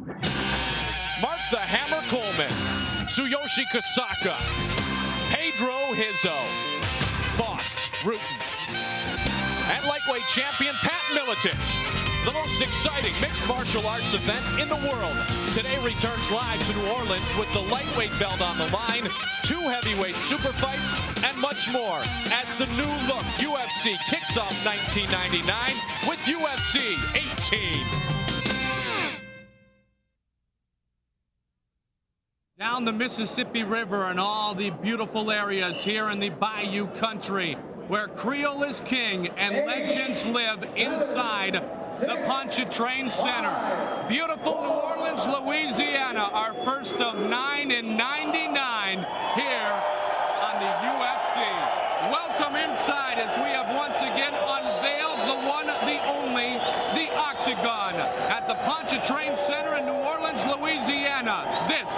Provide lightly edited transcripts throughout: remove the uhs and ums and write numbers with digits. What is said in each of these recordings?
Mark the Hammer Coleman, Tsuyoshi Kosaka, Pedro Rizzo, Boss Rutten, and lightweight champion Pat Miletich. The most exciting mixed martial arts event in the world today returns live to New Orleans with the lightweight belt on the line, 2 heavyweight super fights, and much more as the new look UFC kicks off 1999 with UFC 18. Down the Mississippi River and all the beautiful areas here in the Bayou Country where Creole is king and legends live inside the Pontchartrain Center. Beautiful New Orleans, Louisiana, our first of 9 in 99 here on the UFC. Welcome inside as we have once again unveiled the one, the only, the Octagon at the Pontchartrain Center in New Orleans, Louisiana. This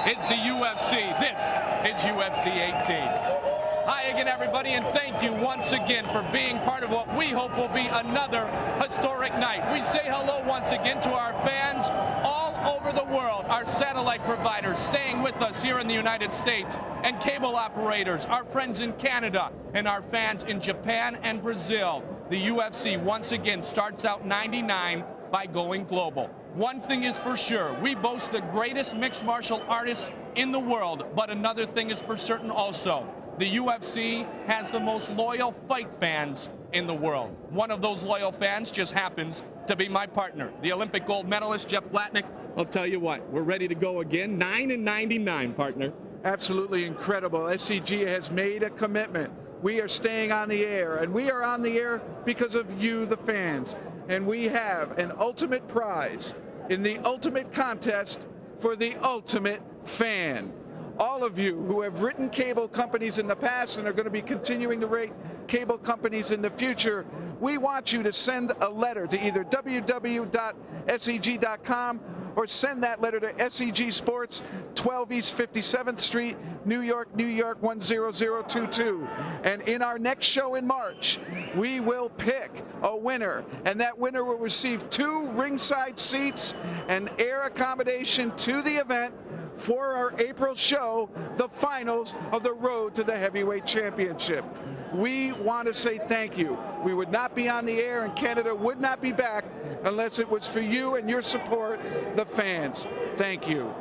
is the UFC. This is UFC 18. Hi again, everybody, and thank you once again for being part of what we hope will be another historic night. We say hello once again to our fans all over the world, our satellite providers staying with us here in the United States, and cable operators, our friends in Canada, and our fans in Japan and Brazil. The UFC once again starts out 99 by going global. One thing is for sure, we boast the greatest mixed martial artists in the world, but another thing is for certain also. The UFC has the most loyal fight fans in the world. One of those loyal fans just happens to be my partner, the Olympic gold medalist, Jeff Blatnick. I'll tell you what, we're ready to go again. 9 in 99, partner. Absolutely incredible. SCG has made a commitment. We are staying on the air, and we are on the air because of you, the fans. And we have an ultimate prize in the ultimate contest for the ultimate fan. All of you who have written cable companies in the past and are going to be continuing to rate cable companies in the future, we want you to send a letter to either www.seg.com or send that letter to SEG Sports, 12 East 57th Street, New York, New York 10022. And in our next show in March, we will pick a winner, and that winner will receive 2 ringside seats and air accommodation to the event for our April show, the finals of the Road to the Heavyweight Championship. We want to say thank you. We would not be on the air, and Canada would not be back unless it was for you and your support, the fans. Thank you.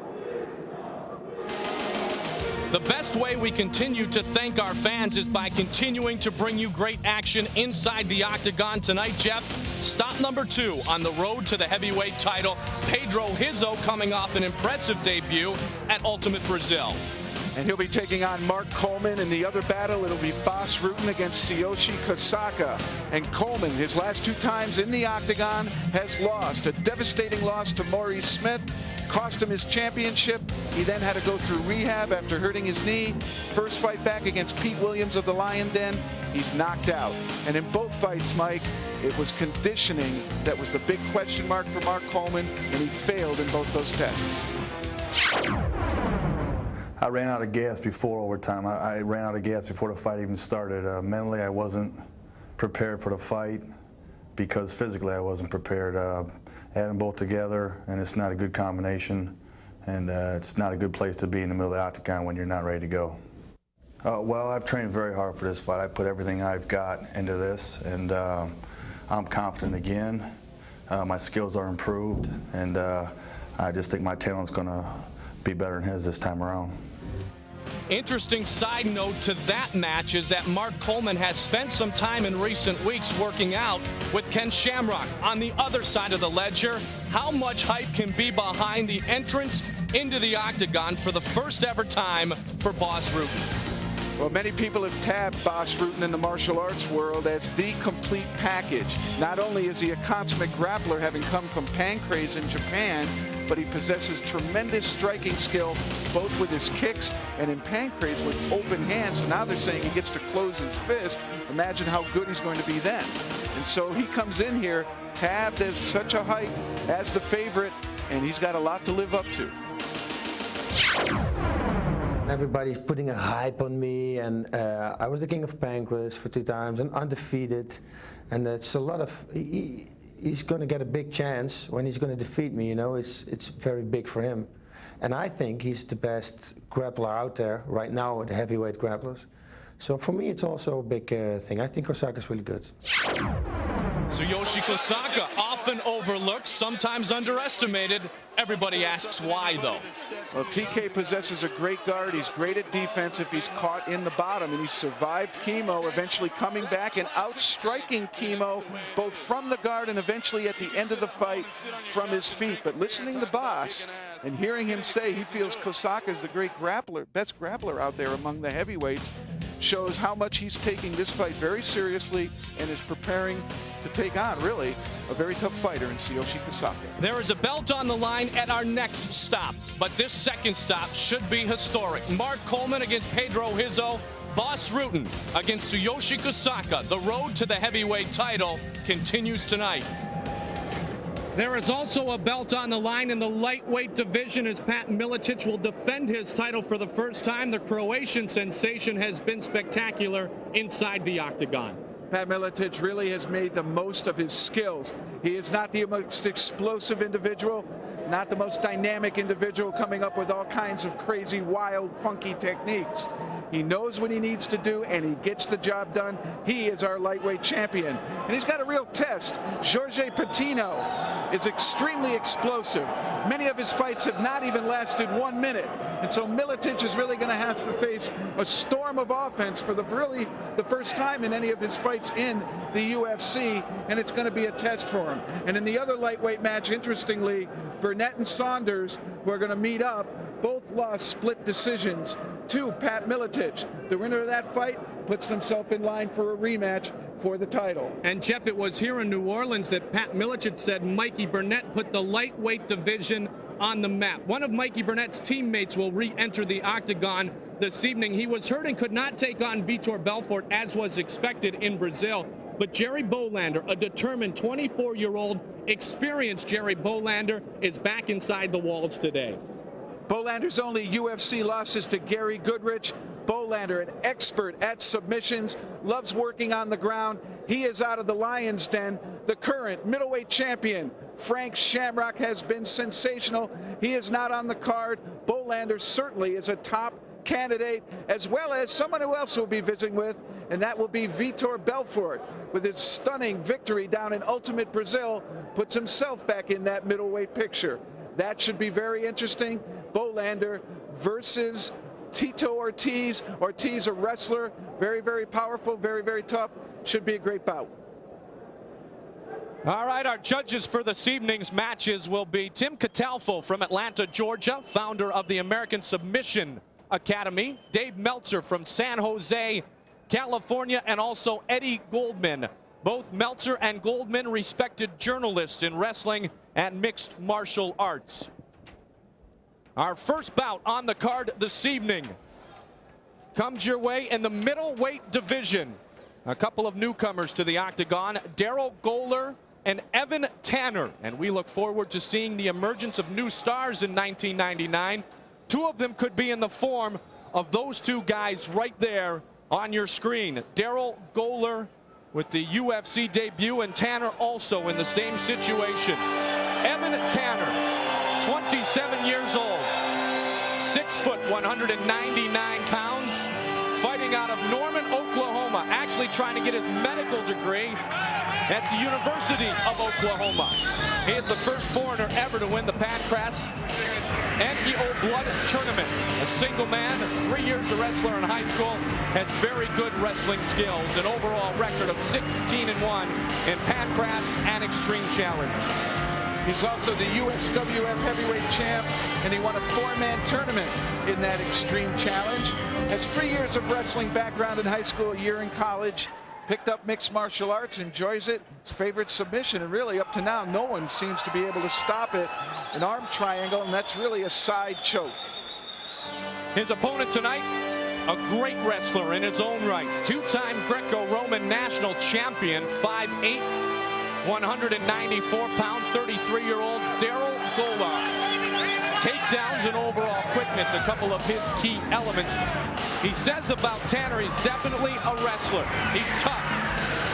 The best way we continue to thank our fans is by continuing to bring you great action inside the Octagon tonight, Jeff. Stop number 2 on the road to the heavyweight title, Pedro Rizzo coming off an impressive debut at Ultimate Brazil. And he'll be taking on Mark Coleman. In the other battle, it'll be Boss Rutten against Tsuyoshi Kosaka. And Coleman, his last 2 times in the Octagon, has lost. A devastating loss to Maurice Smith. Cost him his championship. He then had to go through rehab after hurting his knee. First fight back against Pete Williams of the Lion Den, he's knocked out. And in both fights, Mike, it was conditioning that was the big question mark for Mark Coleman, and he failed in both those tests. I ran out of gas before overtime. I ran out of gas before the fight even started. Mentally, I wasn't prepared for the fight because physically I wasn't prepared. Had them both together, and it's not a good combination, and it's not a good place to be in the middle of the octagon when you're not ready to go. Well, I've trained very hard for this fight. I put everything I've got into this, and I'm confident again. My skills are improved, and I just think my talent's going to be better than his this time around. Interesting side note to that match is that Mark Coleman has spent some time in recent weeks working out with Ken Shamrock on the other side of the ledger. How much hype can be behind the entrance into the Octagon for the first ever time for Boss Rutten? Well, many people have tabbed Boss Rutten in the martial arts world as the complete package. Not only is he a consummate grappler, having come from Pancrase in Japan, but he possesses tremendous striking skill, both with his kicks and in Pancrase with open hands. So now they're saying he gets to close his fist. Imagine how good he's going to be then. And so he comes in here tabbed as such a hype as the favorite, and he's got a lot to live up to. Everybody's putting a hype on me, and I was the king of Pancrase for 2 times and undefeated, and it's a lot of he's going to get a big chance when he's going to defeat me. You know, it's very big for him. And I think he's the best grappler out there right now, the heavyweight grapplers. So for me, it's also a big thing. I think Kosaka's really good. Tsuyoshi Kosaka, often overlooked, sometimes underestimated. Everybody asks why, though. Well, TK possesses a great guard. He's great at defense if he's caught in the bottom, and he survived chemo, eventually coming back and outstriking chemo, both from the guard and eventually at the end of the fight from his feet. But listening to Boss and hearing him say he feels Kosaka is the great grappler, best grappler out there among the heavyweights, shows how much he's taking this fight very seriously and is preparing to take on, really, a very tough fighter in Tsuyoshi Kosaka. There is a belt on the line at our next stop, but this second stop should be historic. Mark Coleman against Pedro Rizzo, Boss Rutten against Tsuyoshi Kosaka. The road to the heavyweight title continues tonight. There is also a belt on the line in the lightweight division as Pat Miletich will defend his title for the first time. The Croatian sensation has been spectacular inside the octagon. Pat Miletich really has made the most of his skills. He is not the most explosive individual, not the most dynamic individual coming up with all kinds of crazy, wild, funky techniques. He knows what he needs to do, and he gets the job done. He is our lightweight champion. And he's got a real test. Jorge Patino is extremely explosive. Many of his fights have not even lasted 1 minute. And so Miletich is really going to have to face a storm of offense for really the first time in any of his fights in the UFC, and it's going to be a test for him. And in the other lightweight match, interestingly, Burnett and Saunders, who are going to meet up, both lost split decisions to Pat Miletich. The winner of that fight puts himself in line for a rematch for the title. And Jeff, it was here in New Orleans that Pat Miletich said Mikey Burnett put the lightweight division on the map. One of Mikey Burnett's teammates will re-enter the octagon this evening. He was hurt and could not take on Vitor Belfort as was expected in Brazil. But Jerry Bohlander, a determined 24-year-old, experienced Jerry Bohlander, is back inside the walls today. Bohlander's only UFC losses to Gary Goodrich. Bohlander, an expert at submissions, loves working on the ground. He is out of the lion's den. The current middleweight champion, Frank Shamrock, has been sensational. He is not on the card. Bohlander certainly is a top candidate, as well as someone who else we'll be visiting with, and that will be Vitor Belfort. With his stunning victory down in Ultimate Brazil, puts himself back in that middleweight picture. That should be very interesting. Bohlander versus Tito Ortiz. Ortiz, a wrestler, very, very powerful, very, very tough. Should be a great bout. All right, our judges for this evening's matches will be Tim Catalfo from Atlanta, Georgia, founder of the American Submission Academy, Dave Meltzer from San Jose, California, and also Eddie Goldman. Both Meltzer and Goldman respected journalists in wrestling and mixed martial arts. Our first bout on the card this evening comes your way in the middleweight division. A couple of newcomers to the octagon, Darrel Gholar and Evan Tanner. And we look forward to seeing the emergence of new stars in 1999. Two of them could be in the form of those two guys right there on your screen. Darrel Gholar with the UFC debut, and Tanner also in the same situation. Evan Tanner, 27 years old, 6 foot, 199 pounds, fighting out of Norman, Oklahoma, actually trying to get his medical degree at the University of Oklahoma. He is the first foreigner ever to win the Pancras NEO Blood Tournament. A single man, 3 years a wrestler in high school, has very good wrestling skills, an overall record of 16-1 in Pancras and Extreme Challenge. He's also the USWF heavyweight champ, and he won a 4-man tournament in that Extreme Challenge. Has 3 years of wrestling background in high school, a year in college. Picked up mixed martial arts, enjoys it. His favorite submission, and really up to now, no one seems to be able to stop it. An arm triangle, and that's really a side choke. His opponent tonight, a great wrestler in his own right. Two-time Greco-Roman national champion, 5'8", 194-pound, 33-year-old Darrel Gholar. Takedowns and overall quickness, a couple of his key elements. He says about Tanner, he's definitely a wrestler. He's tough.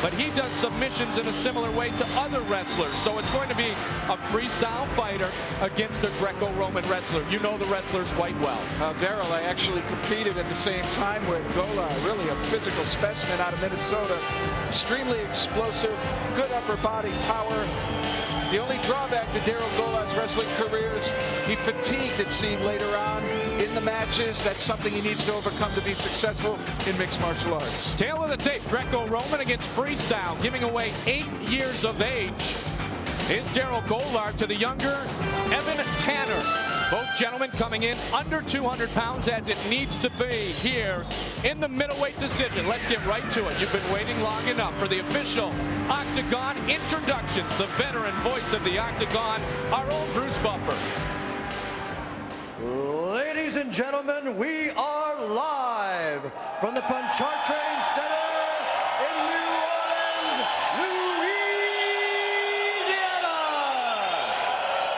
but he does submissions in a similar way to other wrestlers. So it's going to be a freestyle fighter against a Greco-Roman wrestler. You know the wrestlers quite well. Darrel, I actually competed at the same time with Gholar, really a physical specimen out of Minnesota. Extremely explosive, good upper body power. The only drawback to Darrel Gholar's wrestling career is he fatigued, it seemed, later on in the matches. That's something he needs to overcome to be successful in mixed martial arts. Tail of the tape, Greco-Roman against freestyle, giving away 8 years of age. Is Darrel Gholar to the younger Evan Tanner. Both gentlemen coming in under 200 pounds as it needs to be here in the middleweight decision. Let's get right to it. You've been waiting long enough for the official Octagon introductions. The veteran voice of the Octagon, our own Bruce Buffer. Ladies and gentlemen, we are live from the Pontchartrain Center in New Orleans, Louisiana.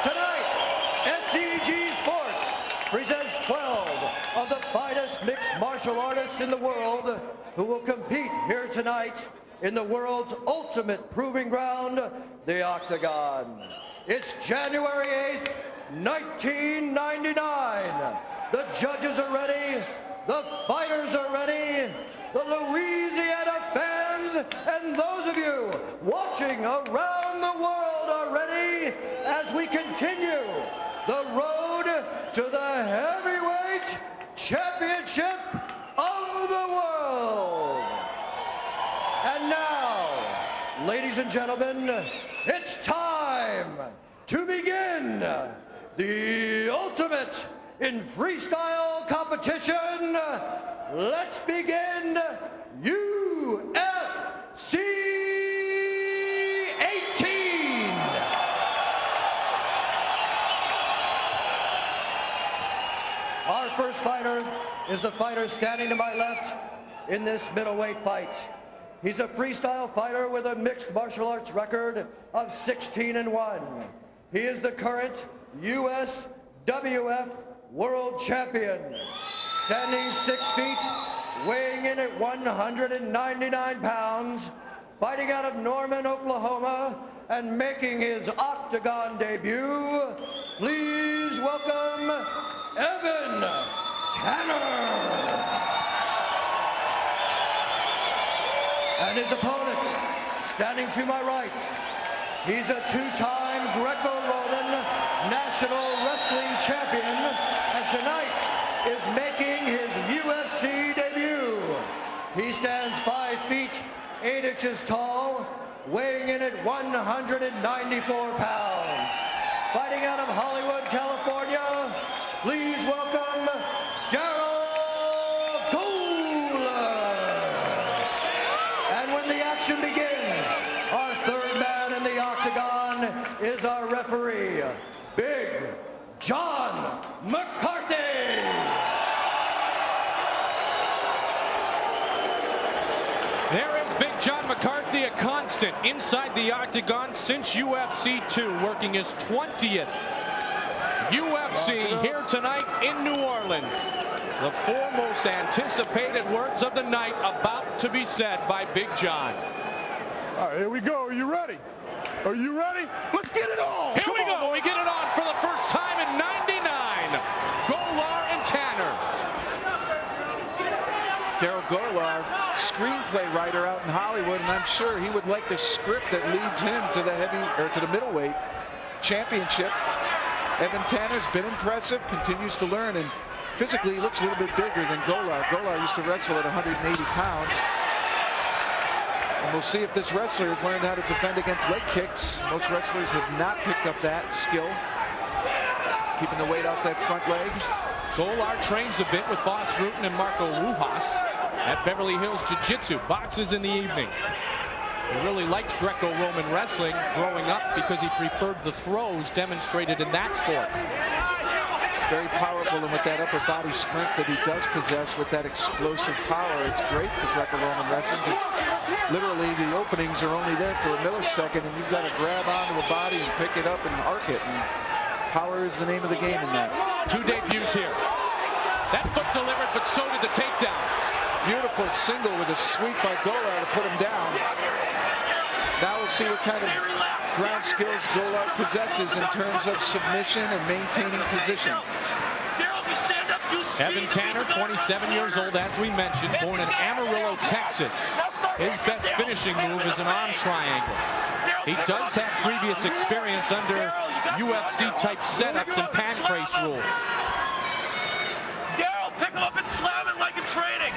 Tonight, SCG Sports presents 12 of the finest mixed martial artists in the world who will compete here tonight in the world's ultimate proving ground, the Octagon. It's January 8th, 1999. The judges are ready, the fighters are ready, the Louisiana fans and those of you watching around the world are ready as we continue the road to the heavyweight championship of the world. And now, ladies and gentlemen, it's time to begin the ultimate in freestyle competition. Let's begin UFC 18. Our first fighter is the fighter standing to my left in this middleweight fight. He's a freestyle fighter with a mixed martial arts record of 16-1. He is the current USWF World Champion, standing 6 feet, weighing in at 199 pounds, fighting out of Norman, Oklahoma, and making his Octagon debut. Please welcome Evan Tanner. And his opponent, standing to my right, he's a two-time Greco-Roman National Wrestling Champion, and tonight is making his UFC debut. He stands 5 feet, 8 inches tall, weighing in at 194 pounds. Fighting out of Hollywood, California, please welcome Darrel Gholar. And when the action begins, our third man in the Octagon is our referee, Big John McCarthy. There is Big John McCarthy, a constant inside the Octagon since UFC 2, working his 20th UFC here tonight in New Orleans. The 4 most anticipated words of the night about to be said by Big John. All right, here we go. Are you ready? Are you ready? Let's get it on! Here we go. We get it on for the first time in '99. Gholar and Tanner. Darrel Gholar, screenplay writer out in Hollywood, and I'm sure he would like the script that leads him to the middleweight championship. Evan Tanner's been impressive, continues to learn, and physically he looks a little bit bigger than Gholar. Gholar used to wrestle at 180 pounds. And we'll see if this wrestler has learned how to defend against leg kicks. Most wrestlers have not picked up that skill, keeping the weight off that front leg. Gholar trains a bit with boss Rutten and Marco Wujas at Beverly Hills Jiu-Jitsu, boxes in the evening. He really liked Greco-Roman wrestling growing up because he preferred the throws demonstrated in that sport. Very powerful, and with that upper body strength that he does possess, with that explosive power, it's great for Greco-Roman wrestling. It's literally, the openings are only there for a millisecond, and you've got to grab onto the body and pick it up and arc it. And power is the name of the game in that. 2 debuts here. That foot delivered, but so did the takedown. Beautiful single with a sweep by Gholar to put him down. Now we'll see what kind of ground skills Gholar possesses in terms of submission and maintaining position. Evan Tanner, 27 years old, as we mentioned, born in Amarillo, Texas. His best finishing move is an arm triangle. He does have previous experience under UFC-type setups and pancrase rules. Darrel, pick him up and slam it like in training.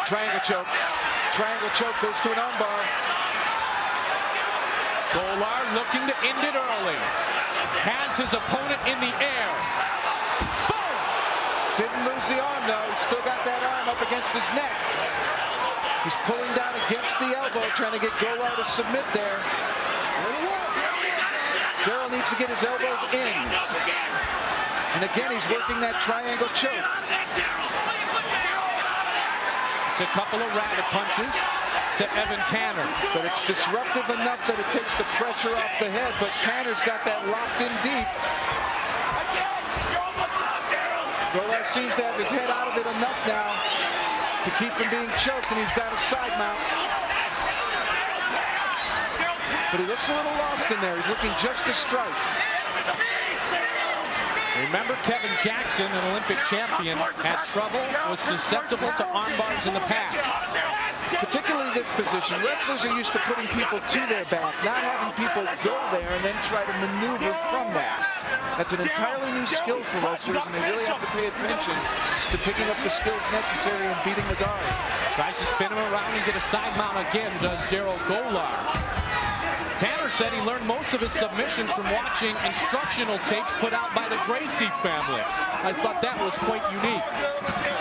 Triangle choke. Triangle choke goes to an armbar. Gholar looking to end it early. Has his opponent in the air. Didn't lose the arm, though. He's still got that arm up against his neck. He's pulling down against the elbow, trying to get Gholar to submit there. Darrel needs to get his elbows in. And again, he's working that triangle choke. It's a couple of rabbit punches to Evan Tanner. But it's disruptive enough that it takes the pressure off the head, but Tanner's got that locked in deep. Gholar seems to have his head out of it enough now to keep from being choked, and he's got a side mount. But he looks a little lost in there. He's looking just to strike. Remember, Kevin Jackson, an Olympic champion, had trouble, was susceptible to arm bars in the past. Particularly this position. Wrestlers are used to putting people to their back, not having people go there and then try to maneuver from that. That's an entirely new skill for wrestlers, and they really have to pay attention to picking up the skills necessary in beating the guard. Tries to spin him around and get a side mount again, does Darrel Gholar. Tanner said he learned most of his submissions from watching instructional tapes put out by the Gracie family. I thought that was quite unique.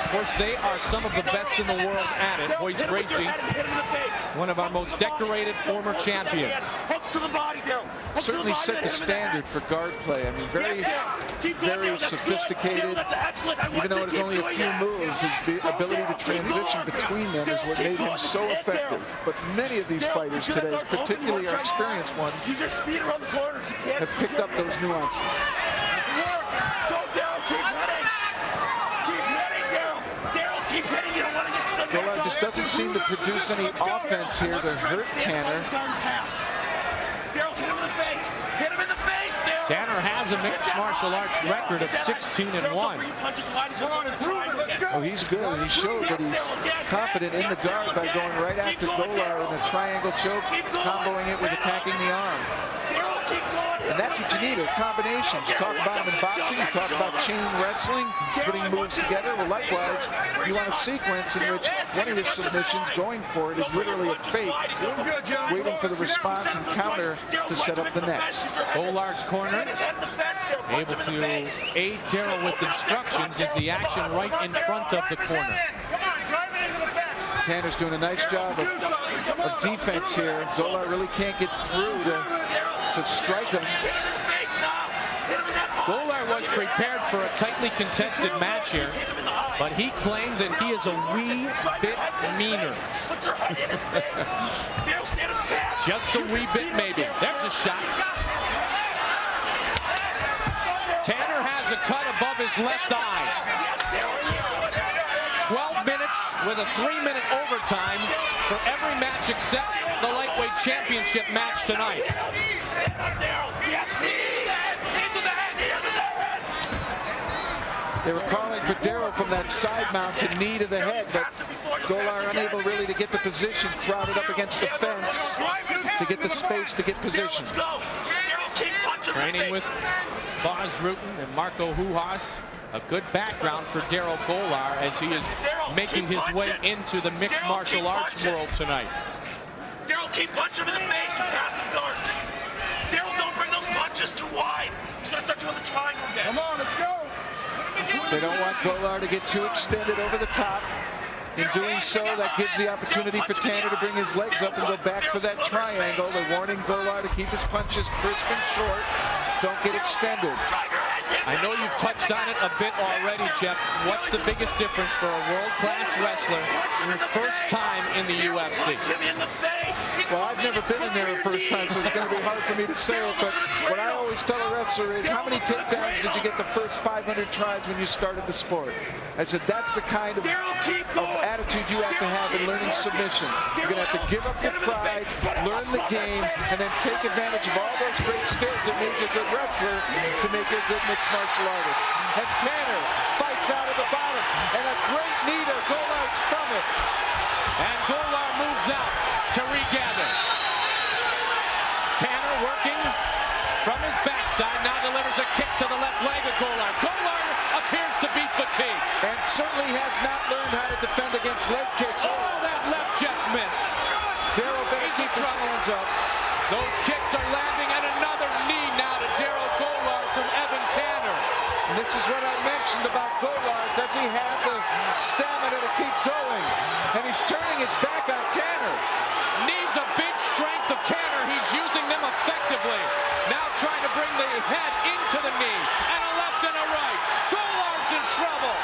Of course, they are some of the best in the world at it. Royce Gracie, one of our most decorated former champions. Certainly set the standard for guard play. I mean, very sophisticated. Even though it is only a few moves, his ability to transition between them is what made him so effective. But many of these fighters today, particularly our experienced ones, have picked up those nuances. Gholar just doesn't seem to produce any offense here to hurt Tanner. Tanner has a mixed martial arts record of 16-1. Oh, he's good. He showed that he's confident in the guard by going right after Gholar in a triangle choke, comboing it with attacking the arm. And that's what you need, are combinations. You talk about them in boxing, you talk about chain wrestling, putting moves together. Well, likewise, you want a sequence in which one of his submissions going for it is literally a fake, waiting for the response and counter to set up the next. Gholar's corner, able to aid Darrel with instructions as the action right in front of the corner. Tanner's doing a nice job of defense here. Gholar really can't get through to strike him. Gholar was prepared for a tightly contested match here, but he claimed that he is a wee bit meaner. Just a wee bit, maybe. There's a shot. Tanner has a cut above his left eye. 12 minutes with a 3-minute overtime for every match except the lightweight championship match tonight. They were calling for Darrel from that side mount to knee to the head, but Gholar unable really to get the position, crowded up against the fence to get the space to get position. Training with Boz Rutten and Marco Hujas. A good background for Darrel Gholar as he is making his way into the mixed martial arts world tonight. Darrel, keep punching him in the face and pass his guard. Darrel, don't bring those punches too wide. He's going to start you with a triangle again. Come on, let's go. They don't want Gholar to get too extended over the top. In doing so, that gives the opportunity for Tanner to bring his legs up and go back for that triangle. They're warning Gholar to keep his punches crisp and short. Don't get extended. I know you've touched on it a bit already, Jeff. What's the biggest difference for a world-class wrestler in your first time in the UFC? Well, I've never been in there the first time, so it's going to be hard for me to say it, but what I always tell a wrestler is, how many takedowns did you get the first 500 tries when you started the sport? I said, that's the kind of attitude you have to have in learning submission. You're going to have to give up your pride, learn the game, and then take advantage of all those great skills that made you a good wrestler to make you a good mixed martial artist. And Tanner fights out of the bottom, and a great knee to Gholar's stomach. And Gholar moves out to regather. Tanner working from his backside, now delivers a kick to the left leg of Gholar. Gholar appears to be fatigued. And certainly has not learned how to defend against leg kicks. Oh, that left just missed. Darrel better keep his hands up. Those kicks are landing, and another knee now to Darrel Gholar from Evan Tanner. And this is what I mentioned about Gholar. Does he have the stamina to keep going? And he's turning his back on Tanner. Needs a big strength of Tanner. He's using them effectively. Now trying to bring the head into the knee. And a left and a right. Gholar's in trouble.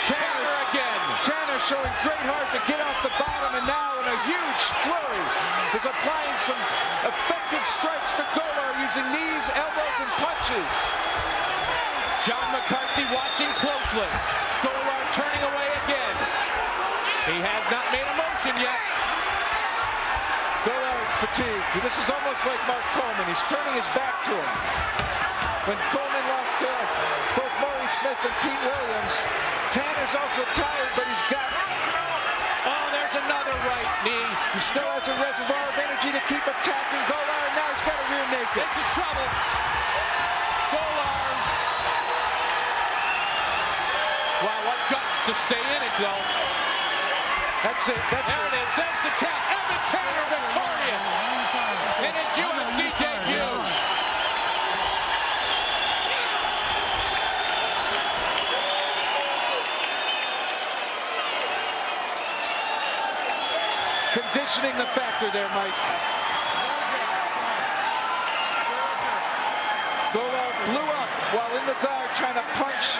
Tanner again. Tanner showing great heart to get off the bottom, and now in a huge flurry is applying some effective strikes to Gholar using knees, elbows, and punches. John McCarthy watching closely. Gholar turning away again. He has not made a motion yet. Gholar is fatigued. This is almost like Mark Coleman. He's turning his back to him. When Coleman lost to both Maurice Smith and Pete Williams, Tanner's also tired, but he's got it. Oh, there's another right knee. He still has a reservoir of energy to keep attacking Gholar, and now he's got a rear naked. This is trouble. Gholar. Wow, what guts to stay in it, though. That's it. There it is. There's the tap. Evan Tanner victorious in his UFC debut. Conditioning the factor there, Mike. Gholar blew up while in the guard trying to punch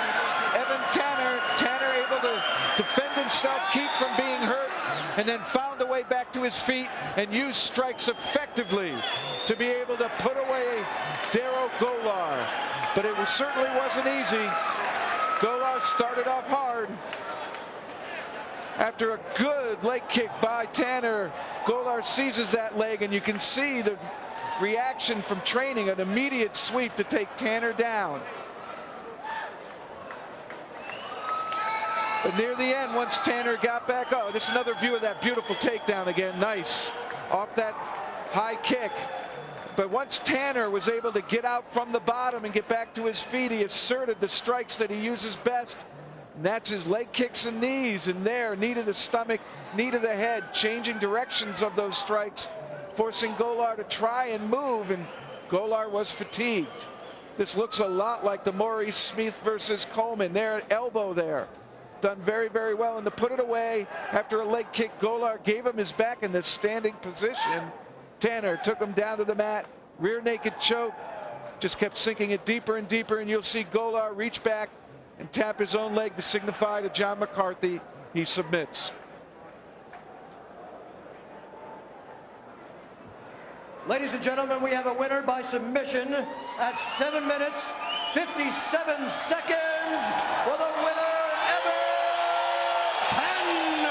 Evan Tanner. Tanner able to defend himself, keep from being hurt, and then found a way back to his feet and used strikes effectively to be able to put away Darrel Gholar. But it certainly wasn't easy. Gholar started off hard. After a good leg kick by Tanner, Gholar seizes that leg, and you can see the reaction from training, an immediate sweep to take Tanner down. But near the end, once Tanner got back, oh, this is another view of that beautiful takedown again. Nice. Off that high kick. But once Tanner was able to get out from the bottom and get back to his feet, he asserted the strikes that he uses best. And that's his leg kicks and knees. And there, knee to the stomach, knee to the head, changing directions of those strikes, forcing Gholar to try and move, and Gholar was fatigued. This looks a lot like the Maurice Smith versus Coleman. There, elbow there. Done very, very well. And to put it away after a leg kick, Gholar gave him his back in the standing position. Tanner took him down to the mat, rear naked choke, just kept sinking it deeper and deeper, and you'll see Gholar reach back and tap his own leg to signify to John McCarthy he submits. Ladies and gentlemen, we have a winner by submission at 7 minutes, 57 seconds for the winner, Evan Tanner.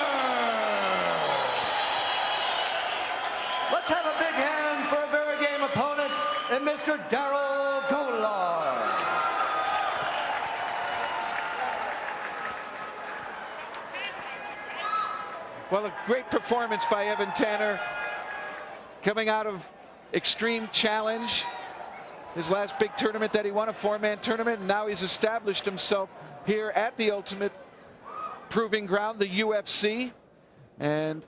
Let's have a big hand for a very game opponent and Mr. Darrel Gholar. Well, a great performance by Evan Tanner, coming out of Extreme Challenge, his last big tournament that he won, a four-man tournament, and now he's established himself here at the Ultimate Proving Ground, the UFC, and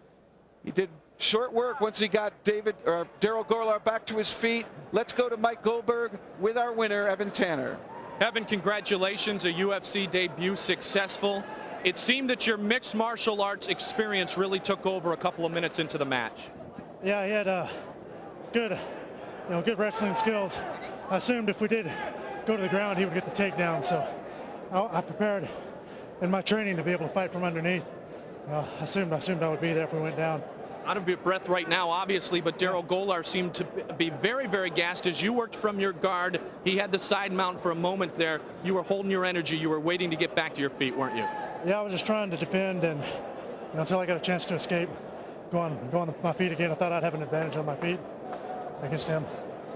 he did short work once he got Darrel Gholar back to his feet. Let's go to Mike Goldberg with our winner, Evan Tanner. Evan, congratulations, a UFC debut successful. It seemed that your mixed martial arts experience really took over a couple of minutes into the match. Yeah, he had good wrestling skills. I assumed if we did go to the ground, he would get the takedown. So I prepared in my training to be able to fight from underneath. I assumed I would be there if we went down. Out of your breath right now, obviously, but Darrel Gholar seemed to be very, very gassed as you worked from your guard. He had the side mount for a moment there. You were holding your energy. You were waiting to get back to your feet, weren't you? Yeah, I was just trying to defend, and until I got a chance to escape, go on my feet again. I thought I'd have an advantage on my feet against him.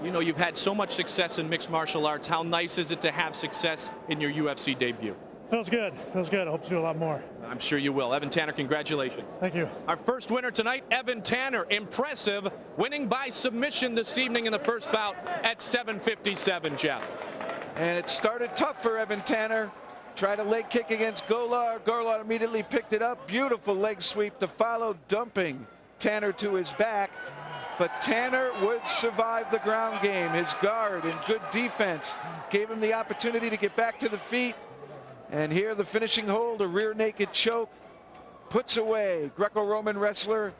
You know, you've had so much success in mixed martial arts. How nice is it to have success in your UFC debut? Feels good. Feels good. I hope to do a lot more. I'm sure you will. Evan Tanner, congratulations. Thank you. Our first winner tonight, Evan Tanner. Impressive, winning by submission this evening in the first bout at 7:57, Jeff. And it started tough for Evan Tanner. Tried a leg kick against Gholar. Gholar immediately picked it up. Beautiful leg sweep to follow, dumping Tanner to his back. But Tanner would survive the ground game. His guard and good defense gave him the opportunity to get back to the feet. And here the finishing hold, a rear naked choke, puts away Greco-Roman wrestler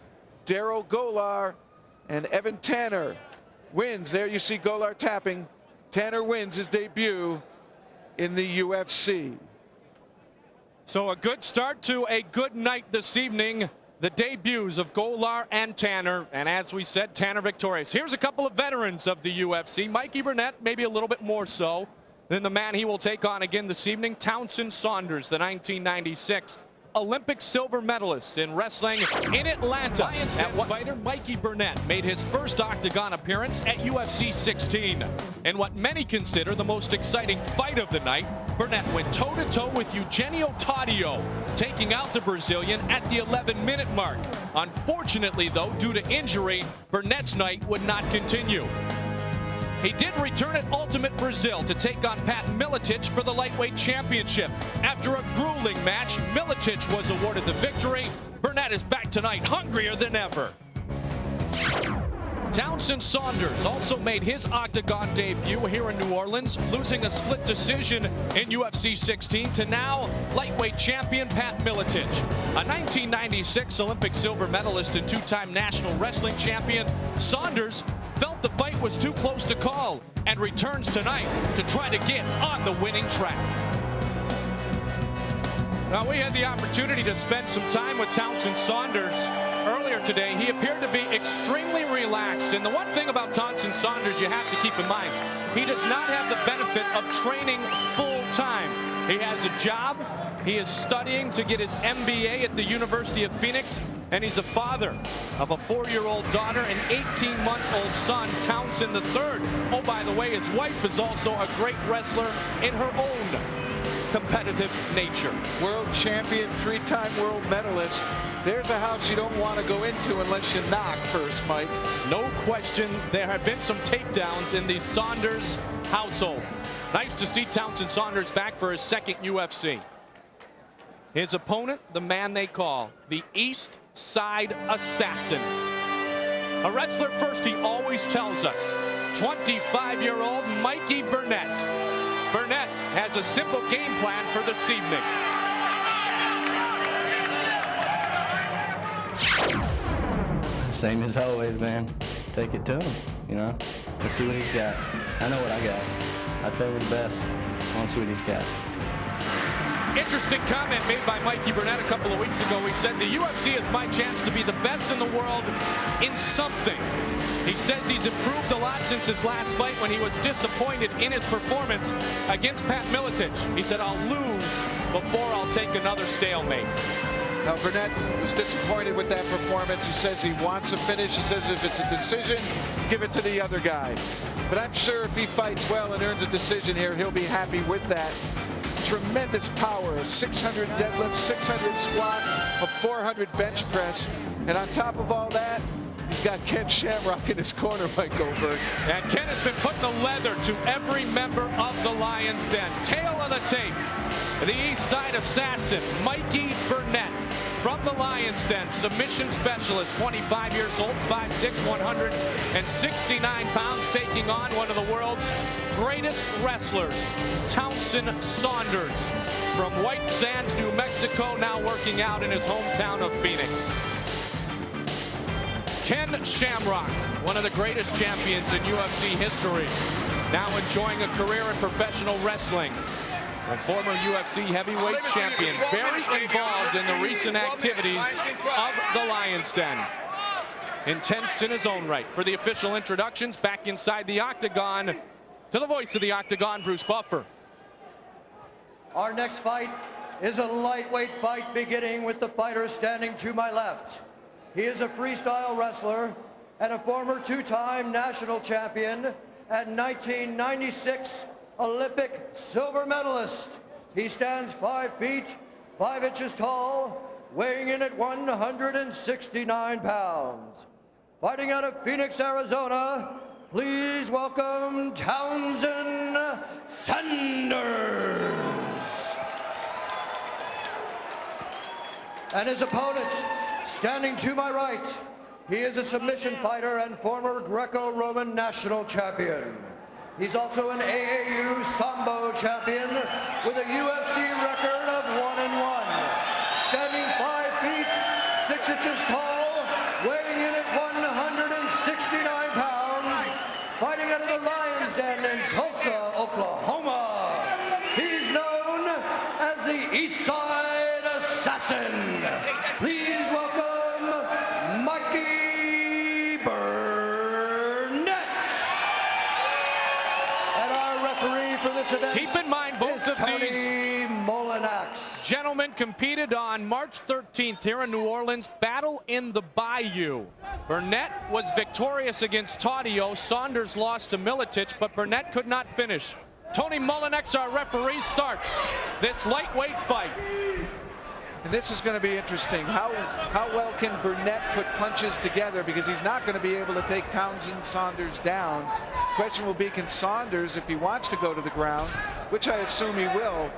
Darrel Gholar, and Evan Tanner wins. There you see Gholar tapping. Tanner wins his debut in the UFC. So a good start to a good night this evening. The debuts of Gholar and Tanner, and as we said, Tanner victorious. Here's a couple of veterans of the UFC. Mikey Burnett, maybe a little bit more so than the man he will take on again this evening, Townsend Saunders, the 1996 Olympic silver medalist in wrestling in Atlanta. At fighter Mikey Burnett made his first octagon appearance at UFC 16. In what many consider the most exciting fight of the night, Burnett went toe-to-toe with Eugenio Taddeo, taking out the Brazilian at the 11-minute mark. Unfortunately, though, due to injury, Burnett's night would not continue. He did return at Ultimate Brazil to take on Pat Miletich for the lightweight championship. After a grueling match, Miletich was awarded the victory. Burnett is back tonight, hungrier than ever. Townsend Saunders also made his octagon debut here in New Orleans, losing a split decision in UFC 16 to now lightweight champion Pat Miletich. A 1996 Olympic silver medalist and two-time national wrestling champion, Saunders felt the fight was too close to call and returns tonight to try to get on the winning track. Now, we had the opportunity to spend some time with Townsend Saunders earlier today. He appeared to be extremely relaxed. And the one thing about Townsend Saunders you have to keep in mind, he does not have the benefit of training full time. He has a job. He is studying to get his MBA at the University of Phoenix. And he's a father of a 4-year-old daughter and 18-month-old son, Townsend III. Oh, by the way, his wife is also a great wrestler in her own competitive nature. World champion, 3-time world medalist. There's a house you don't want to go into unless you knock first, Mike. No question, there have been some takedowns in the Saunders household. Nice to see Townsend Saunders back for his second UFC. His opponent, the man they call the East Side Assassin. A wrestler first, he always tells us. 25-year-old Mikey Burnett. Burnett has a simple game plan for this evening. Same as always, man. Take it to him, you know. Let's see what he's got. I know what I got. I train with the best. I want to see what he's got. Interesting comment made by Mikey Burnett a couple of weeks ago. He said, the UFC is my chance to be the best in the world in something. He says he's improved a lot since his last fight when he was disappointed in his performance against Pat Miletich. He said, I'll lose before I'll take another stalemate. Now, Burnett was disappointed with that performance. He says he wants a finish. He says if it's a decision, give it to the other guy. But I'm sure if he fights well and earns a decision here, he'll be happy with that. Tremendous power, 600 deadlifts, 600 squat, a 400 bench press. And on top of all that, he's got Ken Shamrock in his corner, Mike Goldberg. And Ken has been putting the leather to every member of the Lions Den. Tail of the tape, the East Side Assassin, Mikey Burnett. From the Lions Den, submission specialist, 25 years old, 5'6", 169 pounds, taking on one of the world's greatest wrestlers, Townsend Saunders. From White Sands, New Mexico, now working out in his hometown of Phoenix. Ken Shamrock, one of the greatest champions in UFC history, now enjoying a career in professional wrestling. The former UFC heavyweight champion, very involved in the recent activities of the Lions Den. Intense in his own right. For the official introductions, back inside the octagon, to the voice of the octagon, Bruce Buffer. Our next fight is a lightweight fight beginning with the fighter standing to my left. He is a freestyle wrestler and a former two-time national champion and 1996 Olympic silver medalist. He stands 5 feet, 5 inches tall, weighing in at 169 pounds. Fighting out of Phoenix, Arizona, please welcome Townsend Saunders. And his opponent, standing to my right, he is a submission fighter and former Greco-Roman national champion. He's also an AAU Sambo champion with a UFC record of 1-1. Standing 5 feet, 6 inches tall, weighing in at 169 pounds, fighting out of the Lion's Den in Tulsa, Oklahoma. He's known as the Eastside Assassin. Please welcome Mikey Burnett. And our referee for this event, keep in mind, both of these gentlemen competed on March 13th here in New Orleans. Battle in the Bayou. Burnett was victorious against Tito. Saunders lost to Miletich, but Burnett could not finish. Tony Molinex, our referee, starts this lightweight fight. And this is going to be interesting. How well can Burnett put punches together, because he's not going to be able to take Townsend Saunders down. Question will be, can Saunders, if he wants to go to the ground, which I assume he will,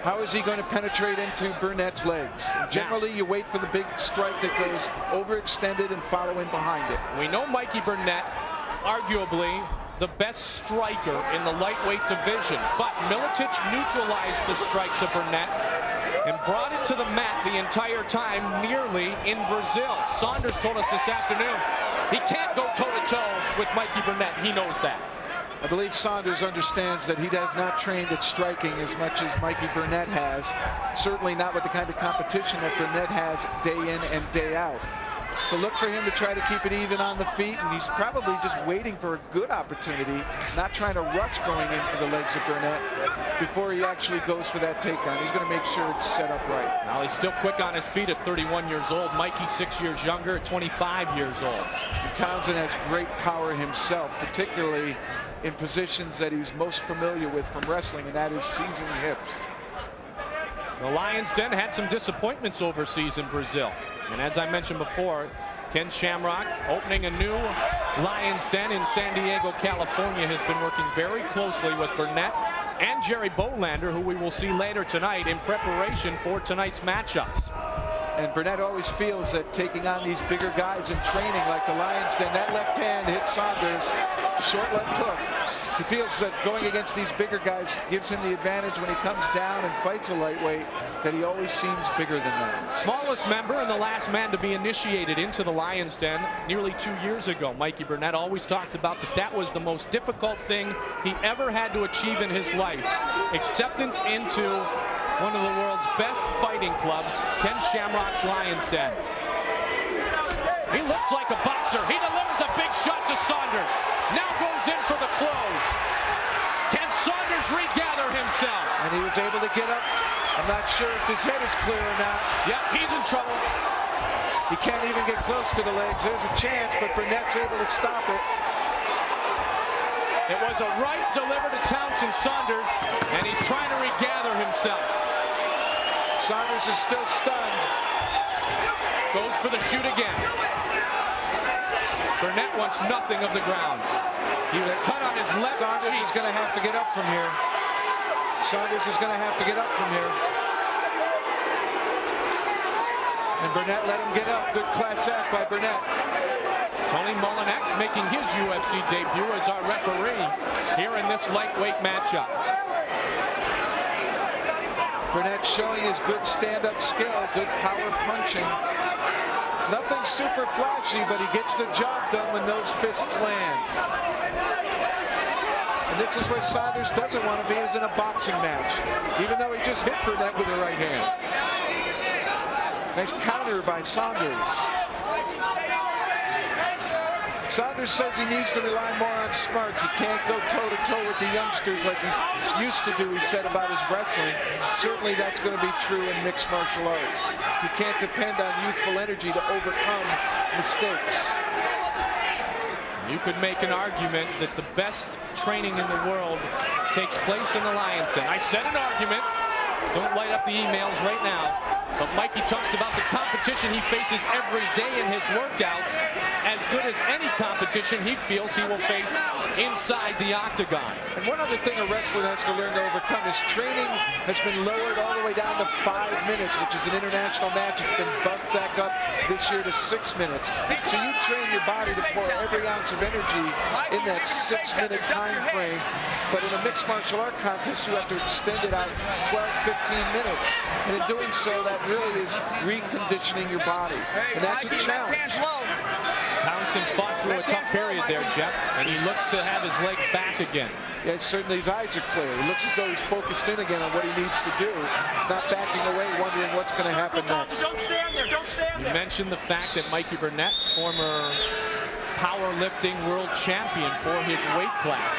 how is he going to penetrate into Burnett's legs? Generally, you wait for the big strike that goes overextended and follow in behind it. We know Mikey Burnett, arguably the best striker in the lightweight division, but Miletich neutralized the strikes of Burnett and brought it to the mat the entire time, nearly in Brazil. Saunders told us this afternoon he can't go toe-to-toe with Mikey Burnett. He knows that. I believe Saunders understands that he has not trained at striking as much as Mikey Burnett has. Certainly not with the kind of competition that Burnett has day in and day out. So look for him to try to keep it even on the feet, and he's probably just waiting for a good opportunity, not trying to rush going in for the legs of Burnett before he actually goes for that takedown. He's going to make sure it's set up right. Now he's still quick on his feet at 31 years old. Mikey 6 years younger at 25 years old. And Townsend has great power himself, particularly in positions that he's most familiar with from wrestling, and that is seizing hips. The Lions Den had some disappointments overseas in Brazil. And as I mentioned before, Ken Shamrock opening a new Lions Den in San Diego, California, has been working very closely with Burnett and Jerry Bohlander, who we will see later tonight in preparation for tonight's matchups. And Burnett always feels that taking on these bigger guys in training like the Lions Den, that left hand hit Saunders, short left hook. He feels that going against these bigger guys gives him the advantage when he comes down and fights a lightweight, that he always seems bigger than them. Smallest member and the last man to be initiated into the Lions Den nearly 2 years ago. Mikey Burnett always talks about that was the most difficult thing he ever had to achieve in his life. Acceptance into one of the world's best fighting clubs, Ken Shamrock's Lions Den. He looks like a boxer. He delivers a big shot to Saunders. Now goes in for the close. Can Saunders regather himself? And he was able to get up. I'm not sure if his head is clear or not. Yeah, he's in trouble. He can't even get close to the legs. There's a chance, but Burnett's able to stop it. It was a right delivered to Townsend Saunders, and he's trying to regather himself. Saunders is still stunned. Goes for the shoot again. Burnett wants nothing of the ground. He was cut on his left Saunders cheek. is going to have to get up from here. Saunders is going to have to get up from here. And Burnett let him get up. Good class act by Burnett. Tony Molinex making his UFC debut as our referee here in this lightweight matchup. Burnett showing his good stand-up skill, good power punching. Nothing super flashy, but he gets the job done when those fists land. And this is where Saunders doesn't want to be, is in a boxing match, even though he just hit Burnett with the right hand. Nice counter by Saunders. Saunders says he needs to rely more on smarts. He can't go toe-to-toe with the youngsters like he used to do, he said about his wrestling. Certainly that's going to be true in mixed martial arts. You can't depend on youthful energy to overcome mistakes. You could make an argument that the best training in the world takes place in the Lions Den. I said an argument. Don't light up the emails right now. But Mikey talks about the competition he faces every day in his workouts, as good as any competition he feels he will face inside the octagon. And one other thing a wrestler has to learn to overcome is training has been lowered all the way down to 5 minutes, which is an international match. It's been bumped back up this year to 6 minutes. So you train your body to pour every ounce of energy in that 6-minute time frame. But in a mixed martial art contest, you have to extend it out 12, 15 minutes. And in doing so, that really is reconditioning your body. And that's a challenge. Townsend fought through a tough period there, Jeff, and he looks to have his legs back again. Yeah, certainly his eyes are clear. He looks as though he's focused in again on what he needs to do, not backing away, wondering what's going to happen next. Don't stand there, don't stand there. You mentioned the fact that Mikey Burnett, former powerlifting world champion for his weight class.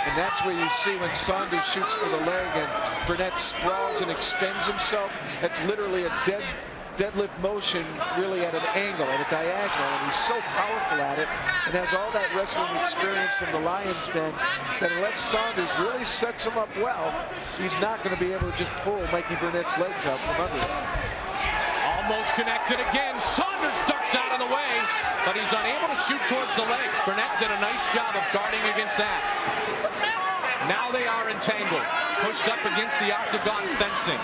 And that's where you see when Saunders shoots for the leg and Burnett sprawls and extends himself. That's literally a deadlift motion, really at an angle, at a diagonal, and he's so powerful at it and has all that wrestling experience from the Lions Den that unless Saunders really sets him up well, he's not going to be able to just pull Mikey Burnett's legs out from under him. Almost connected again. Saunders ducks out of the way, but he's unable to shoot towards the legs. Burnett did a nice job of guarding against that. Now they are entangled, pushed up against the octagon fencing.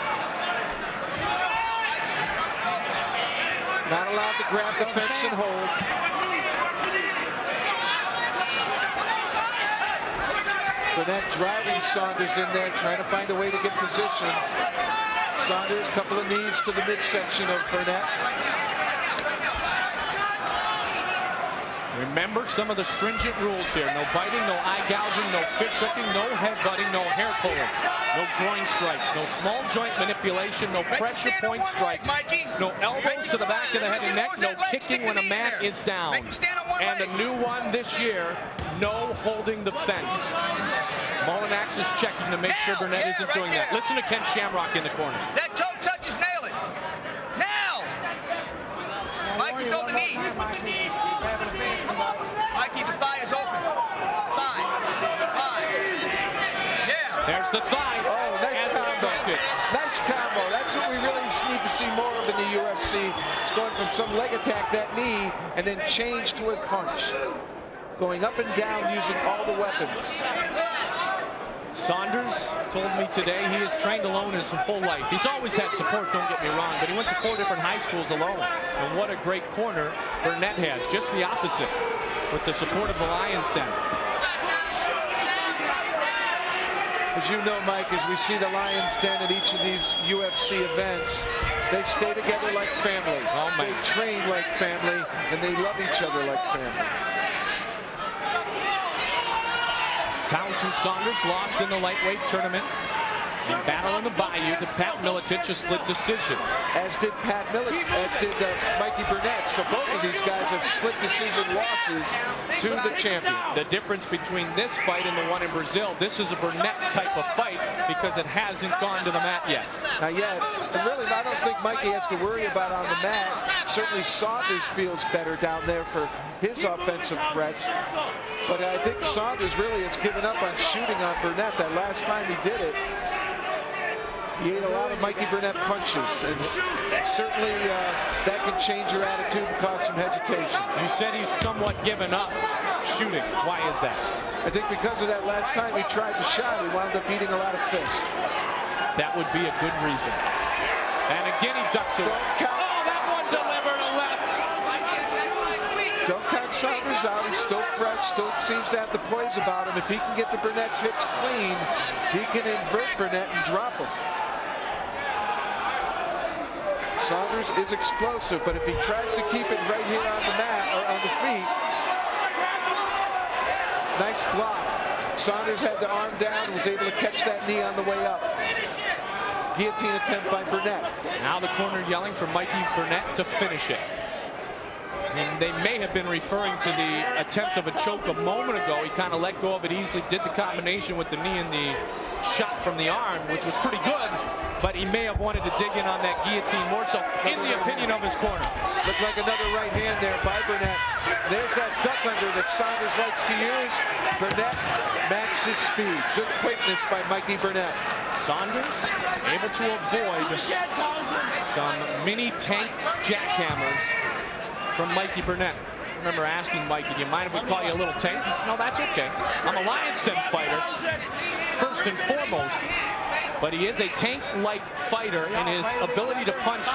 Not allowed to grab the fence and hold. Burnett driving Saunders in there, trying to find a way to get position. Saunders, couple of knees to the midsection of Burnett. Remember some of the stringent rules here. No biting, no eye gouging, no fish hooking, no head butting, no hair pulling, no groin strikes, no small joint manipulation, no pressure point strikes, no elbows to the back of the head and neck, no kicking when a man is down. And a new one this year, no holding the fence. Molinax is checking to make sure Burnett isn't doing that. Listen to Ken Shamrock in the corner. That toe touches, nail it. Now! Mikey, throw the knee. Mikey, the thigh is open. Thigh. Yeah. There's the thigh. Oh, nice combo. Nice combo. That's what we really need to see more of in the UFC. It's going from some leg attack, that knee, and then change to a punch. Going up and down using all the weapons. Saunders told me today he has trained alone his whole life. He's always had support, don't get me wrong, but he went to 4 different high schools alone. And what a great corner Burnett has. Just the opposite with the support of the Lions Den. As you know, Mike, as we see the Lions Den at each of these UFC events, they stay together like family. Oh, man. They train like family, and they love each other like family. Townsend Saunders lost in the lightweight tournament. In battle in the Bayou to Pat Miletich, a split decision. As did Mikey Burnett. So both of these guys have split decision losses to the champion. The difference between this fight and the one in Brazil, this is a Burnett type of fight because it hasn't gone to the mat yet. Not yet. And really, I don't think Mikey has to worry about on the mat. Certainly Saunders feels better down there for his offensive threats. But I think Saunders really has given up on shooting on Burnett. That last time he did it, he ate a lot of Mikey Burnett punches, and certainly that can change your attitude and cause some hesitation. You said he's somewhat given up shooting. Why is that? I think because of that last time he tried the shot, he wound up eating a lot of fist. That would be a good reason. And again, he ducks away. Oh, that one delivered a left. Don't count Saunders out. He's still fresh, still seems to have the poise about him. If he can get the Burnett's hips clean, he can invert Burnett and drop him. Saunders is explosive, but if he tries to keep it right here on the mat or on the feet, nice block. Saunders had the arm down, was able to catch that knee on the way up. Guillotine attempt by Burnett. Now the corner yelling for Mikey Burnett to finish it. And they may have been referring to the attempt of a choke a moment ago. He kind of let go of it easily, did the combination with the knee and the shot from the arm, which was pretty good, but he may have wanted to dig in on that guillotine more so, in the opinion of his corner. Looked like another right hand there by Burnett. There's that duck under that Saunders likes to use. Burnett matched his speed. Good quickness by Mikey Burnett. Saunders able to avoid some mini tank jackhammers from Mikey Burnett. I remember asking Mikey, do you mind if we call you a little tank? He said, no, that's okay. I'm a Lion's Den fighter, first and foremost. But he is a tank-like fighter in his ability to punch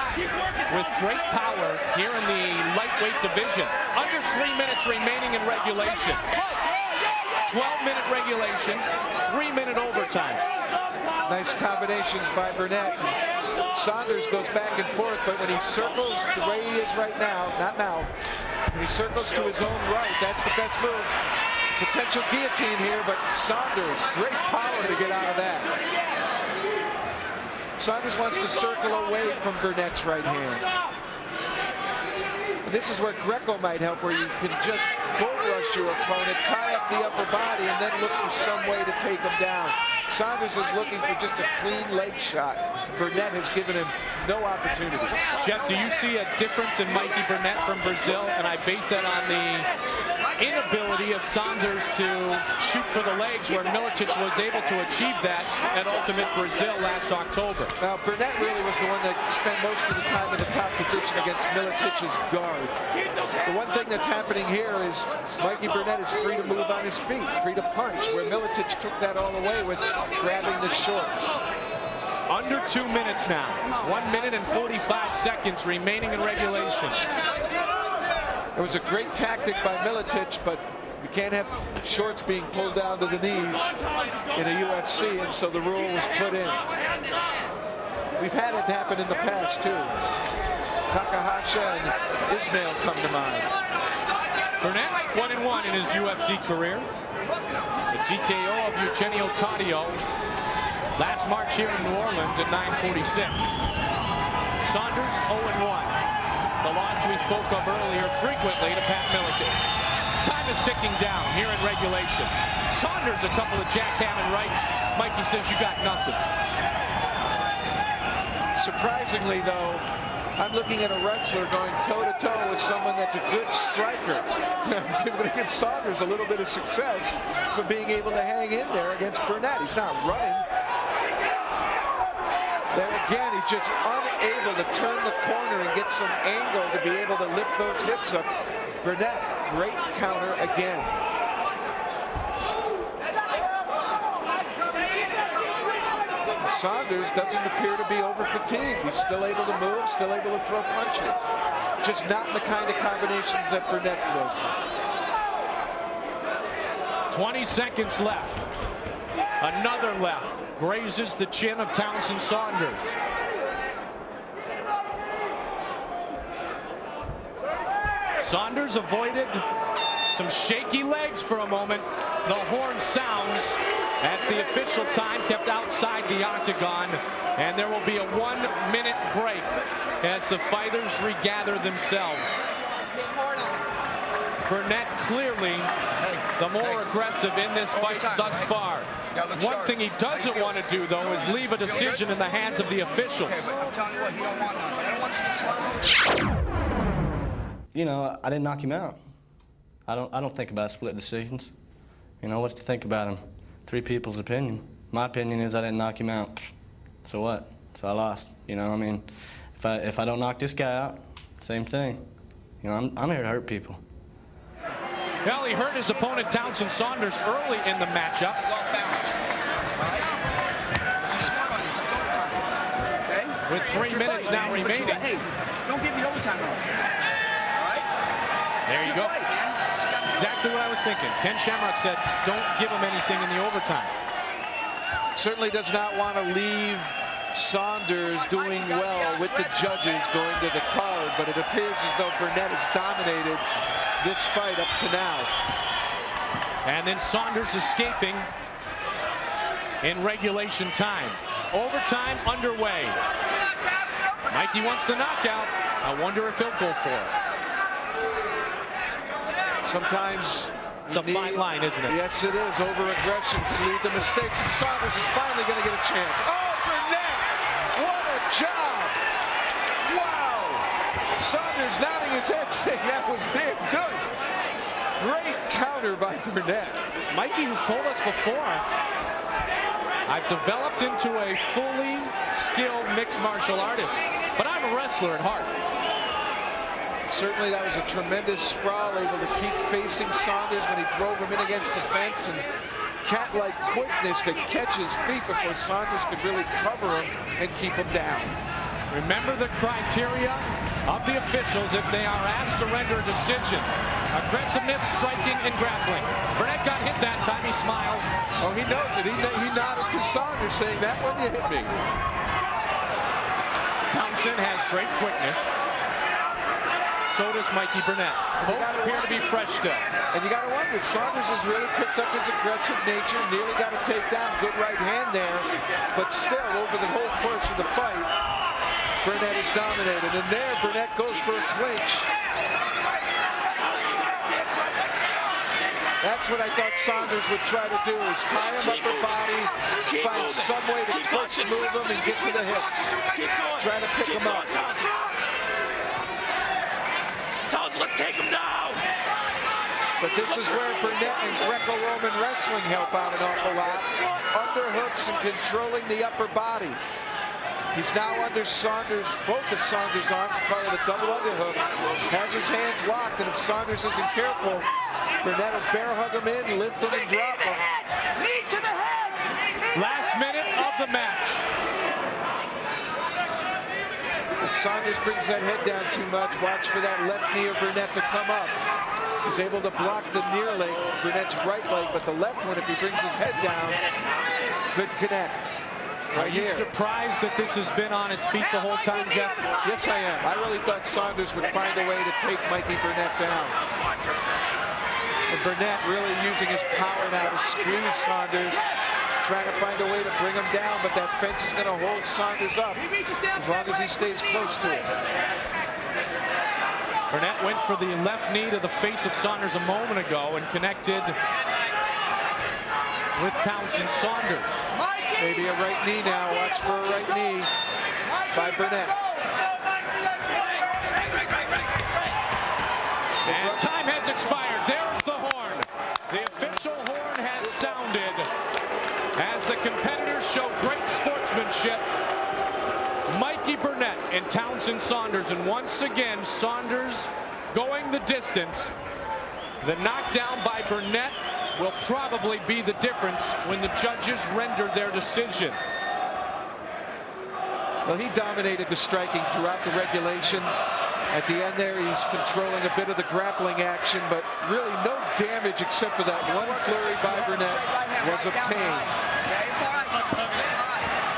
with great power here in the lightweight division. Under 3 minutes remaining in regulation. 12-minute regulation, 3-minute overtime. Nice combinations by Burnett. Saunders goes back and forth, but when he circles the way he is right now, not now, when he circles to his own right, that's the best move. Potential guillotine here, but Saunders, great power to get out of that. Saunders wants to circle away from Burnett's right hand. And this is where Greco might help, where you can just bull rush your opponent, tie up the upper body, and then look for some way to take him down. Saunders is looking for just a clean leg shot. Burnett has given him no opportunity. Jeff, do you see a difference in Mikey Burnett from Brazil? And I base that on the inability of Saunders to shoot for the legs, where Miletich was able to achieve that at Ultimate Brazil last October. Now, Burnett really was the one that spent most of the time in the top position against Miletich's guard. The one thing that's happening here is Mikey Burnett is free to move on his feet, free to punch, where Miletich took that all away with grabbing the shorts. Under 2 minutes now. 1 minute and 45 seconds remaining in regulation. It was a great tactic by Miletich, but you can't have shorts being pulled down to the knees in a UFC, and so the rule was put in. We've had it happen in the past, too. Takahashi and Ismail come to mind. Burnett 1-1 in his UFC career. The TKO of Eugenio Taddeo last March here in New Orleans at 9:46. Saunders 0-1. The loss we spoke of earlier frequently to Pat Miletich. Time is ticking down here in regulation. Saunders a couple of jackhammering rights. Mikey says you got nothing. Surprisingly, though, I'm looking at a wrestler going toe-to-toe with someone that's a good striker. Giving Saunders a little bit of success for being able to hang in there against Burnett. He's not running. Then again, he's just unable to turn the corner and get some angle to be able to lift those hips up. Burnett, great counter again. Saunders doesn't appear to be over fatigued. He's still able to move, still able to throw punches. Just not the kind of combinations that Burnett throws. 20 seconds left. Another left. Grazes the chin of Townsend Saunders. Saunders avoided some shaky legs for a moment. The horn sounds as the official time kept outside the octagon, and there will be a 1-minute break as the fighters regather themselves. Burnett clearly the more aggressive in this fight thus far. One thing he doesn't want to do, though, is leave a decision in the hands of the officials. I'm telling you what, he don't want none, but I don't want you to slow. You know, I didn't knock him out. I don't think about split decisions. You know, what's to think about him? 3 people's opinion. My opinion is I didn't knock him out. So what? So I lost. You know, I mean, if I don't knock this guy out, same thing. You know, I'm here to hurt people. Well, he hurt his opponent Townsend Saunders early in the matchup. With 3 minutes now remaining. Hey, don't give the overtime out. All right? There you go. Exactly what I was thinking. Ken Shamrock said, don't give him anything in the overtime. Certainly does not want to leave Saunders doing well with the judges going to the card, but it appears as though Burnett has dominated this fight up to now. And then Saunders escaping in regulation time. Overtime underway. Mikey wants the knockout. I wonder if he'll go for it. sometimes It's a fine line, isn't it? Yes, it is. Over-aggression can lead to mistakes, and Saunders is finally going to get a chance. Oh, Burnett! What a job! Wow! Saunders nodding his head saying that was damn good. Great counter by Burnett. Mikey has told us before, I've developed into a fully skilled mixed martial artist, but I'm a wrestler at heart. Certainly that was a tremendous sprawl, able to keep facing Saunders when he drove him in against the fence, and cat-like quickness to catch his feet before Saunders could really cover him and keep him down. Remember the criteria of the officials if they are asked to render a decision. Aggressiveness, striking, and grappling. Burnett got hit that time. He smiles. Oh, he knows it. He nodded to Saunders saying, that one you hit me. Townsend has great quickness. So does Mikey Burnett. Both appear to be fresh still. And you got to wonder, Saunders has really picked up his aggressive nature, nearly got a takedown, good right hand there, but still, over the whole course of the fight, Burnett is dominated. And there, Burnett goes for a clinch. That's what I thought Saunders would try to do, is tie him upper body, find some way to close move him and get to the hips. Try to pick him up. Townsend, let's take him down. But this is where Burnett and Greco-Roman wrestling help out an awful lot. Underhooks and controlling the upper body. He's now under Saunders, both of Saunders' arms, part of the double underhook. Has his hands locked, and if Saunders isn't careful, Burnett will bear hug him in, lift him, and drop him. Knee to the head. Last minute of the match. If Saunders brings that head down too much, watch for that left knee of Burnett to come up. He's able to block the near leg, Burnett's right leg, but the left one, if he brings his head down, could connect. Are you surprised that this has been on its feet the whole time, Jeff? Yes, I am. I really thought Saunders would find a way to take Mikey Burnett down. And Burnett really using his power now to squeeze Saunders, trying to find a way to bring him down, but that fence is going to hold Saunders up as long as he stays close to it. Burnett went for the left knee to the face of Saunders a moment ago and connected with Townsend Saunders. Maybe a right knee now. Watch for a right knee by Burnett. And time has expired. There's the horn. The official horn has sounded as the competitors show great sportsmanship. Mikey Burnett and Townsend Saunders, and once again Saunders going the distance. The knockdown by Burnett will probably be the difference when the judges render their decision. Well, he dominated the striking throughout the regulation. At the end there, he's controlling a bit of the grappling action, but really no damage except for that one flurry by Burnett was obtained.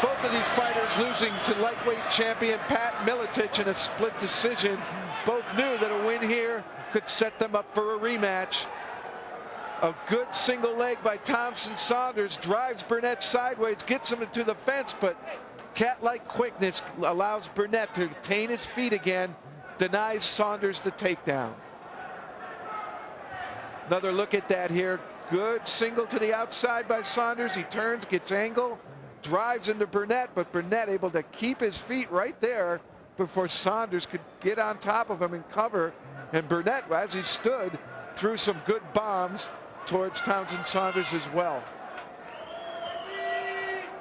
Both of these fighters losing to lightweight champion Pat Miletich in a split decision. Both knew that a win here could set them up for a rematch. A good single leg by Townsend Saunders drives Burnett sideways, gets him into the fence, but cat-like quickness allows Burnett to attain his feet again, denies Saunders the takedown. Another look at that here. Good single to the outside by Saunders. He turns, gets angle, drives into Burnett, but Burnett able to keep his feet right there before Saunders could get on top of him and cover. And Burnett, as he stood, threw some good bombs towards Townsend Saunders as well.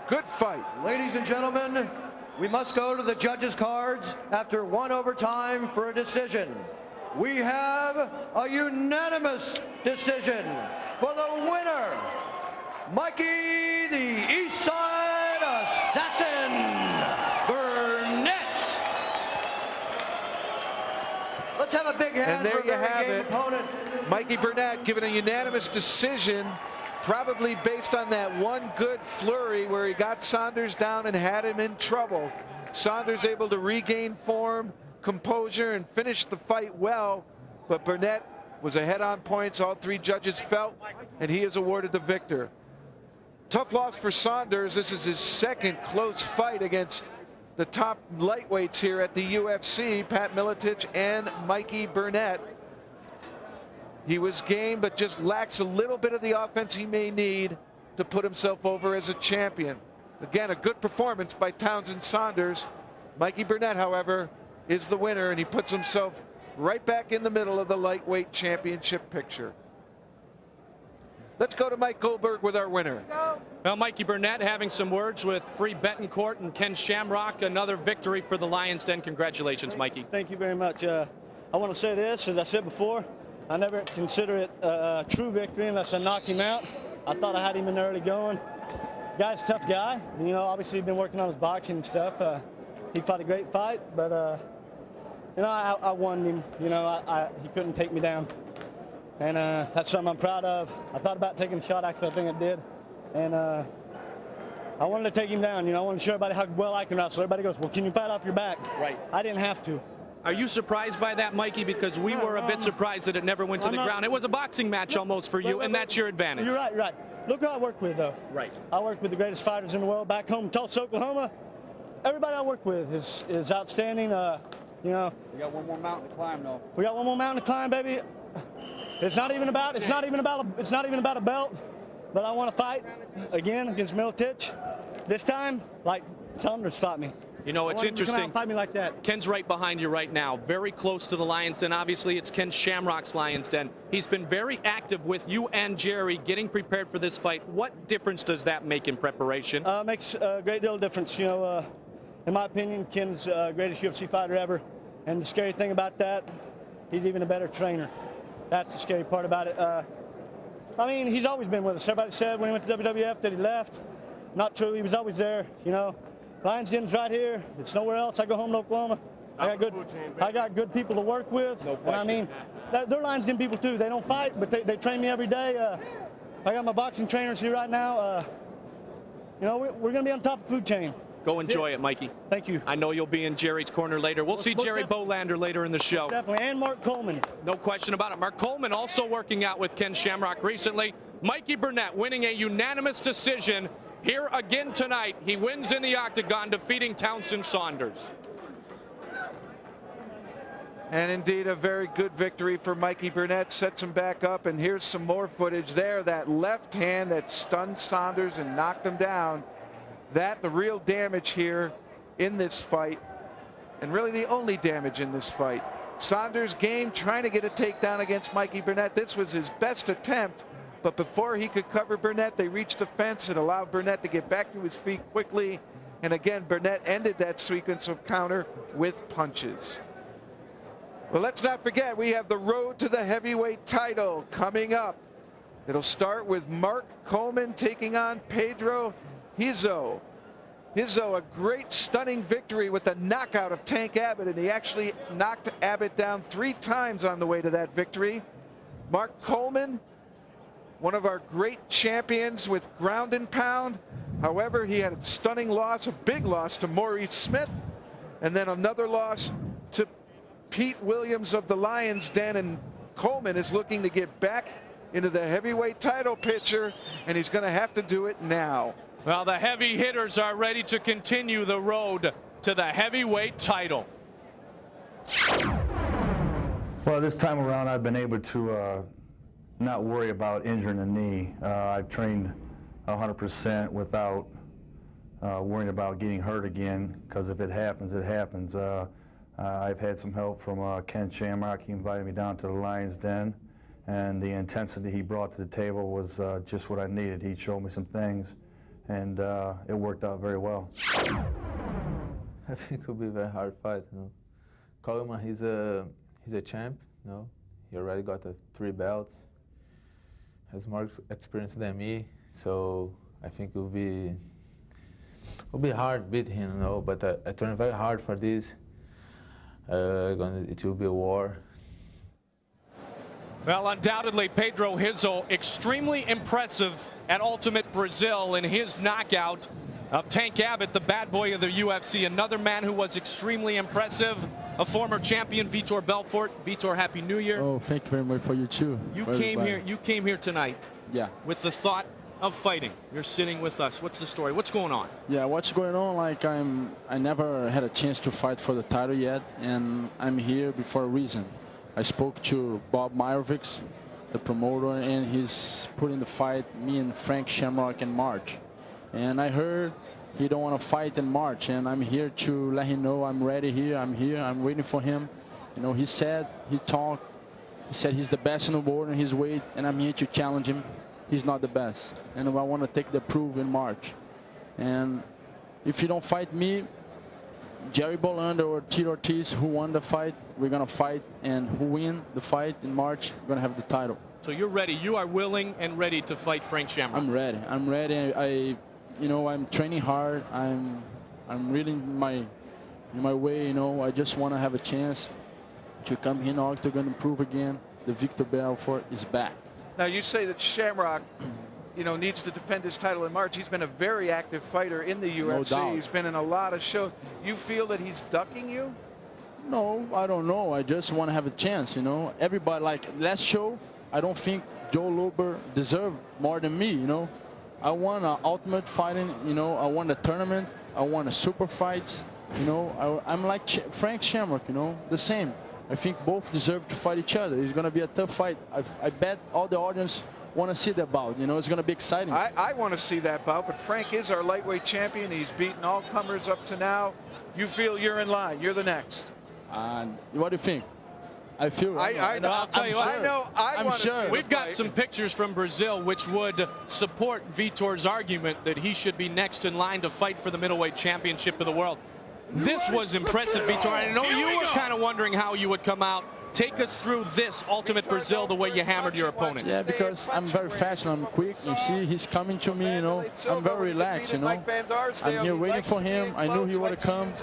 Good fight. Ladies and gentlemen, we must go to the judges' cards after one overtime for a decision. We have a unanimous decision for the winner, Mikey the East Side Assassin Burnett. Let's have a big hand for a very game opponent. Mikey Burnett given a unanimous decision, probably based on that one good flurry where he got Saunders down and had him in trouble. Saunders able to regain form, composure, and finish the fight well, but Burnett was ahead on points. All three judges felt, and he is awarded the victor. Tough loss for Saunders. This is his second close fight against the top lightweights here at the UFC, Pat Miletich and Mikey Burnett. He was game, but just lacks a little bit of the offense he may need to put himself over as a champion. Again, a good performance by Townsend Saunders. Mikey Burnett, however, is the winner, and he puts himself right back in the middle of the lightweight championship picture. Let's go to Mike Goldberg with our winner. Well, Mikey Burnett having some words with Free Betancourt and Ken Shamrock. Another victory for the Lions Den. Congratulations, Mikey. Thank you very much. I want to say this, as I said before, I never consider it a true victory unless I knock him out. I thought I had him in the early going. Guy's a tough guy. You know, obviously he's been working on his boxing and stuff. He fought a great fight, but you know, I won him. You know, he couldn't take me down. And that's something I'm proud of. I thought about taking a shot, actually, I think I did. And I wanted to take him down. You know, I wanted to show everybody how well I can wrestle. Everybody goes, well, can you fight off your back? Right. I didn't have to. Are you surprised by that, Mikey? Because we were a bit surprised that it never went to the ground. It was a boxing match almost for you, and that's your advantage. You're right, you're right. Look who I work with, though. Right. I work with the greatest fighters in the world back home in Tulsa, Oklahoma. Everybody I work with is outstanding. You know. We got one more mountain to climb, though. We got one more mountain to climb, baby. It's not even about a belt, but I want to fight again against Miletich. This time, like Saunders fought me. You know, it's interesting. Fight me like that. Ken's right behind you right now, very close to the Lions Den. Obviously, it's Ken Shamrock's Lions Den. He's been very active with you and Jerry getting prepared for this fight. What difference does that make in preparation? Makes a great deal of difference. You know, in my opinion, Ken's the greatest UFC fighter ever. And the scary thing about that, he's even a better trainer. That's the scary part about it. I mean, he's always been with us. Everybody said when he went to WWF that he left. Not true. He was always there, you know. Lions Den's right here. It's nowhere else. I go home to Oklahoma. I got good people to work with. No and I mean, they're Lions Den people too. They don't fight, but they train me every day. I got my boxing trainers here right now. You know, we're going to be on top of the food chain. Go enjoy it, Mikey. Thank you. I know you'll be in Jerry's corner later. We'll see Jerry Bohlander later in the show. Definitely, and Mark Coleman. No question about it. Mark Coleman also working out with Ken Shamrock recently. Mikey Burnett winning a unanimous decision here again tonight. He wins in the octagon, defeating Townsend Saunders. And indeed, a very good victory for Mikey Burnett. Sets him back up, and here's some more footage there. That left hand that stunned Saunders and knocked him down. The real damage here in this fight, and really the only damage in this fight. Saunders game trying to get a takedown against Mikey Burnett. This was his best attempt, but before he could cover Burnett, they reached the fence. It allowed Burnett to get back to his feet quickly. And again, Burnett ended that sequence of counter with punches. Well, let's not forget, we have the road to the heavyweight title coming up. It'll start with Mark Coleman taking on Pedro Rizzo. A great stunning victory with the knockout of Tank Abbott, and he actually knocked Abbott down 3 times on the way to that victory. Mark Coleman, one of our great champions with ground and pound. However, he had a stunning loss, a big loss to Maurice Smith, and then another loss to Pete Williams of the Lions Den. And Coleman is looking to get back into the heavyweight title picture, and he's going to have to do it now. Well, the heavy hitters are ready to continue the road to the heavyweight title. Well, this time around, I've been able to not worry about injuring the knee. I've trained 100% without worrying about getting hurt again, because if it happens, it happens. I've had some help from Ken Shamrock. He invited me down to the Lions Den, and the intensity he brought to the table was just what I needed. He showed me some things, and it worked out very well. I think it will be a very hard fight. You know, Coleman, he's a champ. You know, he already got 3 belts. Has more experience than me, so I think it will be hard to beat him. You know, but I trained very hard for this. It will be a war. Well, undoubtedly, Pedro Rizzo, extremely impressive at Ultimate Brazil in his knockout of Tank Abbott, the bad boy of the UFC. Another man who was extremely impressive, a former champion, Vitor Belfort. Vitor, Happy New Year. Oh, thank you very much for you too. You came here tonight. Yeah. With the thought of fighting. You're sitting with us. What's the story? What's going on? Yeah, what's going on? Like I never had a chance to fight for the title yet, and I'm here for a reason. I spoke to Bob Meyervix, the promoter, and he's putting the fight me and Frank Shamrock in March. And I heard he don't want to fight in March, and I'm here to let him know I'm ready here. I'm waiting for him. You know, he said he said he's the best in the world in his weight, and I'm here to challenge him. He's not the best, and I want to take the proof in March. And if you don't fight me, Jerry Bohlander or Tito Ortiz, who won the fight, we're gonna fight, and who win the fight in March, we're gonna have the title. So you're ready. You are willing and ready to fight Frank Shamrock. I'm ready. I'm ready. You know, I'm training hard. I'm really in my way. You know, I just want to have a chance to come here in the octagon and prove again that Victor Belfort is back. Now you say that Shamrock, you know, needs to defend his title in March. He's been a very active fighter in the UFC. No doubt. He's been in a lot of shows. You feel that he's ducking you? No, I don't know. I just want to have a chance, you know. Everybody, like last show, I don't think Joe Lober deserved more than me, you know. I won ultimate fighting, you know. I won the tournament. I won the super fights, you know. I'm like Frank Shamrock, you know, the same. I think both deserve to fight each other. It's going to be a tough fight. I bet all the audience want to see that bout. You know, it's going to be exciting. I want to see that bout, but Frank is our lightweight champion. He's beaten all comers up to now. You feel you're in line. You're the next. What do you think? I feel. I'll tell you what. I'm sure. We've got some pictures from Brazil which would support Vitor's argument that he should be next in line to fight for the middleweight championship of the world. This was impressive, Vitor. I know you were kind of wondering how you would come out. Take us through this Ultimate Brazil, the way you hammered your opponent. Yeah, because I'm very fast and I'm quick. You see, he's coming to me, you know. I'm very relaxed, you know. I'm here waiting for him. I knew he would come.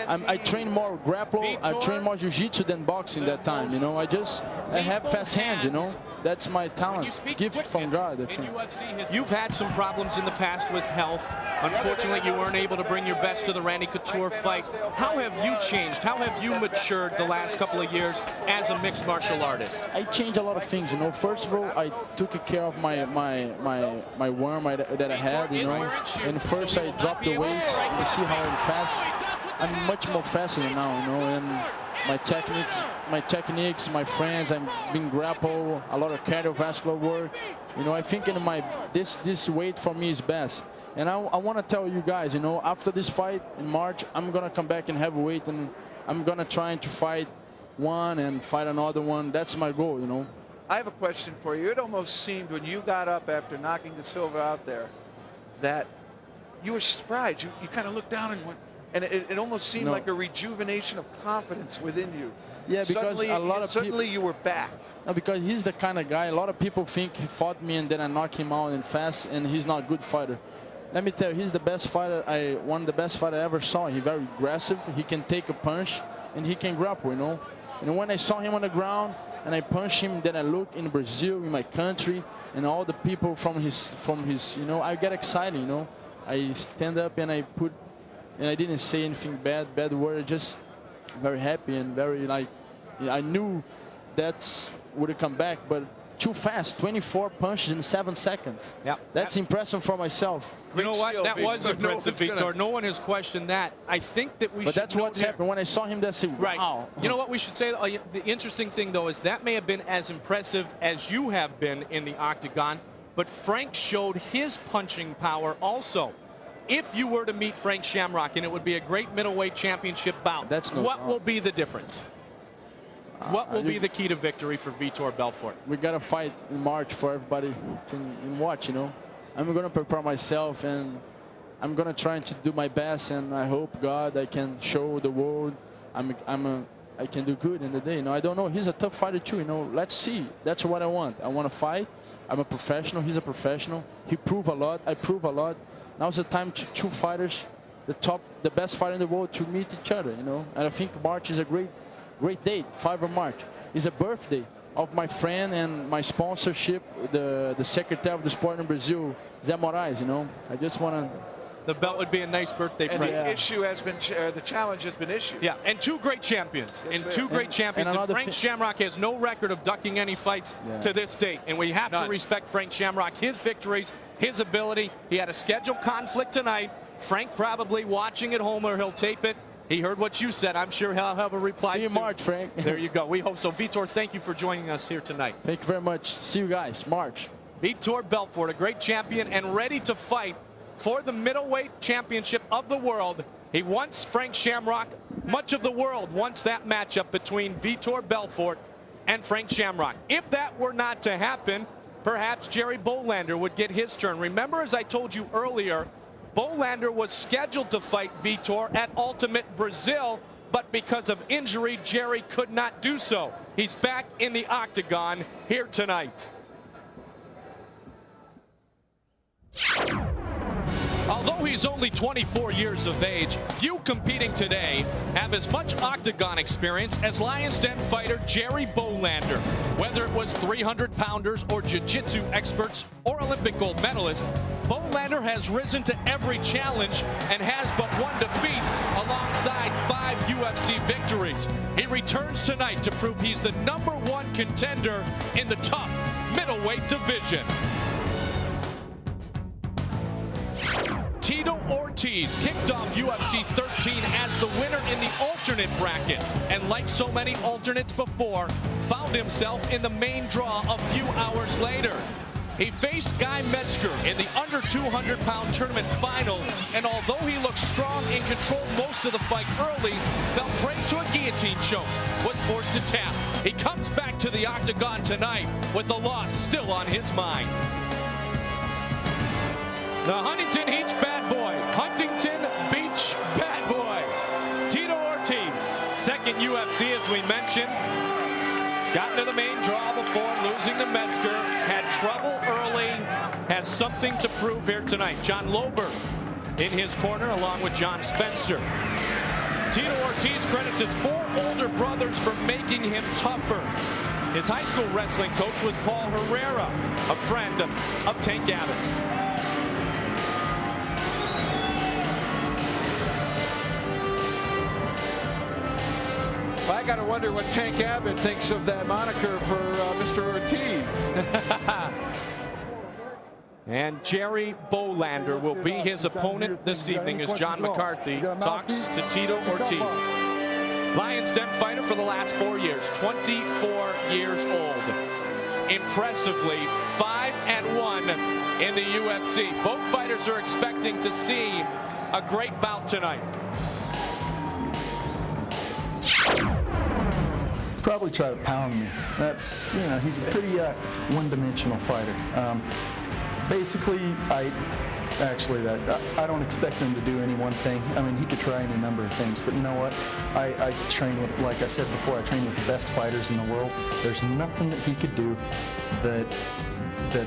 I train more grapple. I train more jiu-jitsu than boxing that time, you know. I have fast hands, you know. That's my talent, gift from God, I think. You've had some problems in the past with health. Unfortunately, you weren't able to bring your best to the Randy Couture fight. How have you changed? How have you matured the last couple of years as a mixed martial artist? I changed a lot of things, you know. First of all, I took care of my worm that I had, you know. And first I dropped the weights. You see how I'm fast. I'm much more faster now, you know. And my techniques, my friends, I'm being grapple, a lot of cardiovascular work. You know, I think in this weight for me is best. And I want to tell you guys, you know, after this fight in March, I'm gonna come back in heavyweight and I'm gonna try to fight one and fight another one. That's my goal, you know. I have a question for you. It almost seemed when you got up after knocking De Silva out there that you were surprised. You kind of looked down and went, and it almost seemed like a rejuvenation of confidence within you. Yeah, because suddenly you were back. No, because he's the kind of guy, a lot of people think he fought me and then I knock him out and fast, and he's not a good fighter. Let me tell you, he's the best fighter, one of the best fighters I ever saw. He's very aggressive, he can take a punch, and he can grapple, you know. And when I saw him on the ground, and I punched him, then I look in Brazil, in my country, and all the people from his, you know, I get excited, you know. I stand up and I didn't say anything bad word, just very happy and very like, I knew that would come back, but too fast, 24 punches in 7 seconds. Yeah, that's impressive for myself. You know what? That was impressive, Vitor. No one has questioned that. I think that we should. But that's what's happened. When I saw him, that's right. Wow. You know what we should say? The interesting thing, though, is that may have been as impressive as you have been in the octagon, but Frank showed his punching power also. If you were to meet Frank Shamrock, and it would be a great middleweight championship bout, what will be the difference? What will be the key to victory for Vitor Belfort? We got to fight in March for everybody to watch, you know. I'm going to prepare myself, and I'm going to try to do my best, and I hope, God, I can show the world I can do good in the day. You know, I don't know. He's a tough fighter, too, you know. Let's see. That's what I want. I want to fight. I'm a professional. He's a professional. He proved a lot. I prove a lot. Now's the time to two fighters, the best fighter in the world, to meet each other, you know. And I think March is a great date, 5 of March. It's a birthday of my friend and my sponsorship, the secretary of the sport in Brazil, Zé Moraes, you know. I just want to... The belt would be a nice birthday present. And the issue has been, the challenge has been issued. Yeah, and two great champions. And Frank Shamrock has no record of ducking any fights to this date. And we have to respect Frank Shamrock, his victories, his ability. He had a scheduled conflict tonight. Frank probably watching at home, or he'll tape it. He heard what you said. I'm sure he'll have a reply See you in soon. March, Frank. There you go. We hope so. Vitor, thank you for joining us here tonight. Thank you very much. See you guys. March. Vitor Belfort, a great champion and ready to fight for the middleweight championship of the world. He wants Frank Shamrock. Much of the world wants that matchup between Vitor Belfort and Frank Shamrock. If that were not to happen, perhaps Jerry Bohlander would get his turn. Remember, as I told you earlier, Bohlander was scheduled to fight Vitor at Ultimate Brazil, but because of injury, Jerry could not do so. He's back in the octagon here tonight. Although he's only 24 years of age, few competing today have as much octagon experience as Lions Den fighter Jerry Bohlander. Whether it was 300-pounders or jiu-jitsu experts or Olympic gold medalist, Bohlander has risen to every challenge and has but one defeat alongside 5 UFC victories. He returns tonight to prove he's the #1 contender in the tough middleweight division. Tito Ortiz kicked off UFC 13 as the winner in the alternate bracket, and like so many alternates before, found himself in the main draw a few hours later. He faced Guy Metzger in the under 200-pound tournament final, and although he looked strong and controlled most of the fight early, fell prey to a guillotine choke, was forced to tap. He comes back to the octagon tonight with the loss still on his mind. The Huntington Beach bad boy, Huntington Beach bad boy, Tito Ortiz. Second UFC, as we mentioned. Got into the main draw before losing to Metzger. Had trouble early. Has something to prove here tonight. John Lober in his corner along with John Spencer. Tito Ortiz credits his 4 older brothers for making him tougher. His high school wrestling coach was Paul Herrera, a friend of Tank Abbott's. I got to wonder what Tank Abbott thinks of that moniker for Mr. Ortiz. And Jerry Bohlander will be his opponent this evening as John McCarthy talks to Tito Ortiz. Lions Den fighter for the last 4 years, 24 years old. Impressively, 5-1 in the UFC. Both fighters are expecting to see a great bout tonight. Probably try to pound me. That's, you know, he's a pretty one-dimensional fighter. Basically, I don't expect him to do any one thing. I mean, he could try any number of things, but you know what? I train with, like I said before, I train with the best fighters in the world. There's nothing that he could do that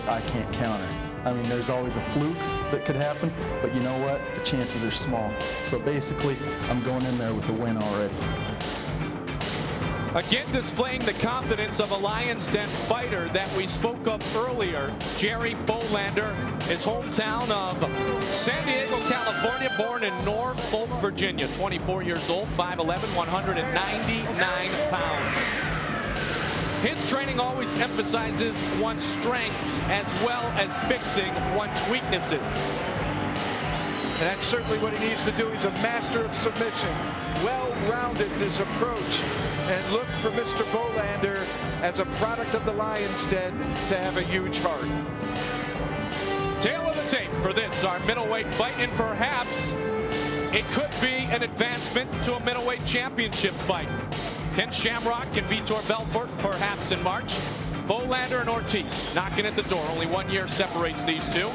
I can't counter. I mean, there's always a fluke that could happen, but you know what? The chances are small. So basically, I'm going in there with a win already. Again, displaying the confidence of a Lions Den fighter that we spoke of earlier, Jerry Bohlander, his hometown of San Diego, California, born in Norfolk, Virginia, 24 years old, 5'11", 199 pounds. His training always emphasizes one's strengths as well as fixing one's weaknesses. And that's certainly what he needs to do. He's a master of submission, well-rounded in his approach. And look for Mr. Bohlander as a product of the Lions Den to have a huge heart. Tail of the tape for this, our middleweight fight, and perhaps it could be an advancement to a middleweight championship fight. Can Shamrock and Vitor Belfort perhaps in March? Bohlander and Ortiz knocking at the door. Only 1 year separates these two.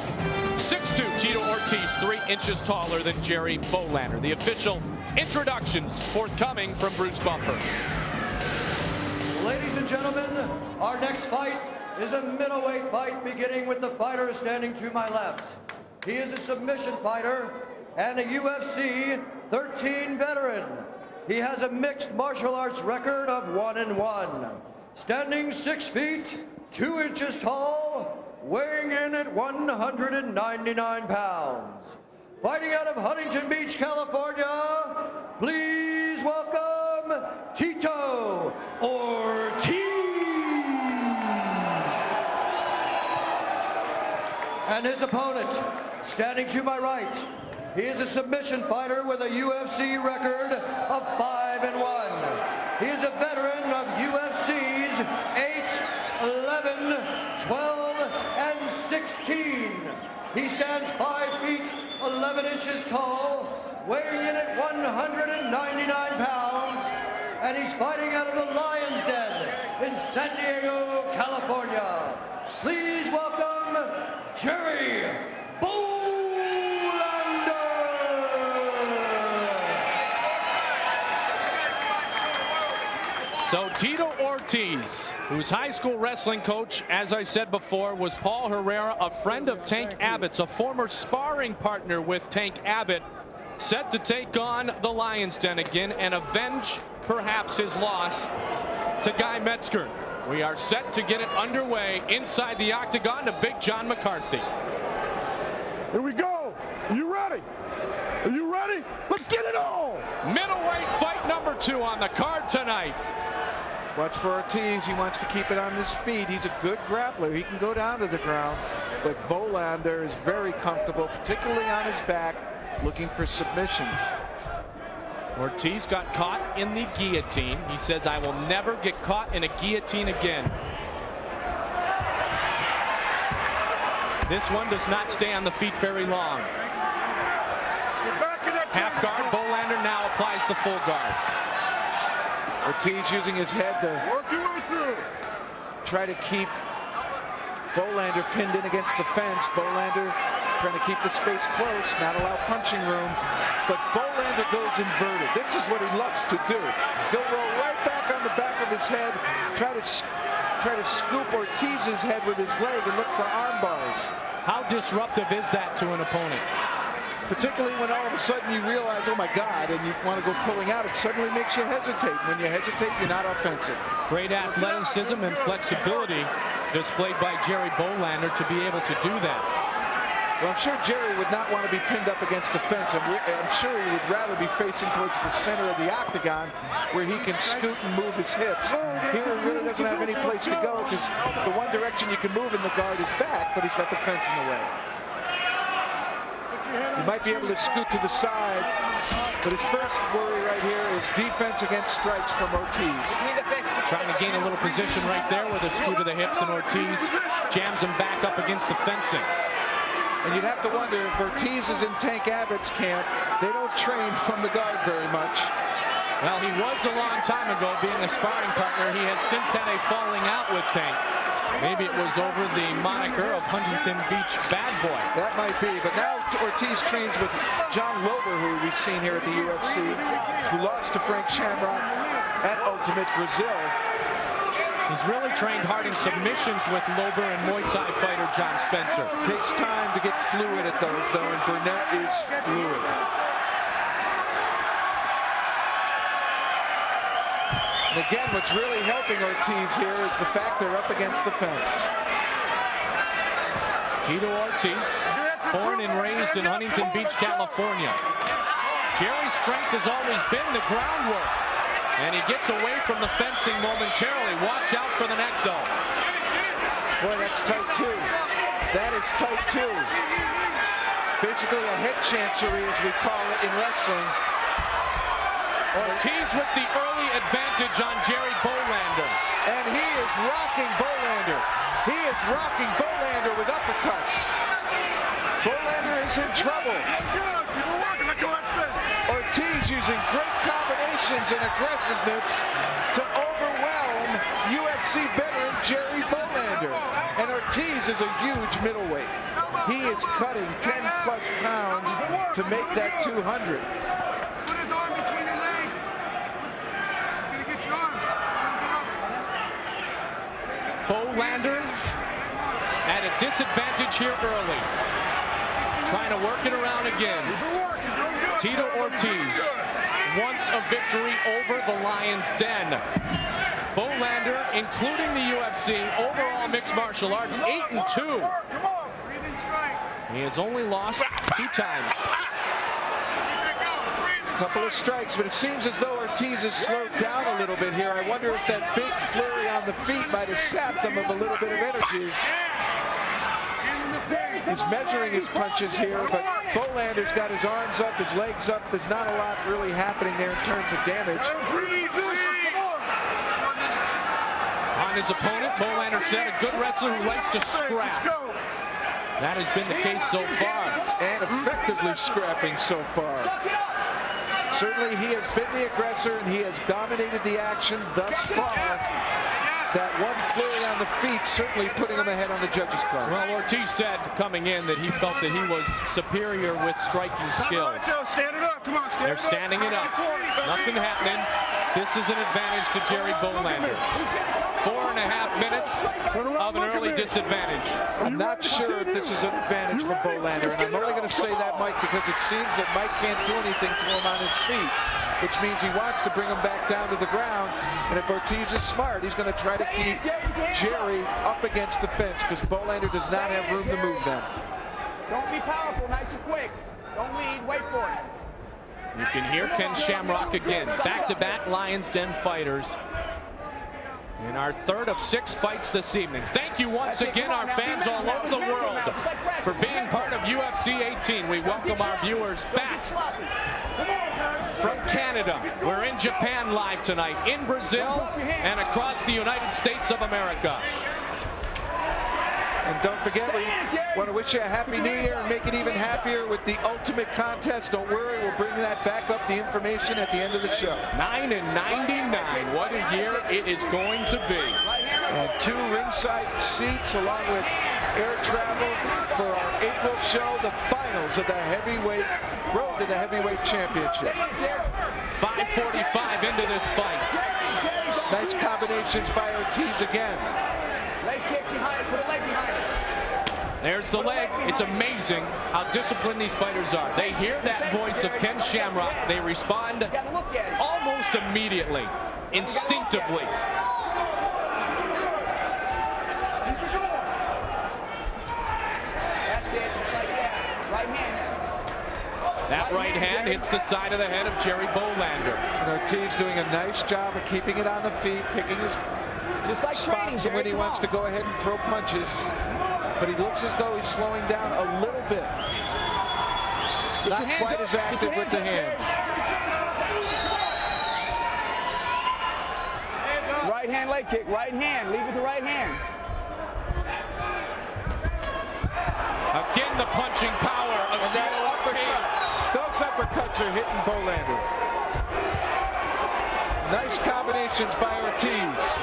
6'2", Tito Ortiz, 3 inches taller than Jerry Bohlander. The official introductions forthcoming from Bruce Buffer. Ladies and gentlemen, our next fight is a middleweight fight beginning with the fighter standing to my left. He is a submission fighter and a UFC 13 veteran. He has a mixed martial arts record of 1-1. Standing 6 feet, 2 inches tall, weighing in at 199 pounds. Fighting out of Huntington Beach, California, please welcome Tito Ortiz. And his opponent, standing to my right, He is a submission fighter with a UFC record of 5-1. He is a veteran of UFC's 8, 11, 12, and 16. He stands 5 feet 11 inches tall, weighing in at 199 pounds, and he's fighting out of the Lion's Den in San Diego, California. Please welcome Jerry Bohlander. So Tito Ortiz, whose high school wrestling coach, as I said before, was Paul Herrera, a friend of Tank Abbott's, a former sparring partner with Tank Abbott, set to take on the Lion's Den again and avenge perhaps his loss to Guy Metzger. We are set to get it underway inside the octagon to Big John McCarthy. Here we go. Are you ready? Are you ready? Let's get it on. Middleweight fight number 2 on the card tonight. Watch for Ortiz. He wants to keep it on his feet. He's a good grappler. He can go down to the ground, but Bohlander is very comfortable, particularly on his back, looking for submissions. Ortiz got caught in the guillotine. He says, I will never get caught in a guillotine again. This one does not stay on the feet very long. Half guard. Bohlander now applies the full guard. Ortiz using his head to try to keep Bohlander pinned in against the fence. Bohlander trying to keep the space close, not allow punching room. But Bohlander goes inverted. This is what he loves to do. He'll roll right back on the back of his head, try to scoop Ortiz's head with his leg and look for arm bars. How disruptive is that to an opponent? Particularly when all of a sudden you realize, oh my God, and you want to go pulling out, it suddenly makes you hesitate. When you hesitate, you're not offensive. Great athleticism and flexibility displayed by Jerry Bohlander to be able to do that. Well, I'm sure Jerry would not want to be pinned up against the fence. I'm sure he would rather be facing towards the center of the octagon where he can scoot and move his hips. Here he really doesn't have any place to go because the one direction you can move in the guard is back, but he's got the fence in the way. He might be able to scoot to the side, but his first worry right here is defense against strikes from Ortiz. Trying to gain a little position right there with a scoot to the hips, and Ortiz jams him back up against the fencing. And you'd have to wonder if Ortiz is in Tank Abbott's camp, they don't train from the guard very much. Well, he was a long time ago being a sparring partner. He has since had a falling out with Tank. Maybe it was over the moniker of Huntington Beach Bad Boy. That might be, but now Ortiz trains with John Lober, who we've seen here at the UFC, who lost to Frank Shamrock at Ultimate Brazil. He's really trained hard in submissions with Lober and Muay Thai fighter John Spencer. Takes time to get fluid at those, though, and Burnett is fluid. And again, what's really helping Ortiz here is the fact they're up against the fence. Tito Ortiz, born and raised in Huntington Beach, California. Jerry's strength has always been the groundwork. And he gets away from the fencing momentarily. Watch out for the neck, though. Boy, that's tight, too. That is tight, too. Basically a head chancery, as we call it in wrestling. Ortiz with the early advantage on Jerry Bohlander. And he is rocking Bohlander. He is rocking Bohlander with uppercuts. Bohlander is in trouble. Ortiz using great combinations and aggressiveness to overwhelm UFC veteran Jerry Bohlander. And Ortiz is a huge middleweight. He is cutting 10+ pounds to make that 200. Put his arm between your legs. He's gonna get your arm. Bohlander at a disadvantage here early. Trying to work it around again. Tito Ortiz wants a victory over the Lion's Den. Bohlander, including the UFC, overall mixed martial arts, 8-2. He has only lost 2 times. A couple of strikes, but it seems as though Ortiz has slowed down a little bit here. I wonder if that big flurry on the feet might have sapped him of a little bit of energy. He's measuring his punches here, but Bohlander's got his arms up, his legs up. There's not a lot really happening there in terms of damage. On his opponent, Bohlander said, a good wrestler who likes to scrap. That has been the case so far. And effectively scrapping so far. Certainly he has been the aggressor and he has dominated the action thus far. That one flurry on the feet certainly putting him ahead on the judges' card. Well, Ortiz said coming in that he felt that he was superior with striking skills. They're standing it up. Nothing happening. This is an advantage to Jerry Bohlander. 4.5 minutes of an early disadvantage. I'm not sure if this is an advantage for Bohlander, and I'm only going to say that, Mike, because it seems that Mike can't do anything to him on his feet, which means he wants to bring him back down to the ground. And if Ortiz is smart, he's going to try to keep Jerry up against the fence because Bohlander does not have room to move them. Don't be powerful, nice and quick. Don't lead, wait for it. You can hear Ken Shamrock again. Back-to-back Lions Den fighters in our third of 6 fights this evening. Thank you once again, our fans all over the world, for being part of UFC 18. We welcome our viewers back from Canada. We're in Japan live tonight, in Brazil, and across the United States of America. And don't forget, we want to wish you a Happy New Year and make it even happier with the Ultimate Contest. Don't worry, we'll bring that back up, the information at the end of the show. 9-99, what a year it is going to be. And 2 ringside seats along with air travel for our April show, the finals of the heavyweight, road to the heavyweight championship. 5:45 into this fight. Nice combinations by Ortiz again. Leg kick behind it, put a leg behind it. There's the leg. It's amazing how disciplined these fighters are. They hear that voice of Ken Shamrock. They respond almost immediately, instinctively. That's it, just like that. Right hand. That right hand hits the side of the head of Jerry Bohlander. And Ortiz doing a nice job of keeping it on the feet, picking his spots and when he wants to go ahead and throw punches. But he looks as though he's slowing down a little bit. Not quite as active with the hands. Right hand leg kick, right hand. Lead with the right hand. Again, the punching power of Tito Ortiz. Those uppercuts are hitting Bohlander. Nice combinations by Ortiz.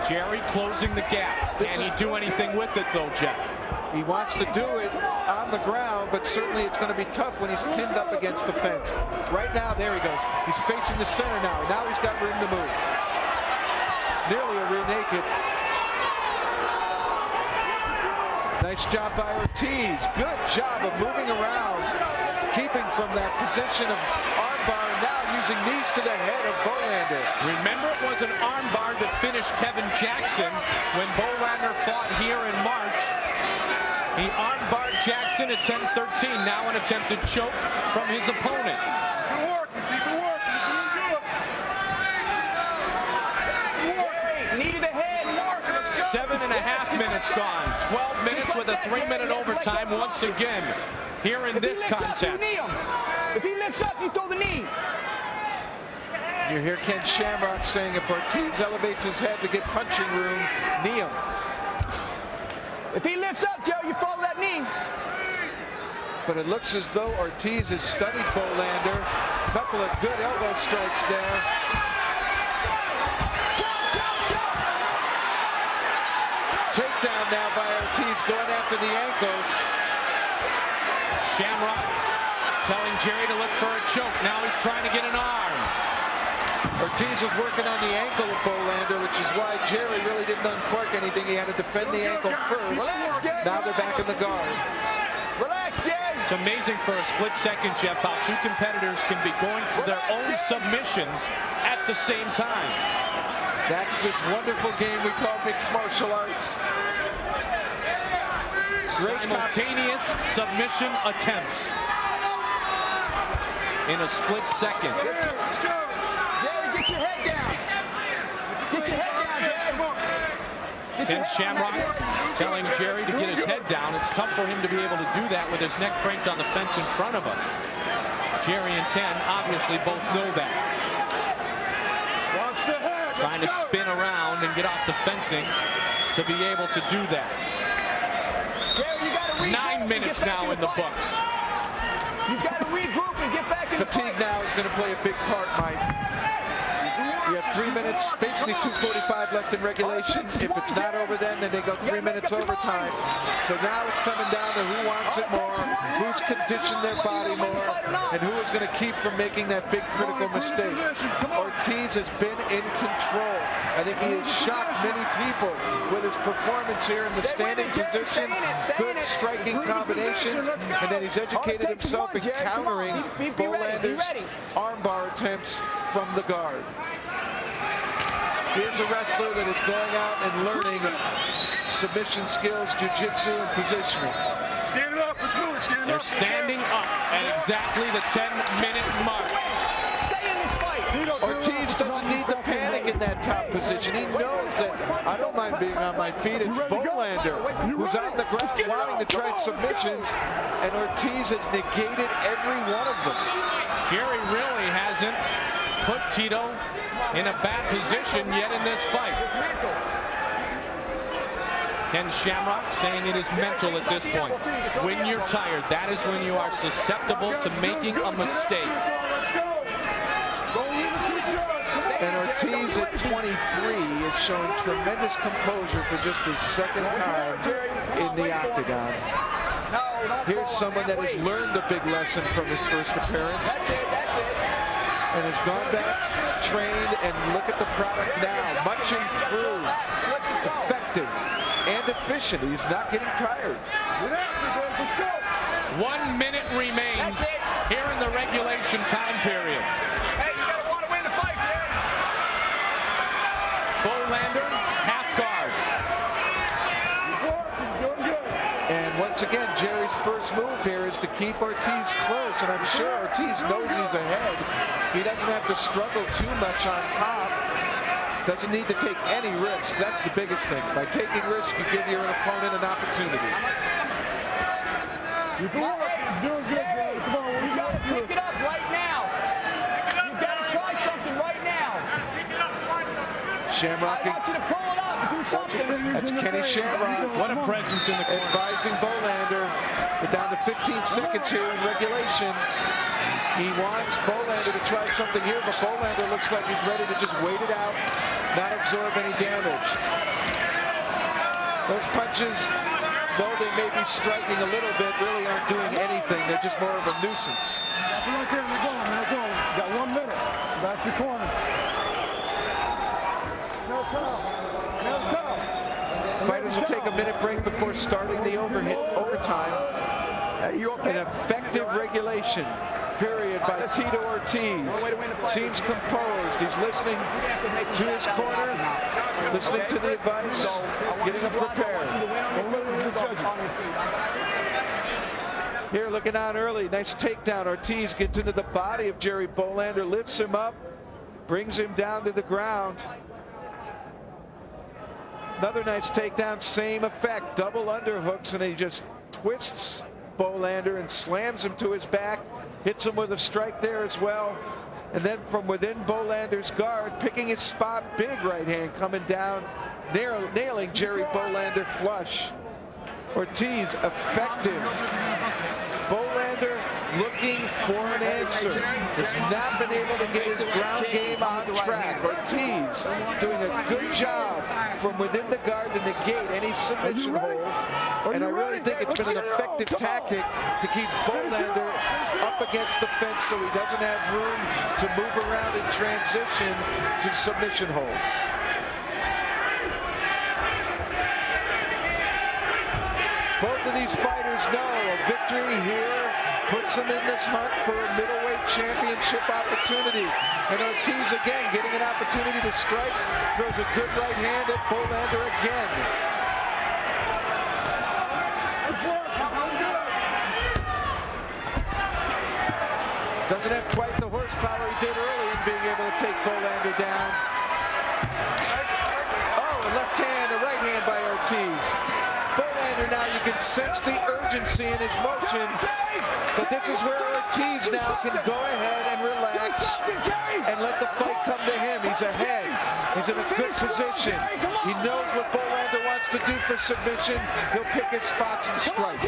Jerry closing the gap. Can he do anything with it, though, Jeff? He wants to do it on the ground, but certainly it's going to be tough when he's pinned up against the fence. Right now, there he goes. He's facing the center now. Now he's got room to move. Nearly a rear naked. Nice job by Ortiz. Good job of moving around, keeping from that position of armbar, and now using knees to the head of Bohlander. Remember, it was an armbar that finished Kevin Jackson when Bohlander fought here in March. He armbarred Jackson at 10-13. Now an attempted choke from his opponent. Keep working, keep it working. Knee to the head, work. 7.5 minutes gone. 12 minutes with a 3-minute overtime once again here in this contest. If he lifts up, you throw the knee. You hear Ken Shamrock saying if Ortiz elevates his head to get punching room, knee him. If he lifts up, Joe, you follow that knee. But it looks as though Ortiz has studied Bohlander. A couple of good elbow strikes there. Takedown now by Ortiz going after the ankles. Shamrock telling Jerry to look for a choke. Now he's trying to get an arm. Ortiz was working on the ankle of Bohlander, which is why Jerry really didn't uncork anything. He had to defend the ankle first. Now they're back in the guard. Relax, Jerry. It's amazing for a split second, Jeff, how 2 competitors can be going for their own submissions at the same time. That's this wonderful game we call mixed martial arts. Simultaneous submission attempts in a split second. Let's go. Jerry, get your head down. Get your head down, Jerry. Ken Shamrock telling Jerry to get his head down. It's tough for him to be able to do that with his neck cranked on the fence in front of us. Jerry and Ken obviously both know that. Watch the head. Trying to spin around and get off the fencing to be able to do that. 9 minutes now in the books. You've got to regroup and get back in the Fatigue now is going to play a big part, Mike. We have 3 minutes, basically 2:45 left in regulation. If it's not over then they go 3 minutes overtime. So now it's coming down to who wants it more, who's conditioned their body more, and who is going to keep from making that big critical mistake. Ortiz has been in control. I think he has shocked many people with his performance here in the standing position, good striking combinations, and then he's educated himself in countering Bohlander's armbar attempts from the guard. Here's a wrestler that is going out and learning submission skills, jiu-jitsu, and positioning. Stand it up. Let's move it. Stand They're up. standing up at exactly the 10-minute mark. Stay in this fight. Ortiz doesn't need to panic in that top position. He knows that I don't mind being on my feet. It's Bohlander who's on the ground wanting to try submissions, and Ortiz has negated every one of them. Jerry really hasn't put Tito in a bad position yet in this fight. Ken Shamrock saying it is mental at this point. When you're tired, that is when you are susceptible to making a mistake. And Ortiz at 23 is showing tremendous composure for just his second time in the octagon. Here's someone that has learned a big lesson from his first appearance and has gone back, trained, and look at the product now. Much improved, effective, and efficient. He's not getting tired. 1 minute remains here in the regulation time period. Hey, you gotta want to win the fight, Jerry. Bohlander, half guard. And once again, Jerry's first move here is to keep Ortiz close, and I'm sure Ortiz knows he's ahead. He doesn't have to struggle too much on top. Doesn't need to take any risk. That's the biggest thing. By taking risk, you give your opponent an opportunity. You're doing good, Jerry. Come on, You gotta pick it up right now. You gotta try something right now. Shamrock. I want you to pull it up and do something. That's Kenny Shamrock. What a presence in the corner. Advising Bohlander. We're down to 15 seconds here in regulation. He wants Bohlander to try something here, but Bohlander looks like he's ready to just wait it out, not absorb any damage. Those punches, though they may be striking a little bit, really aren't doing anything. They're just more of a nuisance. right there. We're going. We're going. You got 1 minute. Back to the corner. No time. No time. Fighters will take a minute break before starting the overtime. An effective regulation period by Tito Ortiz. Seems composed. He's listening to his corner, listening to the advice, getting him prepared. Here, looking out early. Nice takedown. Ortiz gets into the body of Jerry Bohlander, lifts him up, brings him down to the ground. Another nice takedown, same effect. Double underhooks, and he just twists Bohlander and slams him to his back. Hits him with a strike there as well. And then from within Bohlander's guard, picking his spot, big right hand coming down, nailing Jerry Bohlander flush. Ortiz effective. Bohlander looking for an answer. Has not been able to get his ground game on track. Ortiz doing a good job from within the guard to negate any submission hold. And I really think it's been an effective tactic to keep Bohlander up against the fence so he doesn't have room to move around in transition to submission holds. Both of these fighters know a victory here puts them in this hunt for a middleweight championship opportunity. And Ortiz again getting an opportunity to strike, throws a good right hand at Bohlander again. Doesn't have quite the horsepower he did early in being able to take Bohlander down. Oh, a left hand, a right hand by Ortiz. Bohlander now, you can sense the urgency in his motion, but this is where Ortiz now can go ahead and relax and let the fight come to him. He's ahead. He's in a good position. He knows what Bohlander wants to do for submission. He'll pick his spots and strike.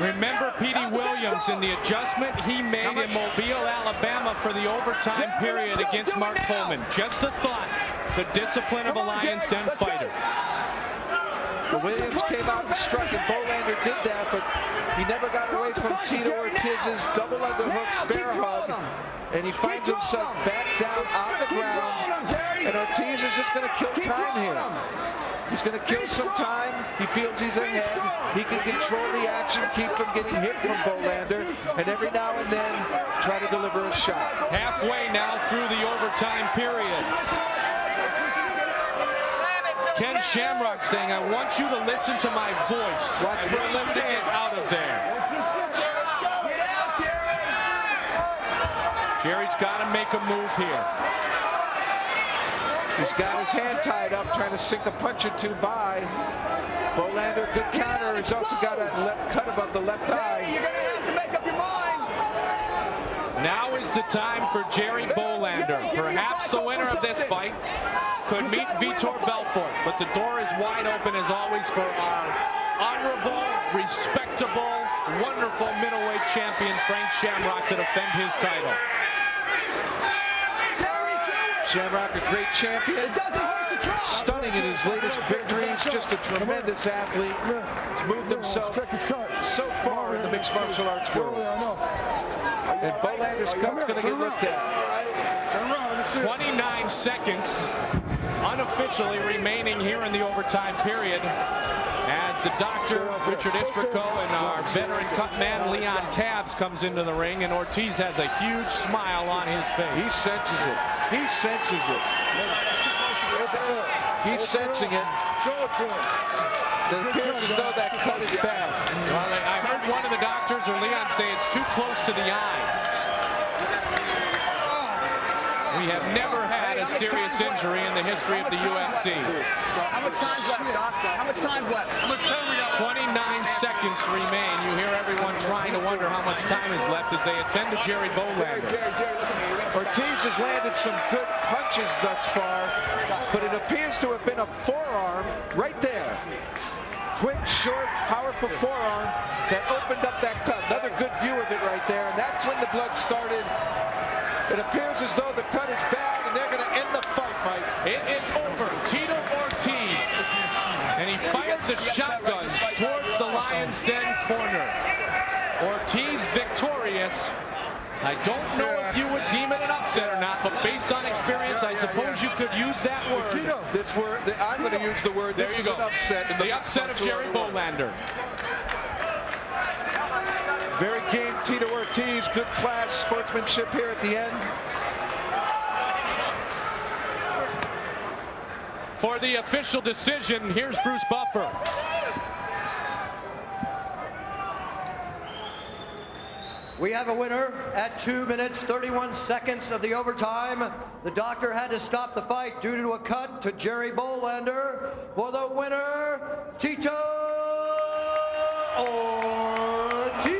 Remember Petey Williams and the adjustment he made in Mobile, Alabama for the overtime period against Mark Coleman. Just a thought, the discipline of a Lions Den fighter. The Williams came out and struck, and Bohlander did that, but he never got away from Tito Ortiz's double underhook spare hug, and he finds himself back down on the ground, and Ortiz is just going to kill time here. He's going to kill some time. He feels he's ahead. He can control the action, keep from getting hit from Bohlander, and every now and then try to deliver a shot. Halfway now through the overtime period. Ken Shamrock saying, I want you to listen to my voice. Watch for a left hand out of there. Jerry's got to make a move here. He's got his hand tied up, trying to sink a punch or two by. Bohlander, good counter. He's also got a cut above the left eye. You're going to have to make up your mind. Now is the time for Jerry Bohlander. Perhaps the winner of this fight could meet Vitor Belfort, but the door is wide open as always for our honorable, respectable, wonderful middleweight champion Frank Shamrock to defend his title. Shamrock, a great champion, stunning in his latest victories, just a tremendous athlete. He's moved himself so far in the mixed martial arts world. And Bohlander's cut's going to get looked at. 29 seconds unofficially remaining here in the overtime period as the doctor, Richard Istrico, and our veteran cut man, Leon Tabbs, comes into the ring, and Ortiz has a huge smile on his face. He senses it. He senses it. He's sensing it. It appears as though that cut is bad. Well, I heard one of the doctors or Leon say it's too close to the eye. We have never had a serious injury in the history of the UFC. How much time's left, Doc? How much time's left? How much time we got? 29 seconds remain. You hear everyone trying to wonder how much time is left as they attend to Jerry Bohlander. Ortiz has landed some good punches thus far, but it appears to have been a forearm right there. Quick, short, powerful forearm that opened up that cut. Another good view of it right there, and that's when the blood started. It appears as though the cut is bad, and they're going to end the fight, Mike. It is over. Tito Ortiz, and he fires the shotguns towards the Lions Den corner. Ortiz victorious. I don't know if you would deem it an upset or not, but based on experience, I suppose you could use that word. This word, I'm going to use the word. This is an upset. The upset of Jerry Bohlander. Very game, Tito Ortiz. Good class sportsmanship here at the end. For the official decision, here's Bruce Buffer. We have a winner at 2 minutes, 31 seconds of the overtime. The doctor had to stop the fight due to a cut to Jerry Bohlander. For the winner, Tito Ortiz.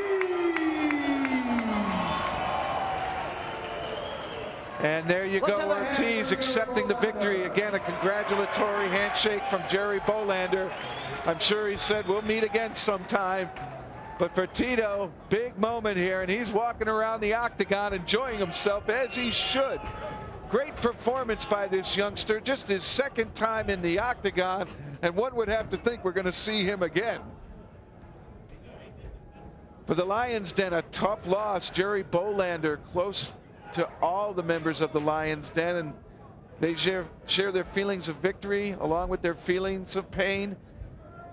And there you go, Ortiz accepting the victory. Again, a congratulatory handshake from Jerry Bohlander. I'm sure he said, we'll meet again sometime. But for Tito, big moment here, and he's walking around the octagon enjoying himself, as he should. Great performance by this youngster, just his second time in the octagon, and one would have to think we're going to see him again. For the Lions Den, a tough loss. Jerry Bohlander close to all the members of the Lions Den, and they share their feelings of victory along with their feelings of pain.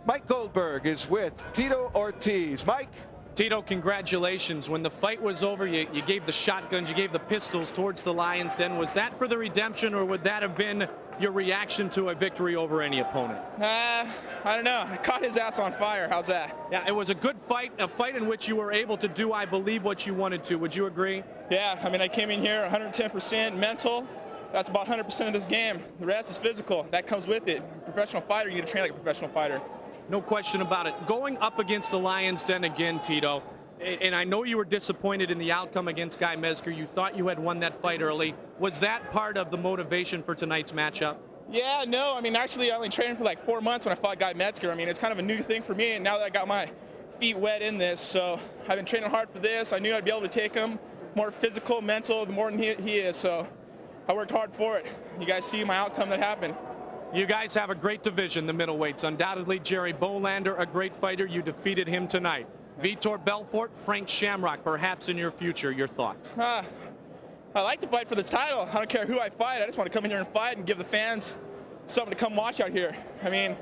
Mike Goldberg is with Tito Ortiz. Mike? Tito, congratulations. When the fight was over, you gave the shotguns, you gave the pistols towards the Lions Den. Was that for the redemption, or would that have been your reaction to a victory over any opponent? I don't know. I caught his ass on fire. How's that? Yeah, it was a good fight, a fight in which you were able to do, I believe, what you wanted to. Would you agree? Yeah, I mean, I came in here 110% mental, That's about 100% of this game. The rest is physical. That comes with it. Professional fighter, you need to train like a professional fighter. No question about it. Going up against the Lions Den again, Tito, and I know you were disappointed in the outcome against Guy Mezger. You thought you had won that fight early. Was that part of the motivation for tonight's matchup? Yeah, no. I mean, actually, I only trained for like 4 months when I fought Guy Metzger. I mean, it's kind of a new thing for me, and now that I got my feet wet in this, so I've been training hard for this. I knew I'd be able to take him more physical, mental, the more than he is, so I worked hard for it. You guys see my outcome that happened. You guys have a great division, the middleweights. Undoubtedly, Jerry Bohlander, a great fighter. You defeated him tonight. Vitor Belfort, Frank Shamrock, perhaps in your future. Your thoughts? I like to fight for the title. I don't care who I fight. I just want to come in here and fight and give the fans something to come watch out here. I mean,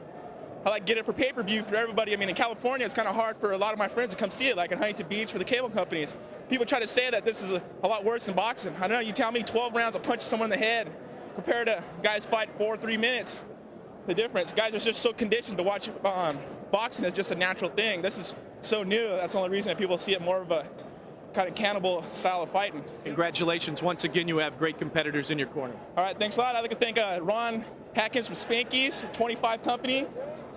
I like to get it for pay-per-view for everybody. I mean, in California, it's kind of hard for a lot of my friends to come see it, like in Huntington Beach for the cable companies. People try to say that this is a lot worse than boxing. I don't know, you tell me 12 rounds of punching someone in the head compared to guys fight 4-3 minutes. The difference, guys are just so conditioned to watch boxing as just a natural thing. This is so new. That's the only reason that people see it more of a kind of cannibal style of fighting. Congratulations. Once again, you have great competitors in your corner. All right, thanks a lot. I'd like to thank Ron Hatkins from Spanky's, 25 Company,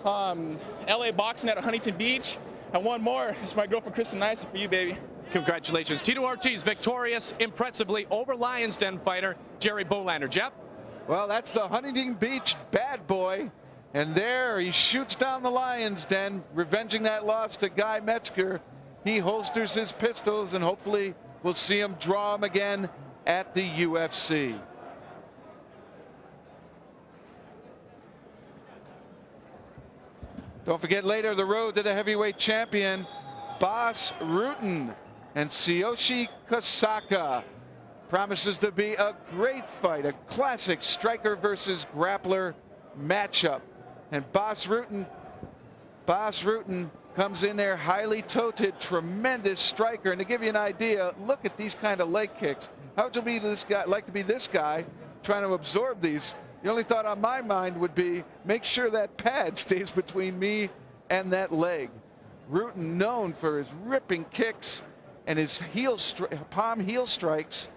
LA Boxing at Huntington Beach, and one more. It's my girlfriend, Kristen Nice, for you, baby. Congratulations. Tito Ortiz victorious impressively over Lions Den fighter Jerry Bohlander. Jeff? Well, that's the Huntington Beach bad boy. And there he shoots down the Lions Den, revenging that loss to Guy Metzger. He holsters his pistols, and hopefully we'll see him draw him again at the UFC. Don't forget later the road to the heavyweight champion, Boss Rutten and Tsuyoshi Kosaka. Promises to be a great fight, a classic striker versus grappler matchup. And Boss Rutten comes in there highly toted, tremendous striker. And to give you an idea, look at these kind of leg kicks. How would you be this guy, like to be this guy trying to absorb these? The only thought on my mind would be make sure that pad stays between me and that leg. Rutten known for his ripping kicks and his palm heel strikes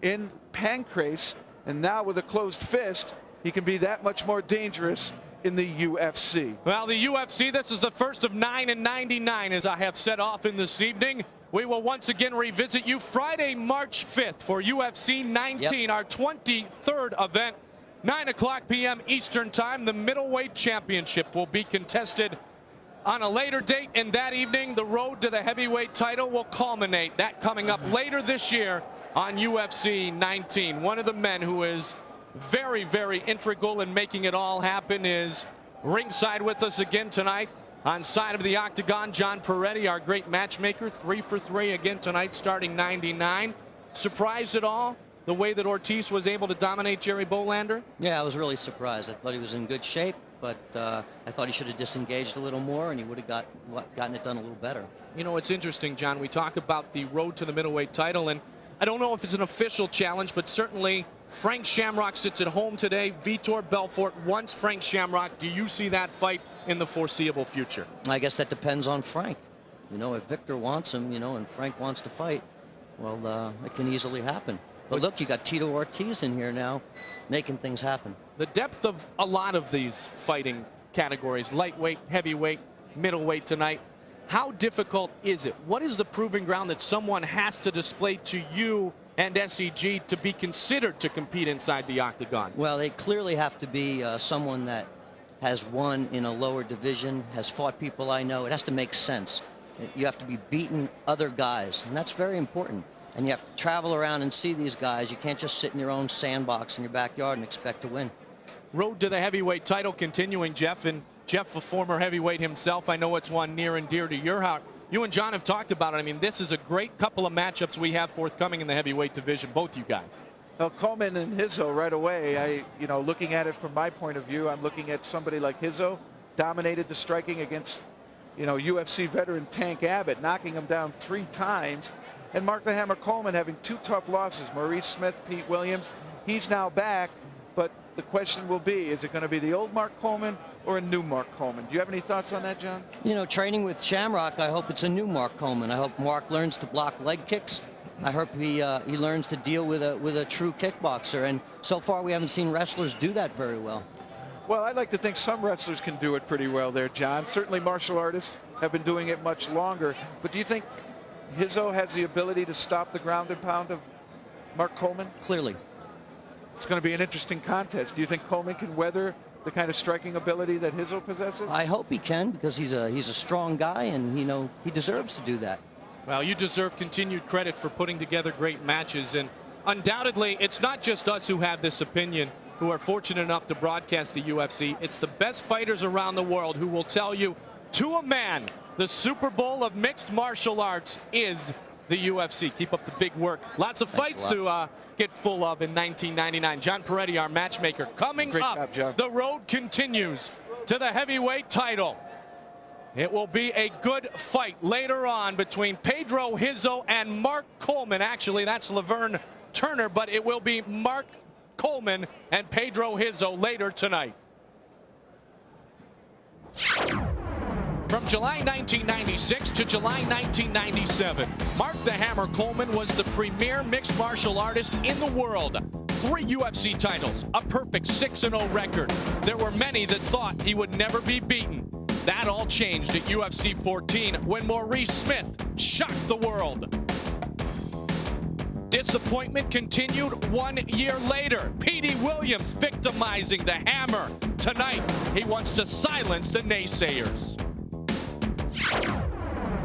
in pancrase, and now with a closed fist, he can be that much more dangerous in the UFC. Well, the UFC, this is the first of 9 in 99, as I have set off in this evening. We will once again revisit you Friday, March 5th for UFC 19, our 23rd event, 9 o'clock p.m. Eastern Time. The middleweight championship will be contested on a later date, and that evening, the road to the heavyweight title will culminate. That coming up later this year on UFC 19. One of the men who is very, very integral in making it all happen is ringside with us again tonight. On side of the octagon, John Peretti, our great matchmaker, 3 for 3 again tonight, starting 99. Surprised at all the way that Ortiz was able to dominate Jerry Bohlander? Yeah, I was really surprised. I thought he was in good shape, but I thought he should have disengaged a little more, and he would have gotten it done a little better. You know, it's interesting, John. We talk about the road to the middleweight title, and I don't know if it's an official challenge, but certainly Frank Shamrock sits at home today. Vitor Belfort wants Frank Shamrock. Do you see that fight in the foreseeable future? I guess that depends on Frank. You know, if Victor wants him, you know, and Frank wants to fight, well, it can easily happen. But look, you got Tito Ortiz in here now making things happen. The depth of a lot of these fighting categories, lightweight, heavyweight, middleweight tonight, how difficult is it? What is the proving ground that someone has to display to you and SEG to be considered to compete inside the octagon? Well, they clearly have to be someone that has won in a lower division, has fought people I know. It has to make sense. You have to be beating other guys, and that's very important. And you have to travel around and see these guys. You can't just sit in your own sandbox in your backyard and expect to win. Road to the heavyweight title continuing, Jeff. And Jeff, a former heavyweight himself, I know it's one near and dear to your heart. You and John have talked about it. I mean, this is a great couple of matchups we have forthcoming in the heavyweight division, both you guys. Well, Coleman and Rizzo right away, looking at it from my point of view, I'm looking at somebody like Rizzo, dominated the striking against, UFC veteran Tank Abbott, knocking him down 3 times. And Mark the Hammer Coleman having 2 tough losses. Maurice Smith, Pete Williams, he's now back. But the question will be, is it going to be the old Mark Coleman or a new Mark Coleman? Do you have any thoughts on that, John? You know, training with Shamrock, I hope it's a new Mark Coleman. I hope Mark learns to block leg kicks I hope he learns to deal with a true kickboxer. And so far, we haven't seen wrestlers do that very well. Well, I'd like to think some wrestlers can do it pretty well there, John. Certainly martial artists have been doing it much longer. But do you think Rizzo has the ability to stop the ground and pound of Mark Coleman? Clearly. It's going to be an interesting contest. Do you think Coleman can weather the kind of striking ability that Rizzo possesses? I hope he can, because he's a strong guy, and he deserves to do that. Well, you deserve continued credit for putting together great matches, and undoubtedly, it's not just us who have this opinion, who are fortunate enough to broadcast the UFC. It's the best fighters around the world who will tell you, to a man, the Super Bowl of mixed martial arts is the UFC. Keep up the big work. Lots of fights to get full of in 1999. John Peretti, our matchmaker, coming Great up. job, John. The road continues to the heavyweight title. It will be a good fight later on between Pedro Rizzo and Mark Coleman. Actually, that's Laverne Turner, but it will be Mark Coleman and Pedro Rizzo later tonight. From July 1996 to July 1997, Mark the Hammer Coleman was the premier mixed martial artist in the world. 3 UFC titles, a perfect 6-0 record. There were many that thought he would never be beaten. That all changed at UFC 14 when Maurice Smith shocked the world. Disappointment continued 1 year later. Petey Williams victimizing the Hammer. Tonight, he wants to silence the naysayers.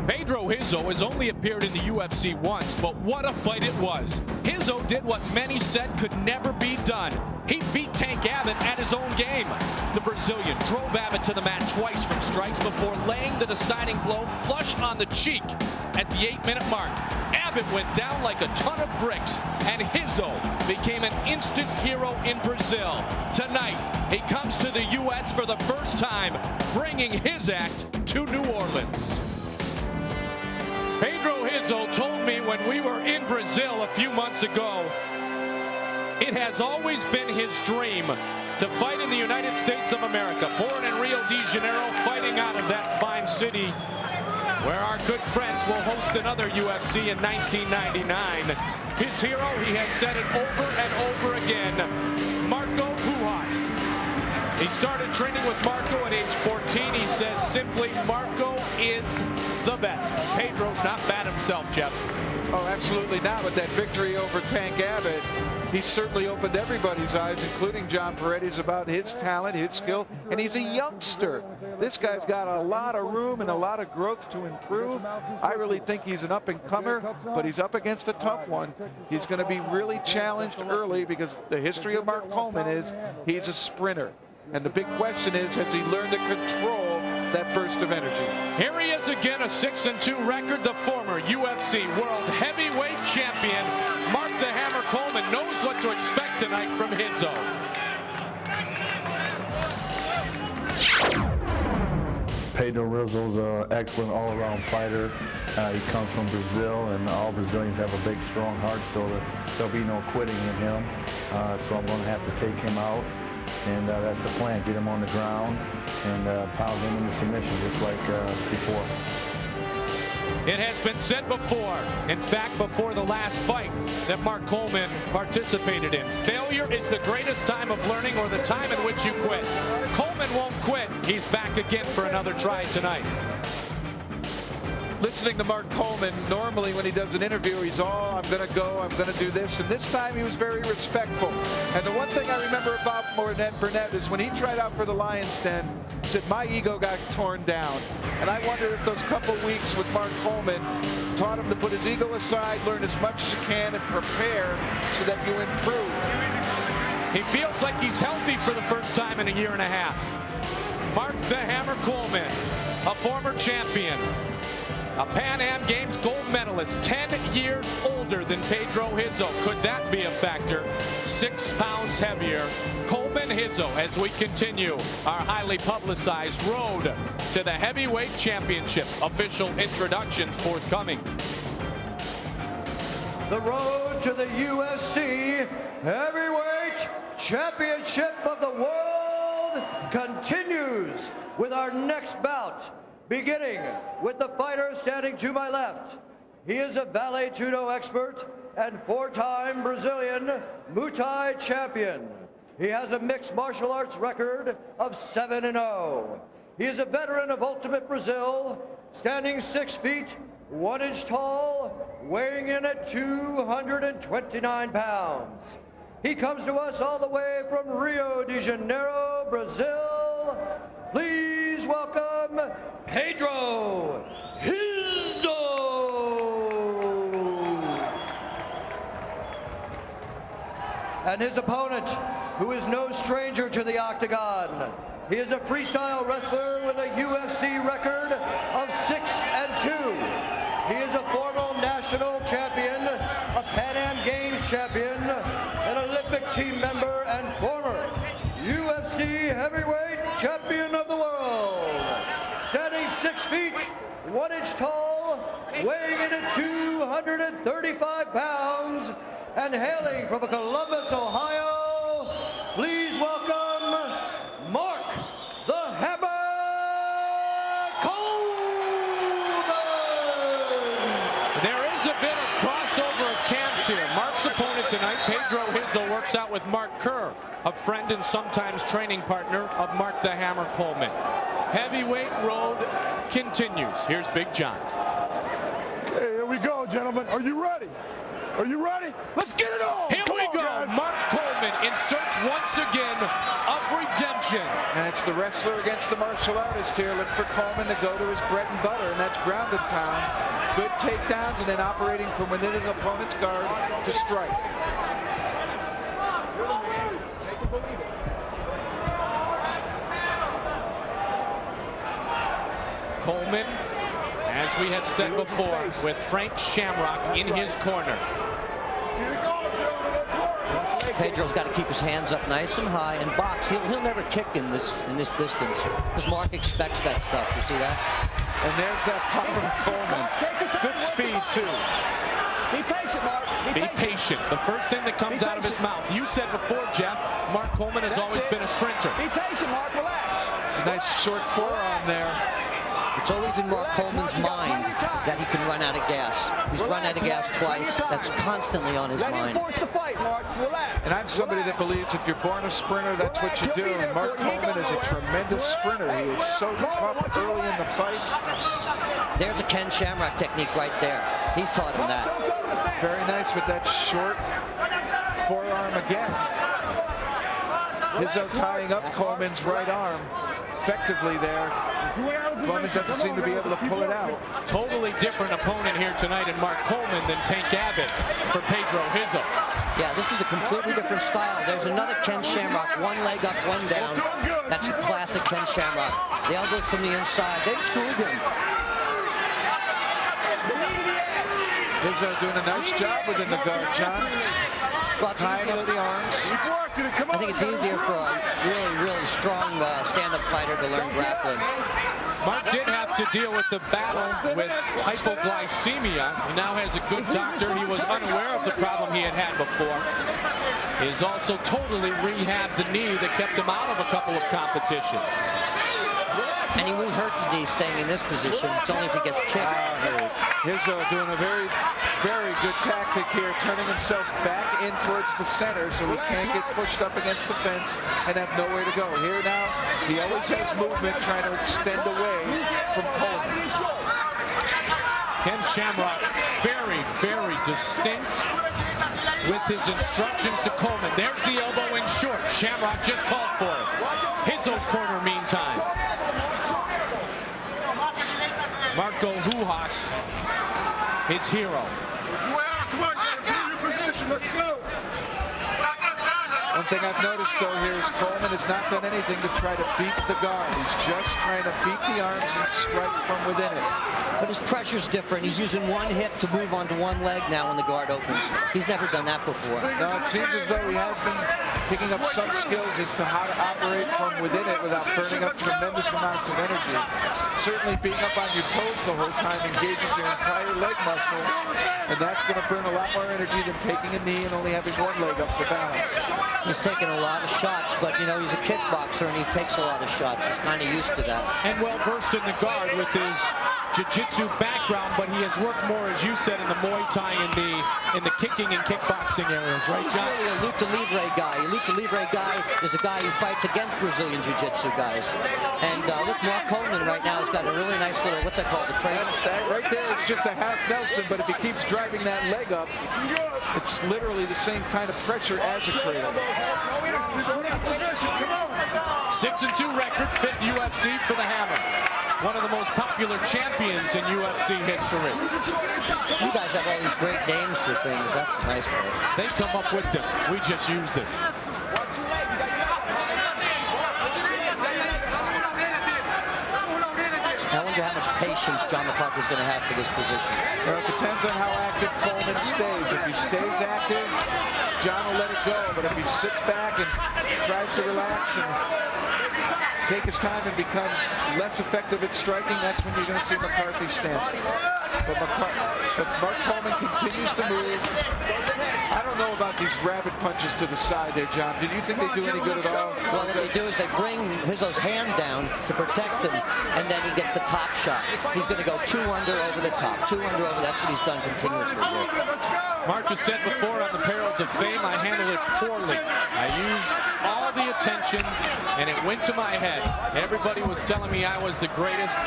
Pedro Rizzo has only appeared in the UFC once, but what a fight it was. Rizzo did what many said could never be done. He beat Tank Abbott at his own game. The Brazilian drove Abbott to the mat twice from strikes before laying the deciding blow flush on the cheek at the 8-minute mark. Abbott went down like a ton of bricks, and Rizzo became an instant hero in Brazil. Tonight, he comes to the U.S. for the first time, bringing his act to New Orleans. Pedro Rizzo told me when we were in Brazil a few months ago, it has always been his dream to fight in the United States of America. Born in Rio de Janeiro, fighting out of that fine city where our good friends will host another UFC in 1999. His hero, he has said it over and over again, Marco Pujas. He started training with Marco at age 14. He says simply, Marco is the best. Pedro's not bad himself, Jeff. Oh, absolutely not. With that victory over Tank Abbott, he certainly opened everybody's eyes, including John Peretti's, about his talent, his skill, and he's a youngster. This guy's got a lot of room and a lot of growth to improve. I really think he's an up-and-comer, but he's up against a tough one. He's going to be really challenged early because the history of Mark Coleman is he's a sprinter. And the big question is, has he learned to control that burst of energy? Here he is again, a 6-2 record, the former UFC World Heavyweight Champion. Mark the Hammer Coleman knows what to expect tonight from Rizzo. Pedro Rizzo's an excellent all-around fighter. He comes from Brazil, and all Brazilians have a big, strong heart, so there'll be no quitting in him. So I'm going to have to take him out. And that's the plan, get him on the ground and pound him into submission just like before. It has been said before, in fact, before the last fight that Mark Coleman participated in. Failure is the greatest time of learning or the time in which you quit. Coleman won't quit. He's back again for another try tonight. Listening to Mark Coleman, normally when he does an interview, he's all, I'm going to go, I'm going to do this. And this time he was very respectful. And the one thing I remember about Burnett is when he tried out for the Lions Den, he said, my ego got torn down. And I wonder if those couple weeks with Mark Coleman taught him to put his ego aside, learn as much as you can, and prepare so that you improve. He feels like he's healthy for the first time in a year and a half. Mark the Hammer Coleman, a former champion. A Pan Am Games gold medalist, 10 years older than Pedro Rizzo. Could that be a factor? 6 pounds heavier. Coleman Rizzo as we continue our highly publicized road to the heavyweight championship. Official introductions forthcoming. The road to the UFC Heavyweight Championship of the World continues with our next bout. Beginning with the fighter standing to my left. He is a Vale Tudo expert and 4-time Brazilian Muay Thai champion. He has a mixed martial arts record of 7-0. He is a veteran of Ultimate Brazil, standing 6 feet, 1 inch tall, weighing in at 229 pounds. He comes to us all the way from Rio de Janeiro, Brazil. Please welcome Pedro Rizzo. And his opponent, who is no stranger to the octagon. He is a freestyle wrestler with a UFC record of 6-2. He is a former national champion, a Pan Am Games champion, an Olympic team member, and former UFC heavyweight champion of the world. Standing 6 feet, 1 inch tall, weighing in at 235 pounds, and hailing from Columbus, Ohio, please welcome Mark the Hammer Coleman! There is a bit of crossover of camps here. Mark's opponent tonight, Pedro Rizzo, works out with Mark Kerr, a friend and sometimes training partner of Mark the Hammer Coleman. Heavyweight road continues. Here's Big John. Okay, here we go, gentlemen. Are you ready? Are you ready? Let's get it on! Here we go! Guys. Mark Coleman in search once again of redemption. And it's the wrestler against the martial artist here. Look for Coleman to go to his bread and butter, and that's ground and pound. Good takedowns, and then operating from within his opponent's guard to strike. Coleman, as we have said before, with Frank Shamrock in his corner. Pedro's got to keep his hands up nice and high and box. He'll never kick in this distance because Mark expects that stuff. You see that? And there's that power of Coleman. Good speed too. Be patient, Mark. Be patient. The first thing that comes out of his mouth. You said before, Jeff, Mark Coleman has always been a sprinter. Be patient, Mark. Relax. It's a nice short forearm there. It's always in Mark Coleman's mind that he can run out of gas. He's run out of gas twice. That's constantly on his mind. Force the fight, Mark. Relax. And I'm somebody that believes if you're born a sprinter, that's what you do. And Mark Coleman is a tremendous sprinter. He is so tough early in the fights. There's a Ken Shamrock technique right there. He's taught him that. Very nice with that short forearm again. Rizzo tying up Coleman's right arm effectively there. Coleman doesn't seem to be able to pull it out. Totally different opponent here tonight in Mark Coleman than Tank Abbott for Pedro Rizzo. Yeah, this is a completely different style. There's another Ken Shamrock, one leg up, one down. That's a classic Ken Shamrock. The elbows from the inside. They've schooled him. Rizzo doing a nice job within the guard, John. Well, tying up the arms. I think it's easier for a really strong stand-up fighter to learn grappling. Mark did have to deal with the battle with hypoglycemia. He now has a good doctor. He was unaware of the problem he had had before. He's also totally rehabbed the knee that kept him out of a couple of competitions. And he won't hurt the knee staying in this position. It's only if he gets kicked. Rizzo doing a very good tactic here, turning himself back in towards the center so he can't get pushed up against the fence and have nowhere to go. Here now, he always has movement trying to extend away from Coleman. Ken Shamrock, very distinct with his instructions to Coleman. There's the elbow in short. Shamrock just called for it. Rizzo's corner meantime. Marco Rujas, his hero. Come on, get your position. Let's go. One thing I've noticed, though, here is Coleman has not done anything to try to beat the guard. He's just trying to beat the arms and strike from within it. But his pressure's different. He's using one hit to move onto one leg now when the guard opens. He's never done that before. No, it seems as though he has been picking up some skills as to how to operate from within it without burning up tremendous amounts of energy. Certainly being up on your toes the whole time engages your entire leg muscle, and that's going to burn a lot more energy than taking a knee and only having one leg up for balance. He's He's taken a lot of shots, but you know, he's a kickboxer and he takes a lot of shots. He's kind of used to that. And well versed in the guard with his jiu-jitsu background, but he has worked more, as you said, in the Muay Thai in the kicking and kickboxing areas, right, John? He's really a lutte livre guy. A lutte livre guy is a guy who fights against Brazilian jiu-jitsu guys. And look, Mark Coleman right now has got a really nice little, what's that called, the cradle? That right there is just a half Nelson, but if he keeps driving that leg up, it's literally the same kind of pressure as a cradle. 6-2 record, 5th UFC for the Hammer. One of the most popular champions in UFC history. You guys have all these great names for things. That's a nice part. They come up with them. We just used it. I wonder how much patience John McCarthy is going to have for this position. Well, it depends on how active Coleman stays. If he stays active, John will let it go. But if he sits back and tries to relax and take his time and becomes less effective at striking, that's when you're going to see McCarthy stand. But Mark Coleman continues to move. I don't know about these rapid punches to the side there, John. Do you think they do any good at all? Well, what they do is they bring Rizzo's hand down to protect him, and then he gets the top shot. He's going to go 2 under over the top. 2 under over, that's what he's done continuously here. Marcus said before on the Perils of Fame, I handled it poorly. I used all the attention, and it went to my head. Everybody was telling me I was the greatest.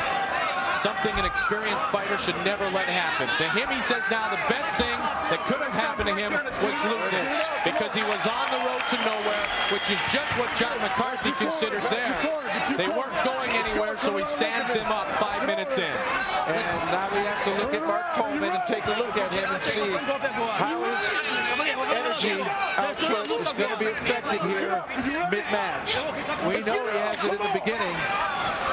Something an experienced fighter should never let happen. To him, he says now the best thing that could have happened to him was losing, because he was on the road to nowhere, which is just what John McCarthy considered there. They weren't going anywhere, so he stands them up 5 minutes in. And now we have to look at Mark Coleman and take a look at him and see how his energy output is going to be affected here mid-match. We know he has it in the beginning,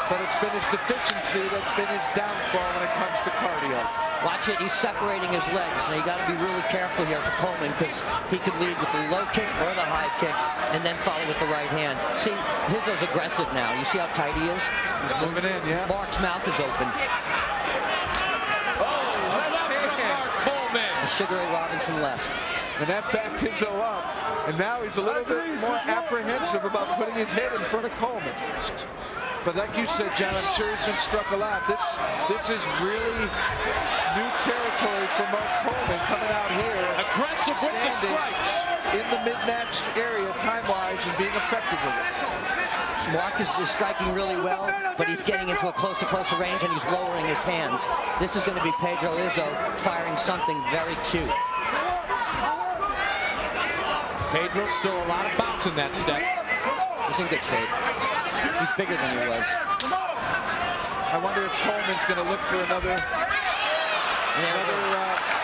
but it's been his deficiency that's been his downfall when it comes to cardio. Watch it, he's separating his legs. Now you got to be really careful here for Coleman, because he could lead with the low kick or the high kick and then follow with the right hand. See, Rizzo's aggressive now. You see how tight he is? Moving in, yeah. Mark's mouth is open. Coleman. Sugar Ray Robinson left. And that backed Rizzo up. And now he's a little bit more apprehensive about putting his head in front of Coleman. But like you said, John, I'm sure he's been struck a lot. This is really new territory for Mark Coleman coming out here. Aggressive with the strikes. In the mid-match area, time-wise, and being effective with it. Marcus is striking really well, but he's getting into a closer range, and he's lowering his hands. This is going to be Pedro Rizzo firing something very cute. Pedro still a lot of bounce in that step. He's in good shape. He's bigger than he was. I wonder if Coleman's going to look for another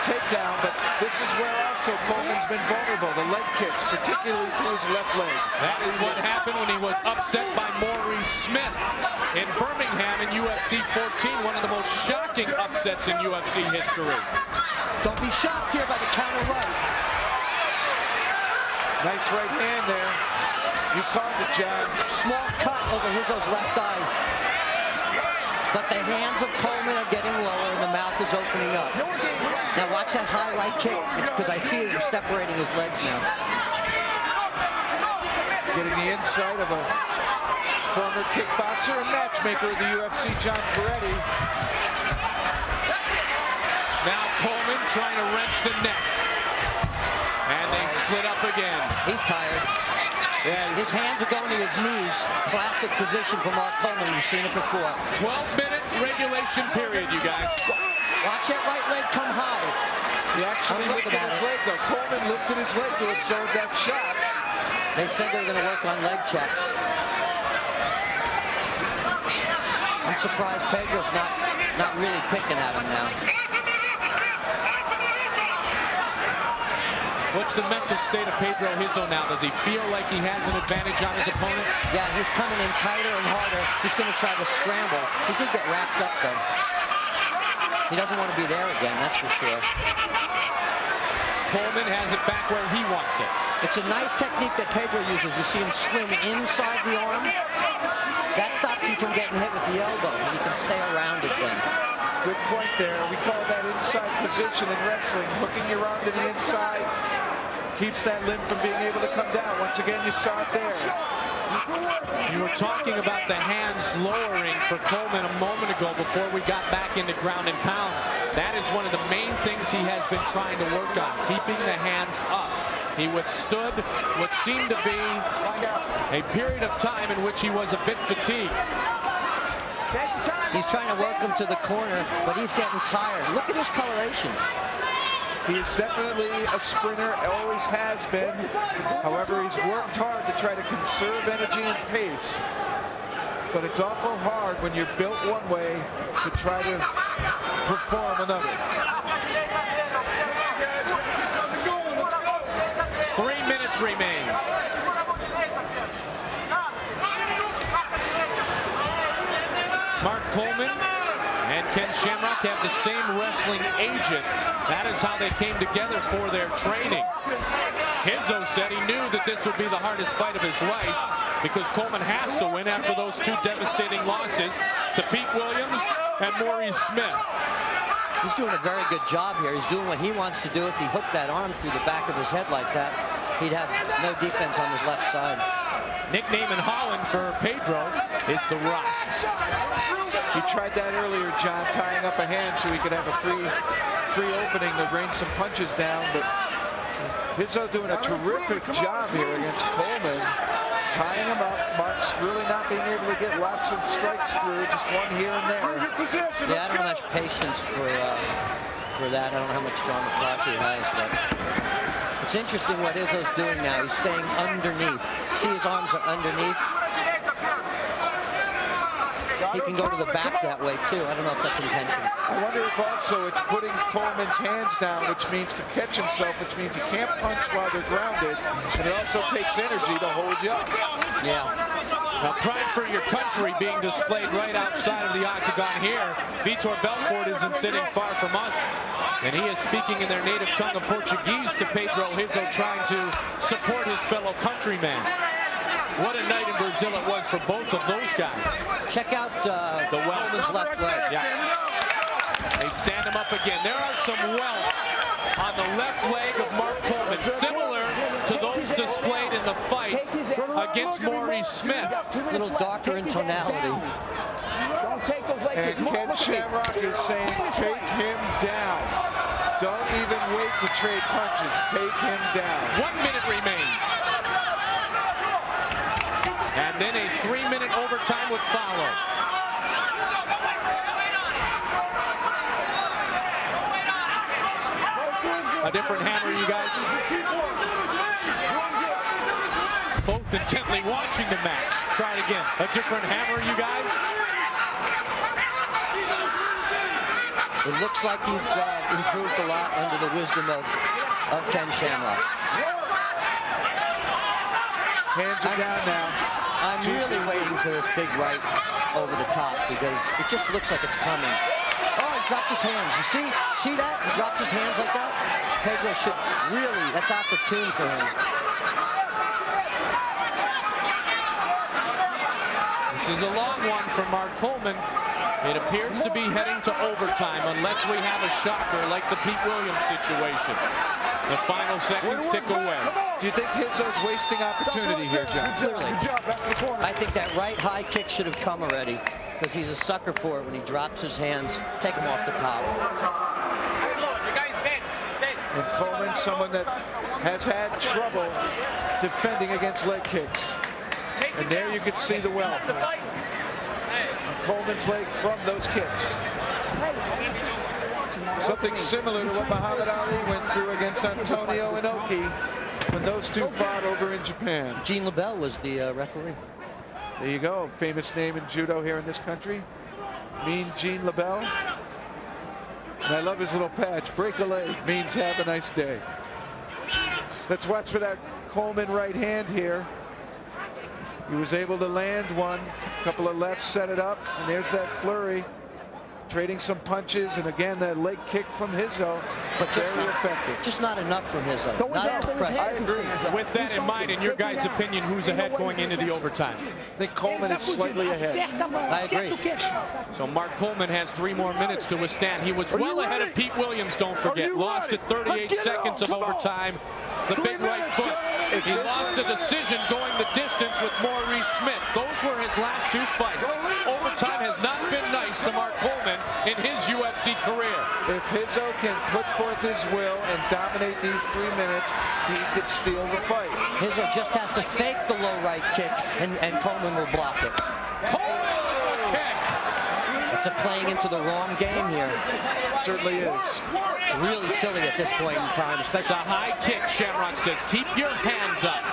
takedown, but this is where also Coleman's been vulnerable. The leg kicks, particularly to his left leg. That is what happened when he was upset by Maurice Smith in Birmingham in UFC 14, one of the most shocking upsets in UFC history. Don't be shocked here by the counter right. Nice right hand there. You caught it, John. Small cut over Rizzo's left eye. But the hands of Coleman are getting lower and the mouth is opening up. Now watch that high right kick. It's because I see him separating his legs now. Getting the inside of a former kickboxer and matchmaker of the UFC, John Peretti. Now Coleman trying to wrench the neck. And they split up again. He's tired. Yeah, his hands are going to his knees. Classic position for Mark Coleman. You've seen it before. 12-minute regulation period, you guys. Watch that right leg come high. He actually lifted his leg, though. Coleman lifted his leg to absorb that shot. They said they were going to work on leg checks. I'm surprised Pedro's not really picking at him now. What's the mental state of Pedro Rizzo now? Does he feel like he has an advantage on his opponent? Yeah, he's coming in tighter and harder. He's going to try to scramble. He did get wrapped up, though. He doesn't want to be there again, that's for sure. Coleman has it back where he wants it. It's a nice technique that Pedro uses. You see him swim inside the arm. That stops him from getting hit with the elbow, and he can stay around it then. Good point there. We call that inside position in wrestling, hooking your arm to the inside. keeps that limb from being able to come down. Once again, you saw it there. You were talking about the hands lowering for Coleman a moment ago before we got back into ground and pound. That is one of the main things he has been trying to work on, keeping the hands up. He withstood what seemed to be a period of time in which he was a bit fatigued. He's trying to work him to the corner, but he's getting tired. Look at his coloration. He's definitely a sprinter, always has been. However, he's worked hard to try to conserve energy and pace. But it's awful hard when you're built one way to try to perform another. 3 minutes remains. Mark Coleman and Ken Shamrock have the same wrestling agent. That is how they came together for their training. Rizzo said he knew that this would be the hardest fight of his life because Coleman has to win after those 2 devastating losses to Pete Williams and Maurice Smith. He's doing a very good job here. He's doing what he wants to do. If he hooked that arm through the back of his head like that, he'd have no defense on his left side. Nickname in Holland for Pedro is The Rock. He tried that earlier, John, tying up a hand so he could have a free opening to rain some punches down. But Rizzo doing a terrific job here against Coleman, tying him up. Mark's really not being able to get lots of strikes through, just one here and there. Yeah, I don't have much patience for that. I don't know how much John McCarthy has, but it's interesting what Rizzo's doing now. He's staying underneath. See, his arms are underneath. He can go to the back that way, too. I don't know if that's intentional. I wonder if also it's putting Coleman's hands down, which means to catch himself, which means you can't punch while they're grounded, and it also takes energy to hold you up. Yeah. Now, pride for your country being displayed right outside of the octagon here. Vitor Belfort isn't sitting far from us, and he is speaking in their native tongue of Portuguese to Pedro Rizzo, trying to support his fellow countryman. What a night in Brazil it was for both of those guys. Check out the Coleman's left leg. Yeah. They stand him up again. There are some welts on the left leg of Mark Coleman, similar to those displayed in the fight against Maurice Smith. A little darker in tonality. And Ken Shamrock is saying, take him down. Don't even wait to trade punches. Take him down. 1 minute remains. And then a 3-minute overtime would follow. A different hammer, you guys. Both intently watching the match. Try it again. A different hammer, you guys. It looks like he's improved a lot under the wisdom of Ken Shamrock. Hands are down now. I'm really waiting for this big right over the top because it just looks like it's coming. Oh, he dropped his hands. You see that? He drops his hands like that. Pedro should really, that's opportune for him. This is a long one for Mark Coleman. It appears to be heading to overtime unless we have a shocker like the Pete Williams situation. The final seconds tick away. Do you think Rizzo's wasting opportunity here, John? Clearly. I think that right high kick should have come already because he's a sucker for it when he drops his hands. Take him off the top. And Coleman, someone that has had trouble defending against leg kicks. And there you can see the welt. Coleman's leg from those kicks. Something similar to what Muhammad Ali went through against Antonio Inoki when those two fought over in Japan. Gene LaBelle was the referee. There you go. Famous name in judo here in this country. Mean Gene LaBelle. And I love his little patch. Break a leg means have a nice day. Let's watch for that Coleman right hand here. He was able to land one. A couple of lefts set it up. And there's that flurry. Trading some punches, and again, that leg kick from Rizzo, but very effective. Just not enough from Rizzo. I agree. With that in mind, in your guys' opinion, who's ahead going into the overtime? I think Coleman is slightly ahead. I agree. So Mark Coleman has 3 more minutes to withstand. He was well ahead of Pete Williams, don't forget. Lost at 38 seconds of overtime. the big right foot. He lost the decision going the distance with Maurice Smith. Those were his last two fights. Overtime has not been nice to Mark Coleman in his UFC career. If Rizzo can put forth his will and dominate these 3 minutes, he could steal the fight. Rizzo just has to fake the low right kick, and Coleman will block it. Coleman kick! It's a playing into the wrong game here. Certainly is. It's really silly at this point in time, especially. It's a high kick, Shamrock says. Keep your hands up.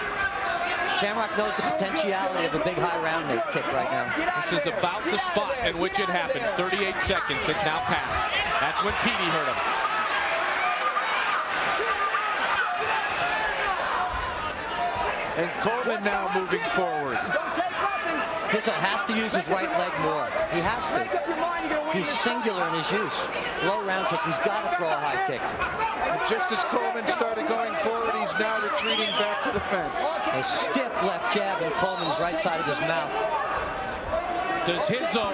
Shamrock knows the potentiality of a big high round kick right now. This is about the spot in which it happened. 38 seconds has now passed. That's when Petey hurt him. And Coleman now moving forward. Rizzo has to use his right leg more. He has to. He's singular in his use. Low round kick, he's got to throw a high kick. And just as Coleman started going forward, he's now retreating back to the fence. A stiff left jab in Coleman's right side of his mouth. Does Rizzo